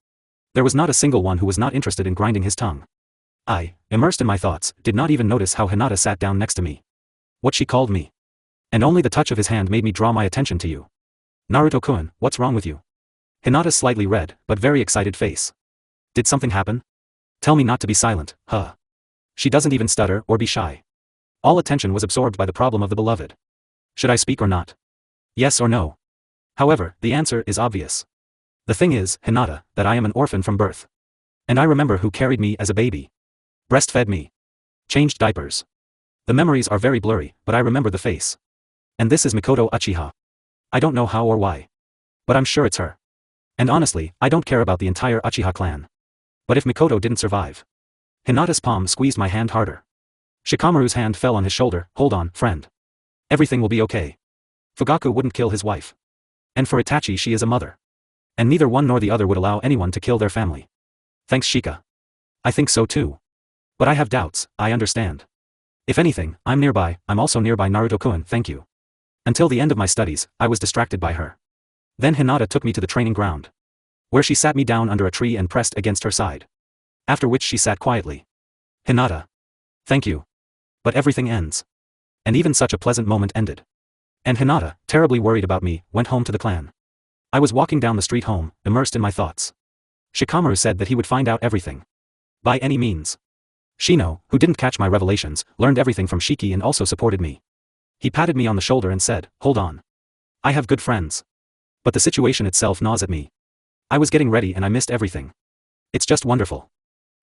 There was not a single one who was not interested in grinding his tongue. I, immersed in my thoughts, did not even notice how Hinata sat down next to me. What she called me. And only the touch of his hand made me draw my attention to you. Naruto-kun, what's wrong with you? Hinata's slightly red, but very excited face. Did something happen? Tell me not to be silent, huh? She doesn't even stutter or be shy. All attention was absorbed by the problem of the beloved. Should I speak or not? Yes or no? However, the answer is obvious. The thing is, Hinata, that I am an orphan from birth. And I remember who carried me as a baby. Breastfed me. Changed diapers. The memories are very blurry, but I remember the face. And this is Mikoto Uchiha. I don't know how or why. But I'm sure it's her. And honestly, I don't care about the entire Uchiha clan. But if Mikoto didn't survive. Hinata's palm squeezed my hand harder. Shikamaru's hand fell on his shoulder. Hold on, friend. Everything will be okay. Fugaku wouldn't kill his wife. And for Itachi she is a mother. And neither one nor the other would allow anyone to kill their family. Thanks Shika. I think so too. But I have doubts, I understand. If anything, I'm nearby, I'm also nearby Naruto-kun, thank you. Until the end of my studies, I was distracted by her. Then Hinata took me to the training ground. Where she sat me down under a tree and pressed against her side. After which she sat quietly. Hinata. Thank you. But everything ends. And even such a pleasant moment ended. And Hinata, terribly worried about me, went home to the clan. I was walking down the street home, immersed in my thoughts. Shikamaru said that he would find out everything. By any means. Shino, who didn't catch my revelations, learned everything from Shiki and also supported me. He patted me on the shoulder and said, "Hold on. I have good friends." But the situation itself gnaws at me. I was getting ready and I missed everything. It's just wonderful.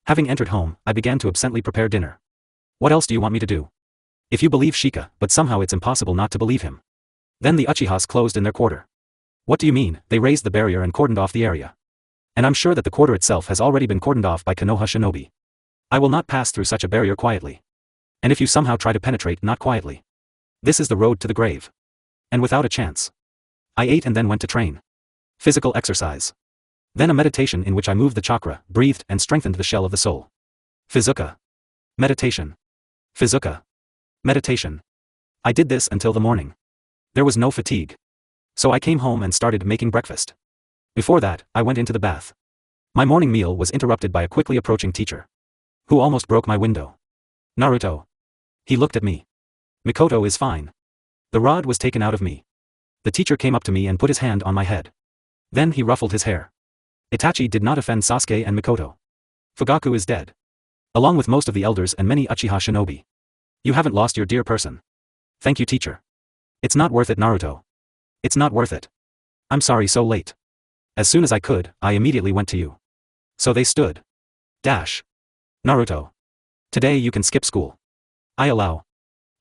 Having entered home, I began to absently prepare dinner. What else do you want me to do? If you believe Shika, but somehow it's impossible not to believe him. Then the Uchihas closed in their quarter. What do you mean? They raised the barrier and cordoned off the area. And I'm sure that the quarter itself has already been cordoned off by Konoha shinobi. I will not pass through such a barrier quietly. And if you somehow try to penetrate, not quietly. This is the road to the grave. And without a chance. I ate and then went to train. Physical exercise. Then a meditation in which I moved the chakra, breathed and strengthened the shell of the soul. Physica. Meditation. Physica. Meditation. I did this until the morning. There was no fatigue. So I came home and started making breakfast. Before that, I went into the bath. My morning meal was interrupted by a quickly approaching teacher. Who almost broke my window. Naruto. He looked at me. Mikoto is fine. The rod was taken out of me. The teacher came up to me and put his hand on my head. Then he ruffled his hair. Itachi did not offend Sasuke and Mikoto. Fugaku is dead. Along with most of the elders and many Uchiha shinobi. You haven't lost your dear person. Thank you, teacher. It's not worth it, Naruto. It's not worth it. I'm sorry so late. As soon as I could, I immediately went to you. So they stood. Dash. Naruto. Today you can skip school. I allow.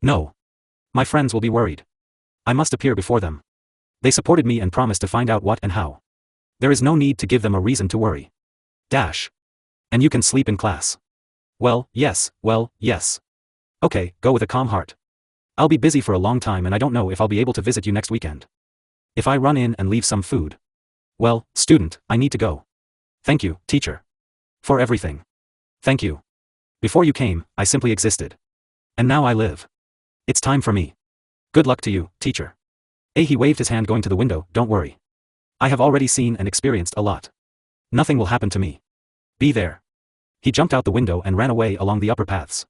No. My friends will be worried. I must appear before them. They supported me and promised to find out what and how. There is no need to give them a reason to worry. Dash. And you can sleep in class. Well, yes. Okay, go with a calm heart. I'll be busy for a long time and I don't know if I'll be able to visit you next weekend. If I run in and leave some food. Well, student, I need to go. Thank you, teacher. For everything. Thank you. Before you came, I simply existed. And now I live. It's time for me. Good luck to you, teacher. He waved his hand going to the window. Don't worry. I have already seen and experienced a lot. Nothing will happen to me. Be there. He jumped out the window and ran away along the upper paths.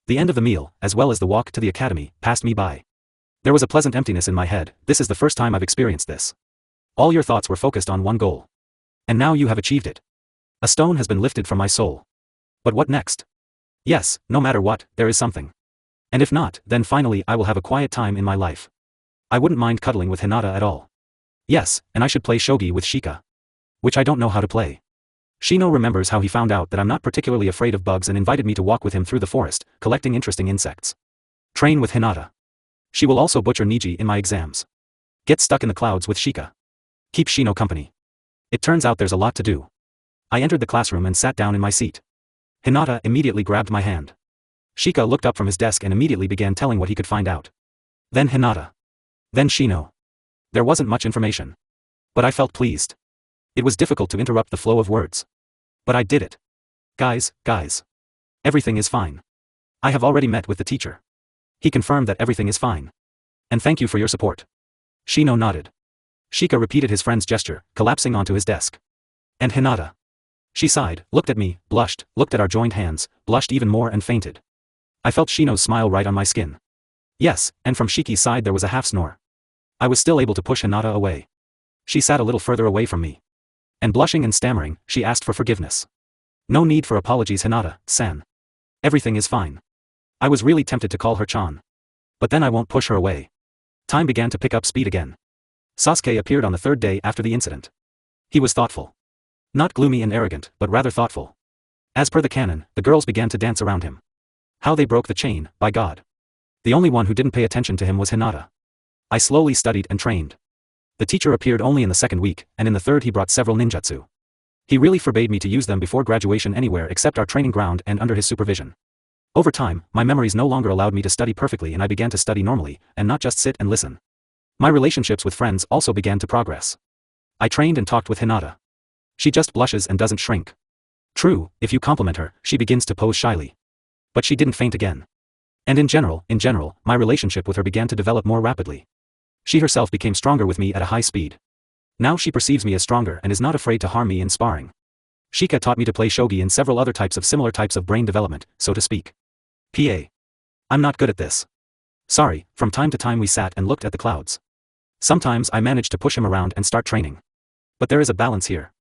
The end of the meal, as well as the walk to the academy, passed me by. There was a pleasant emptiness in my head. This is the first time I've experienced this. All your thoughts were focused on one goal. And now you have achieved it. A stone has been lifted from my soul. But what next? Yes, no matter what, there is something. And if not, then finally I will have a quiet time in my life. I wouldn't mind cuddling with Hinata at all. Yes, and I should play shogi with Shika. Which I don't know how to play. Shino remembers how he found out that I'm not particularly afraid of bugs and invited me to walk with him through the forest, collecting interesting insects. Train with Hinata. She will also butcher Niji in my exams. Get stuck in the clouds with Shika. Keep Shino company. It turns out there's a lot to do. I entered the classroom and sat down in my seat. Hinata immediately grabbed my hand. Shika looked up from his desk and immediately began telling what he could find out. Then Hinata. Then Shino. There wasn't much information. But I felt pleased. It was difficult to interrupt the flow of words. But I did it. Guys. Everything is fine. I have already met with the teacher. He confirmed that everything is fine. And thank you for your support. Shino nodded. Shika repeated his friend's gesture, collapsing onto his desk. And Hinata. She sighed, looked at me, blushed, looked at our joined hands, blushed even more and fainted. I felt Shino's smile right on my skin. Yes, and from Shiki's side there was a half snore. I was still able to push Hinata away. She sat a little further away from me. And blushing and stammering, she asked for forgiveness. No need for apologies, Hinata-san. Everything is fine. I was really tempted to call her Chan. But then I won't push her away. Time began to pick up speed again. Sasuke appeared on the third day after the incident. He was thoughtful. Not gloomy and arrogant, but rather thoughtful. As per the canon, the girls began to dance around him. How they broke the chain, by God. The only one who didn't pay attention to him was Hinata. I slowly studied and trained. The teacher appeared only in the second week, and in the third he brought several ninjutsu. He really forbade me to use them before graduation anywhere except our training ground and under his supervision. Over time, my memories no longer allowed me to study perfectly and I began to study normally, and not just sit and listen. My relationships with friends also began to progress. I trained and talked with Hinata. She just blushes and doesn't shrink. True, if you compliment her, she begins to pose shyly. But she didn't faint again. And in general, my relationship with her began to develop more rapidly. She herself became stronger with me at a high speed. Now she perceives me as stronger and is not afraid to harm me in sparring. Shika taught me to play shogi and several other types of similar types of brain development, so to speak. I'm not good at this. Sorry. From time to time we sat and looked at the clouds. Sometimes I managed to push him around and start training. But there is a balance here.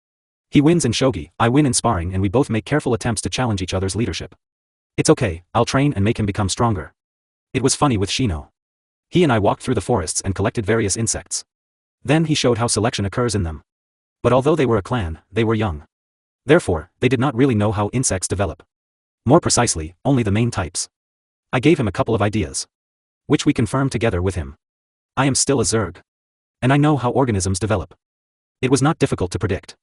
He wins in shogi, I win in sparring, and we both make careful attempts to challenge each other's leadership. It's okay, I'll train and make him become stronger. It was funny with Shino. He and I walked through the forests and collected various insects. Then he showed how selection occurs in them. But although they were a clan, they were young. Therefore, they did not really know how insects develop. More precisely, only the main types. I gave him a couple of ideas, which we confirmed together with him. I am still a Zerg. And I know how organisms develop. It was not difficult to predict.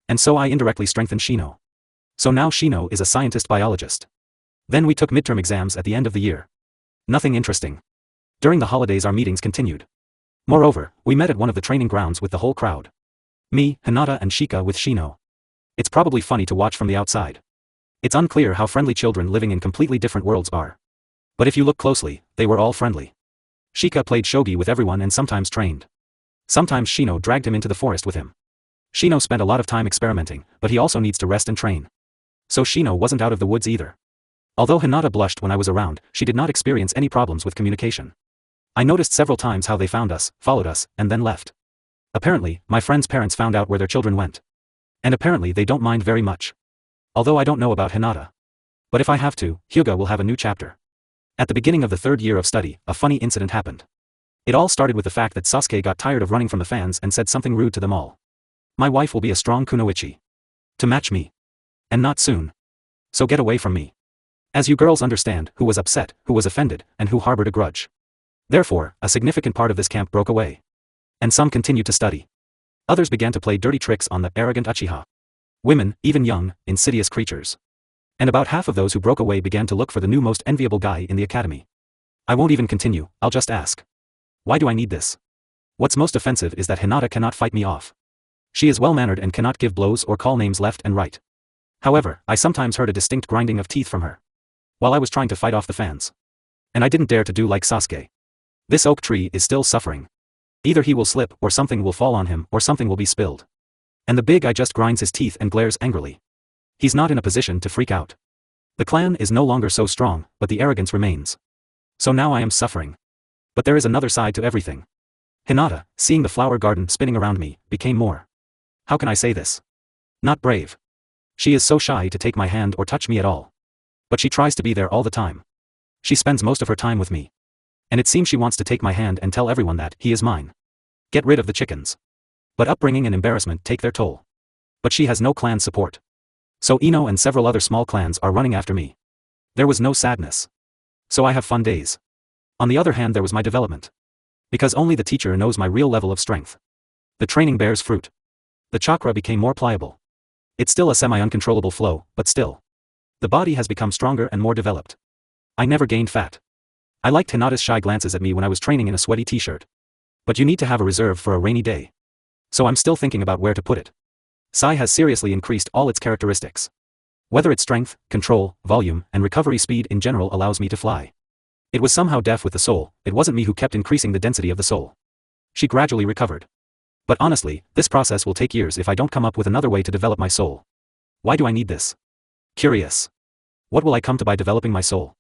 And so I indirectly strengthened Shino. So now Shino is a scientist biologist. Then we took midterm exams at the end of the year. Nothing interesting. During the holidays our meetings continued. Moreover, we met at one of the training grounds with the whole crowd. Me, Hinata and Shika with Shino. It's probably funny to watch from the outside. It's unclear how friendly children living in completely different worlds are. But if you look closely, they were all friendly. Shika played shogi with everyone and sometimes trained. Sometimes Shino dragged him into the forest with him. Shino spent a lot of time experimenting, but he also needs to rest and train. So Shino wasn't out of the woods either. Although Hinata blushed when I was around, she did not experience any problems with communication. I noticed several times how they found us, followed us, and then left. Apparently, my friends' parents found out where their children went. And apparently they don't mind very much. Although I don't know about Hinata. But if I have to, Hyuga will have a new chapter. At the beginning of the third year of study, a funny incident happened. It all started with the fact that Sasuke got tired of running from the fans and said something rude to them all. My wife will be a strong kunoichi. To match me. And not soon. So get away from me. As you girls understand, who was upset, who was offended, and who harbored a grudge. Therefore, a significant part of this camp broke away. And some continued to study. Others began to play dirty tricks on the arrogant Uchiha. Women, even young, insidious creatures. And about half of those who broke away began to look for the new most enviable guy in the academy. I won't even continue, I'll just ask. Why do I need this? What's most offensive is that Hinata cannot fight me off. She is well-mannered and cannot give blows or call names left and right. However, I sometimes heard a distinct grinding of teeth from her. While I was trying to fight off the fans. And I didn't dare to do like Sasuke. This oak tree is still suffering. Either he will slip, or something will fall on him, or something will be spilled. And the big guy just grinds his teeth and glares angrily. He's not in a position to freak out. The clan is no longer so strong, but the arrogance remains. So now I am suffering. But there is another side to everything. Hinata, seeing the flower garden spinning around me, became more. How can I say this? Not brave. She is so shy to take my hand or touch me at all. But she tries to be there all the time. She spends most of her time with me. And it seems she wants to take my hand and tell everyone that he is mine. Get rid of the chickens. But upbringing and embarrassment take their toll. But she has no clan support. So Ino and several other small clans are running after me. There was no sadness. So I have fun days. On the other hand, there was my development. Because only the teacher knows my real level of strength. The training bears fruit. The chakra became more pliable. It's still a semi-uncontrollable flow, but still. The body has become stronger and more developed. I never gained fat. I liked Hinata's shy glances at me when I was training in a sweaty t-shirt. But you need to have a reserve for a rainy day. So I'm still thinking about where to put it. Sai has seriously increased all its characteristics. Whether its strength, control, volume, and recovery speed in general allows me to fly. It was somehow deaf with the soul, it wasn't me who kept increasing the density of the soul. She gradually recovered. But honestly, this process will take years if I don't come up with another way to develop my soul. Why do I need this? Curious. What will I come to by developing my soul?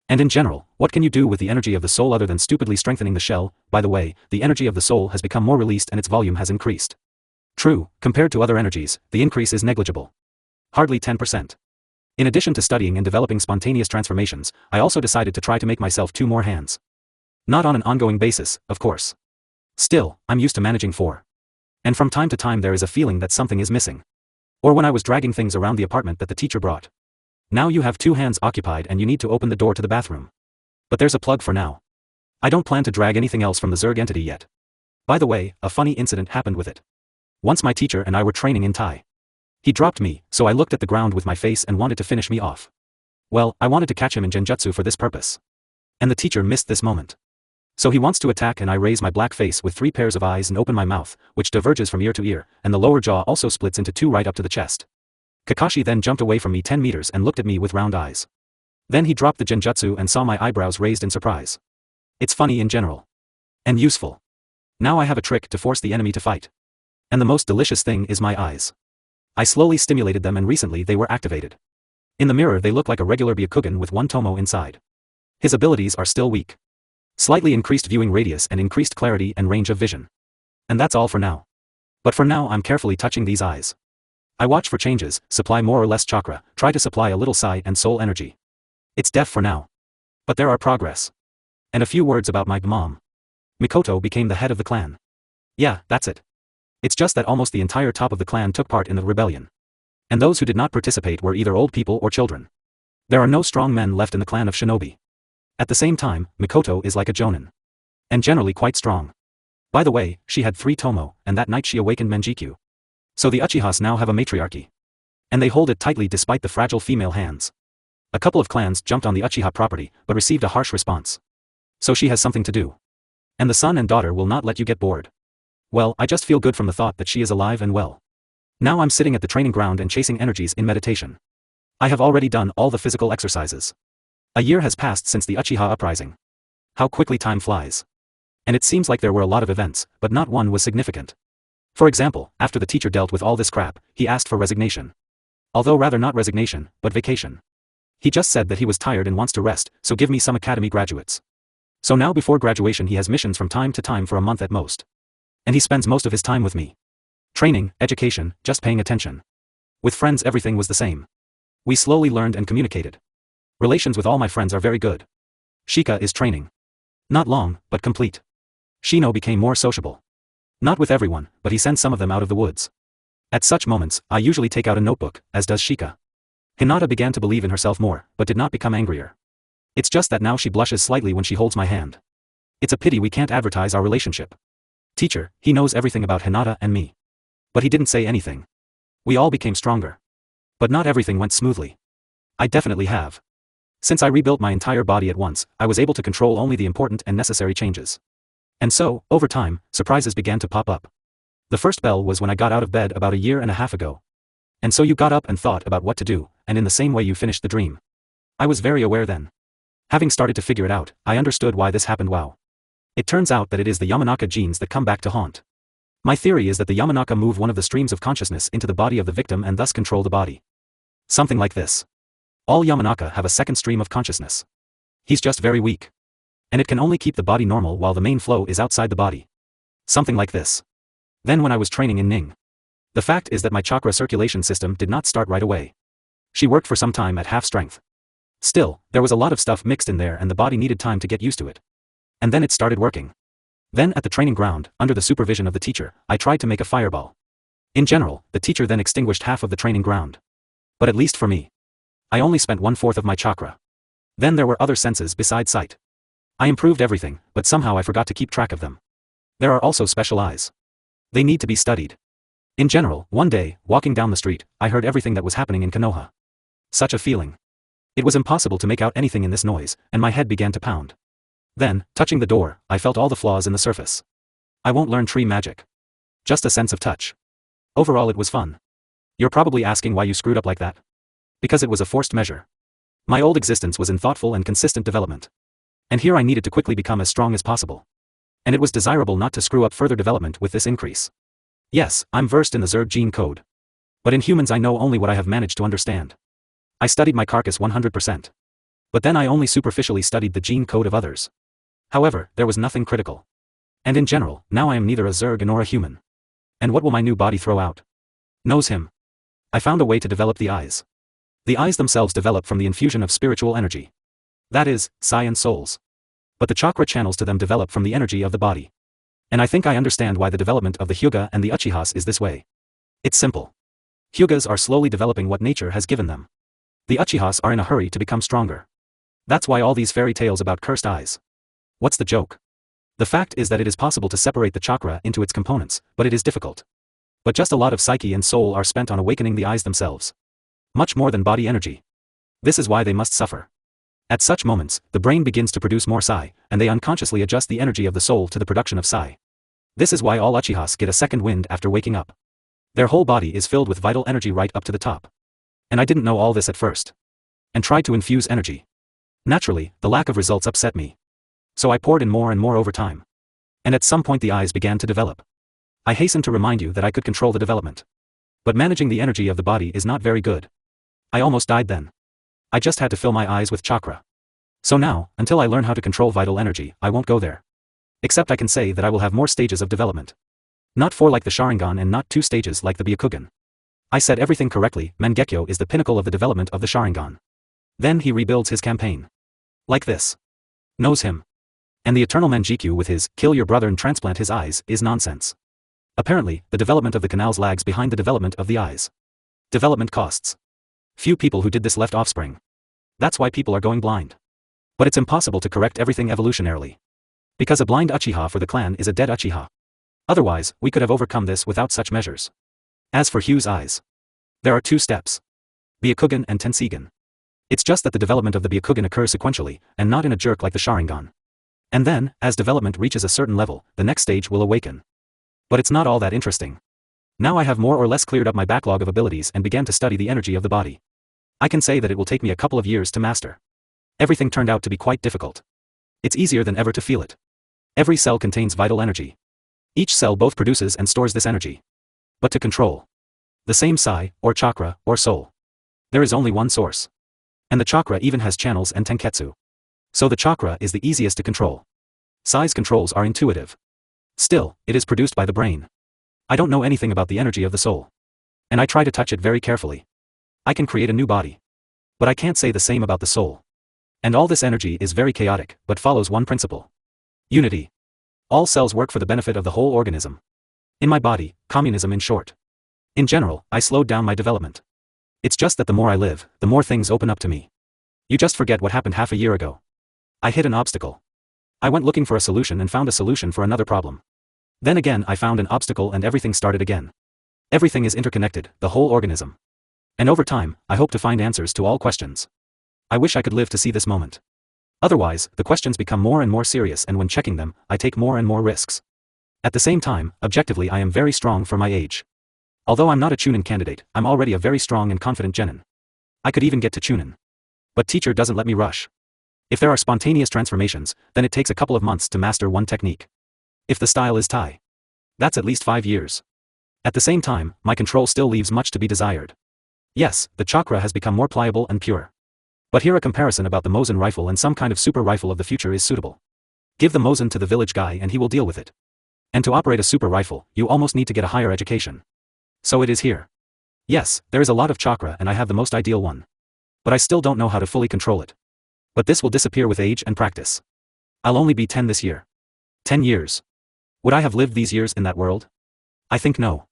And in general, what can you do with the energy of the soul other than stupidly strengthening the shell? By the way, the energy of the soul has become more released and its volume has increased. True, compared to other energies, the increase is negligible. Hardly 10%. In addition to studying and developing spontaneous transformations, I also decided to try to make myself 2 more hands. Not on an ongoing basis, of course. Still, I'm used to managing 4. And from time to time there is a feeling that something is missing. Or when I was dragging things around the apartment that the teacher brought. Now you have 2 hands occupied and you need to open the door to the bathroom. But there's a plug for now. I don't plan to drag anything else from the Zerg entity yet. By the way, a funny incident happened with it. Once my teacher and I were training in Thai. He dropped me, so I looked at the ground with my face and wanted to finish me off. Well, I wanted to catch him in genjutsu for this purpose. And the teacher missed this moment. So he wants to attack and I raise my black face with 3 pairs of eyes and open my mouth, which diverges from ear to ear, and the lower jaw also splits into 2 right up to the chest. Kakashi then jumped away from me 10 meters and looked at me with round eyes. Then he dropped the genjutsu and saw my eyebrows raised in surprise. It's funny in general. And useful. Now I have a trick to force the enemy to fight. And the most delicious thing is my eyes. I slowly stimulated them and recently they were activated. In the mirror they look like a regular Byakugan with one tomo inside. His abilities are still weak. Slightly increased viewing radius and increased clarity and range of vision. And that's all for now. But for now I'm carefully touching these eyes. I watch for changes, supply more or less chakra, try to supply a little psi and soul energy. It's deaf for now. But there are progress. And a few words about my mom. Mikoto became the head of the clan. Yeah, that's it. It's just that almost the entire top of the clan took part in the rebellion. And those who did not participate were either old people or children. There are no strong men left in the clan of shinobi. At the same time, Mikoto is like a jonin. And generally quite strong. By the way, she had 3 tomo, and that night she awakened Menjikyu. So the Uchihas now have a matriarchy. And they hold it tightly despite the fragile female hands. A couple of clans jumped on the Uchiha property, but received a harsh response. So she has something to do. And the son and daughter will not let you get bored. Well, I just feel good from the thought that she is alive and well. Now I'm sitting at the training ground and chasing energies in meditation. I have already done all the physical exercises. A year has passed since the Uchiha uprising. How quickly time flies. And it seems like there were a lot of events, but not one was significant. For example, after the teacher dealt with all this crap, he asked for resignation. Although rather not resignation, but vacation. He just said that he was tired and wants to rest, so give me some academy graduates. So now before graduation he has missions from time to time for a month at most. And he spends most of his time with me. Training, education, just paying attention. With friends everything was the same. We slowly learned and communicated. Relations with all my friends are very good. Shika is training. Not long, but complete. Shino became more sociable. Not with everyone, but he sends some of them out of the woods. At such moments, I usually take out a notebook, as does Shika. Hinata began to believe in herself more, but did not become angrier. It's just that now she blushes slightly when she holds my hand. It's a pity we can't advertise our relationship. Teacher, he knows everything about Hinata and me. But he didn't say anything. We all became stronger. But not everything went smoothly. I definitely have. Since I rebuilt my entire body at once, I was able to control only the important and necessary changes. And so, over time, surprises began to pop up. The first bell was when I got out of bed about a year and a half ago. And so you got up and thought about what to do, and in the same way you finished the dream. I was very aware then. Having started to figure it out, I understood why this happened. Wow. It turns out that it is the Yamanaka genes that come back to haunt. My theory is that the Yamanaka move one of the streams of consciousness into the body of the victim and thus control the body. Something like this. All Yamanaka have a second stream of consciousness. He's just very weak. And it can only keep the body normal while the main flow is outside the body. Something like this. Then when I was training in Ning. The fact is that my chakra circulation system did not start right away. She worked for some time at half strength. Still, there was a lot of stuff mixed in there and the body needed time to get used to it. And then it started working. Then at the training ground, under the supervision of the teacher, I tried to make a fireball. In general, the teacher then extinguished half of the training ground. But at least for me. I only spent 1/4 of my chakra. Then there were other senses besides sight. I improved everything, but somehow I forgot to keep track of them. There are also special eyes. They need to be studied. In general, one day, walking down the street, I heard everything that was happening in Konoha. Such a feeling. It was impossible to make out anything in this noise, and my head began to pound. Then, touching the door, I felt all the flaws in the surface. I won't learn tree magic. Just a sense of touch. Overall it was fun. You're probably asking why you screwed up like that. Because it was a forced measure. My old existence was in thoughtful and consistent development. And here I needed to quickly become as strong as possible. And it was desirable not to screw up further development with this increase. Yes, I'm versed in the Zerg gene code. But in humans I know only what I have managed to understand. I studied my carcass 100%. But then I only superficially studied the gene code of others. However, there was nothing critical. And in general, now I am neither a Zerg nor a human. And what will my new body throw out? Knows him. I found a way to develop the eyes. The eyes themselves develop from the infusion of spiritual energy. That is, psi and souls. But the chakra channels to them develop from the energy of the body. And I think I understand why the development of the Hyuga and the Uchihas is this way. It's simple. Hyugas are slowly developing what nature has given them. The Uchihas are in a hurry to become stronger. That's why all these fairy tales about cursed eyes. What's the joke? The fact is that it is possible to separate the chakra into its components, but it is difficult. But just a lot of psyche and soul are spent on awakening the eyes themselves. Much more than body energy. This is why they must suffer. At such moments, the brain begins to produce more psi, and they unconsciously adjust the energy of the soul to the production of psi. This is why all Uchihas get a second wind after waking up. Their whole body is filled with vital energy right up to the top. And I didn't know all this at first. And tried to infuse energy. Naturally, the lack of results upset me. So I poured in more and more over time. And at some point the eyes began to develop. I hasten to remind you that I could control the development. But managing the energy of the body is not very good. I almost died then. I just had to fill my eyes with chakra. So now, until I learn how to control vital energy, I won't go there. Except I can say that I will have more stages of development. Not 4 like the Sharingan and not 2 stages like the Byakugan. I said everything correctly. Mangekyo is the pinnacle of the development of the Sharingan. Then he rebuilds his campaign. Like this. Knows him. And the eternal Manjikyu with his, kill your brother and transplant his eyes, is nonsense. Apparently, the development of the canals lags behind the development of the eyes. Development costs. Few people who did this left offspring. That's why people are going blind. But it's impossible to correct everything evolutionarily. Because a blind Uchiha for the clan is a dead Uchiha. Otherwise, we could have overcome this without such measures. As for Hugh's eyes. There are 2 steps. Byakugan and Tenseigan. It's just that the development of the Byakugan occurs sequentially, and not in a jerk like the Sharingan. And then, as development reaches a certain level, the next stage will awaken. But it's not all that interesting. Now I have more or less cleared up my backlog of abilities and began to study the energy of the body. I can say that it will take me a couple of years to master. Everything turned out to be quite difficult. It's easier than ever to feel it. Every cell contains vital energy. Each cell both produces and stores this energy. But to control the same sai, or chakra, or soul, there is only one source. And the chakra even has channels and tenketsu. So the chakra is the easiest to control. Sai's controls are intuitive. Still, it is produced by the brain. I don't know anything about the energy of the soul. And I try to touch it very carefully. I can create a new body. But I can't say the same about the soul. And all this energy is very chaotic, but follows one principle. Unity. All cells work for the benefit of the whole organism. In my body, communism in short. In general, I slowed down my development. It's just that the more I live, the more things open up to me. You just forget what happened half a year ago. I hit an obstacle. I went looking for a solution and found a solution for another problem. Then again I found an obstacle and everything started again. Everything is interconnected, the whole organism. And over time, I hope to find answers to all questions. I wish I could live to see this moment. Otherwise, the questions become more and more serious, and when checking them, I take more and more risks. At the same time, objectively I am very strong for my age. Although I'm not a Chunin candidate, I'm already a very strong and confident genin. I could even get to Chunin. But teacher doesn't let me rush. If there are spontaneous transformations, then it takes a couple of months to master one technique. If the style is Tai, that's at least 5 years. At the same time, my control still leaves much to be desired. Yes, the chakra has become more pliable and pure. But here a comparison about the Mosin rifle and some kind of super rifle of the future is suitable. Give the Mosin to the village guy and he will deal with it. And to operate a super rifle, you almost need to get a higher education. So it is here. Yes, there is a lot of chakra and I have the most ideal one. But I still don't know how to fully control it. But this will disappear with age and practice. I'll only be 10 this year. 10 years. Would I have lived these years in that world? I think no.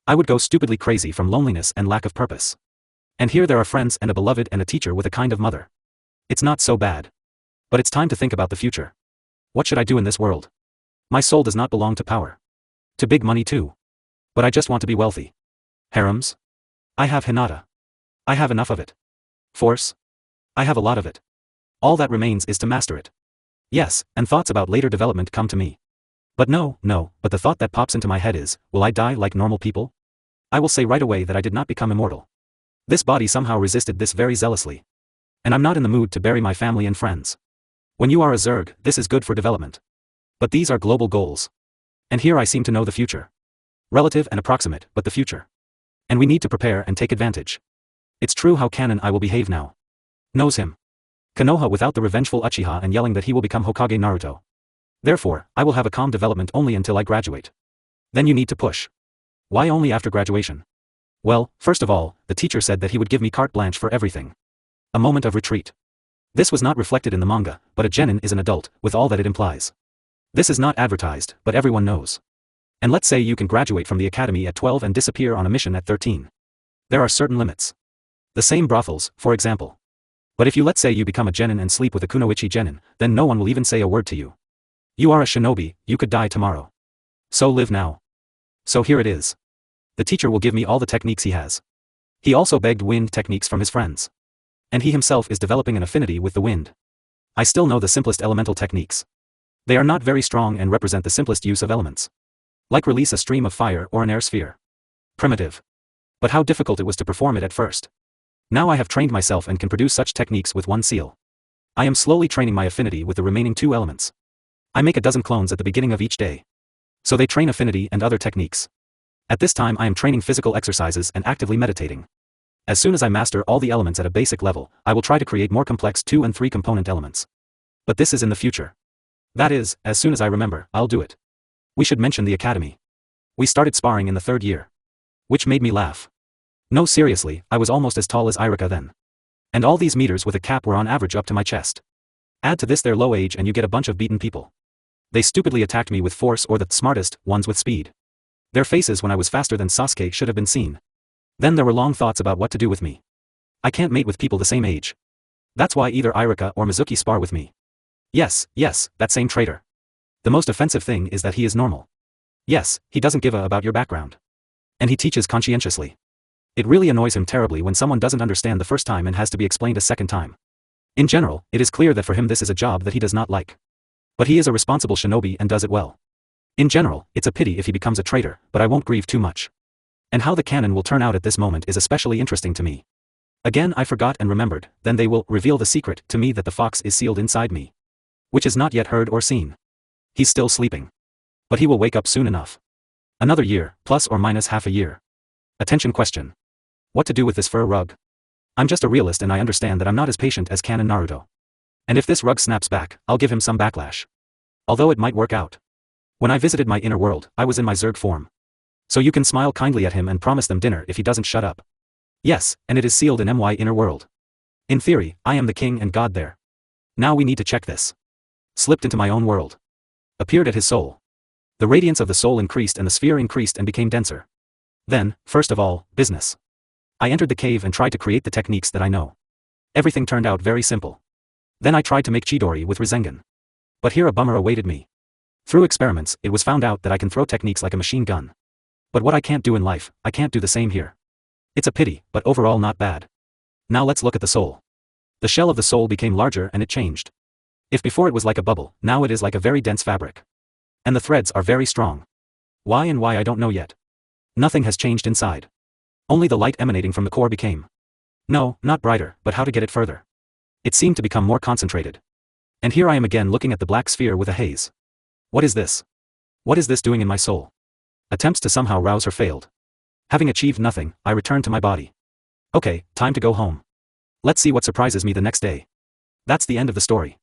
I would go stupidly crazy from loneliness and lack of purpose. And here there are friends and a beloved and a teacher with a kind of mother. It's not so bad. But it's time to think about the future. What should I do in this world? My soul does not belong to power. To big money too. But I just want to be wealthy. Harems? I have Hinata. I have enough of it. Force? I have a lot of it. All that remains is to master it. Yes, and thoughts about later development come to me. But no, but the thought that pops into my head is, will I die like normal people? I will say right away that I did not become immortal. This body somehow resisted this very zealously. And I'm not in the mood to bury my family and friends. When you are a Zerg, this is good for development. But these are global goals. And here I seem to know the future. Relative and approximate, but the future. And we need to prepare and take advantage. It's true how canon I will behave now. Knows him. Konoha without the revengeful Uchiha and yelling that he will become Hokage Naruto. Therefore, I will have a calm development only until I graduate. Then you need to push. Why only after graduation? Well, first of all, the teacher said that he would give me carte blanche for everything. A moment of retreat. This was not reflected in the manga, but a genin is an adult, with all that it implies. This is not advertised, but everyone knows. And let's say you can graduate from the academy at 12 and disappear on a mission at 13. There are certain limits. The same brothels, for example. But if you let's say you become a genin and sleep with a kunoichi genin, then no one will even say a word to you. You are a shinobi, you could die tomorrow. So live now. So here it is. The teacher will give me all the techniques he has. He also begged wind techniques from his friends. And he himself is developing an affinity with the wind. I still know the simplest elemental techniques. They are not very strong and represent the simplest use of elements. Like release a stream of fire or an air sphere. Primitive. But how difficult it was to perform it at first. Now I have trained myself and can produce such techniques with one seal. I am slowly training my affinity with the remaining 2 elements. I make a dozen clones at the beginning of each day. So they train affinity and other techniques. At this time I am training physical exercises and actively meditating. As soon as I master all the elements at a basic level, I will try to create more complex 2 and 3 component elements. But this is in the future. That is, as soon as I remember, I'll do it. We should mention the academy. We started sparring in the 3rd year. Which made me laugh. No, seriously, I was almost as tall as Irika then. And all these meters with a cap were on average up to my chest. Add to this their low age and you get a bunch of beaten people. They stupidly attacked me with force or the smartest ones with speed. Their faces when I was faster than Sasuke should have been seen. Then there were long thoughts about what to do with me. I can't mate with people the same age. That's why either Irika or Mizuki spar with me. Yes, that same traitor. The most offensive thing is that he is normal. Yes, he doesn't give a about your background. And he teaches conscientiously. It really annoys him terribly when someone doesn't understand the first time and has to be explained a second time. In general, it is clear that for him this is a job that he does not like. But he is a responsible shinobi and does it well. In general, it's a pity if he becomes a traitor, but I won't grieve too much. And how the canon will turn out at this moment is especially interesting to me. Again I forgot and remembered, then they will reveal the secret to me that the fox is sealed inside me. Which is not yet heard or seen. He's still sleeping. But he will wake up soon enough. Another year, plus or minus half a year. Attention question. What to do with this fur rug? I'm just a realist and I understand that I'm not as patient as canon Naruto. And if this rug snaps back, I'll give him some backlash. Although it might work out. When I visited my inner world, I was in my Zerg form. So you can smile kindly at him and promise them dinner if he doesn't shut up. Yes, and it is sealed in my inner world. In theory, I am the king and god there. Now we need to check this. Slipped into my own world. Appeared at his soul. The radiance of the soul increased and the sphere increased and became denser. Then, first of all, business. I entered the cave and tried to create the techniques that I know. Everything turned out very simple. Then I tried to make Chidori with Rasengan. But here a bummer awaited me. Through experiments, it was found out that I can throw techniques like a machine gun. But what I can't do in life, I can't do the same here. It's a pity, but overall not bad. Now let's look at the soul. The shell of the soul became larger and it changed. If before it was like a bubble, now it is like a very dense fabric. And the threads are very strong. Why I don't know yet. Nothing has changed inside. Only the light emanating from the core became. No, not brighter, but how to get it further. It seemed to become more concentrated. And here I am again looking at the black sphere with a haze. What is this? What is this doing in my soul? Attempts to somehow rouse her failed. Having achieved nothing, I returned to my body. Okay, time to go home. Let's see what surprises me the next day. That's the end of the story.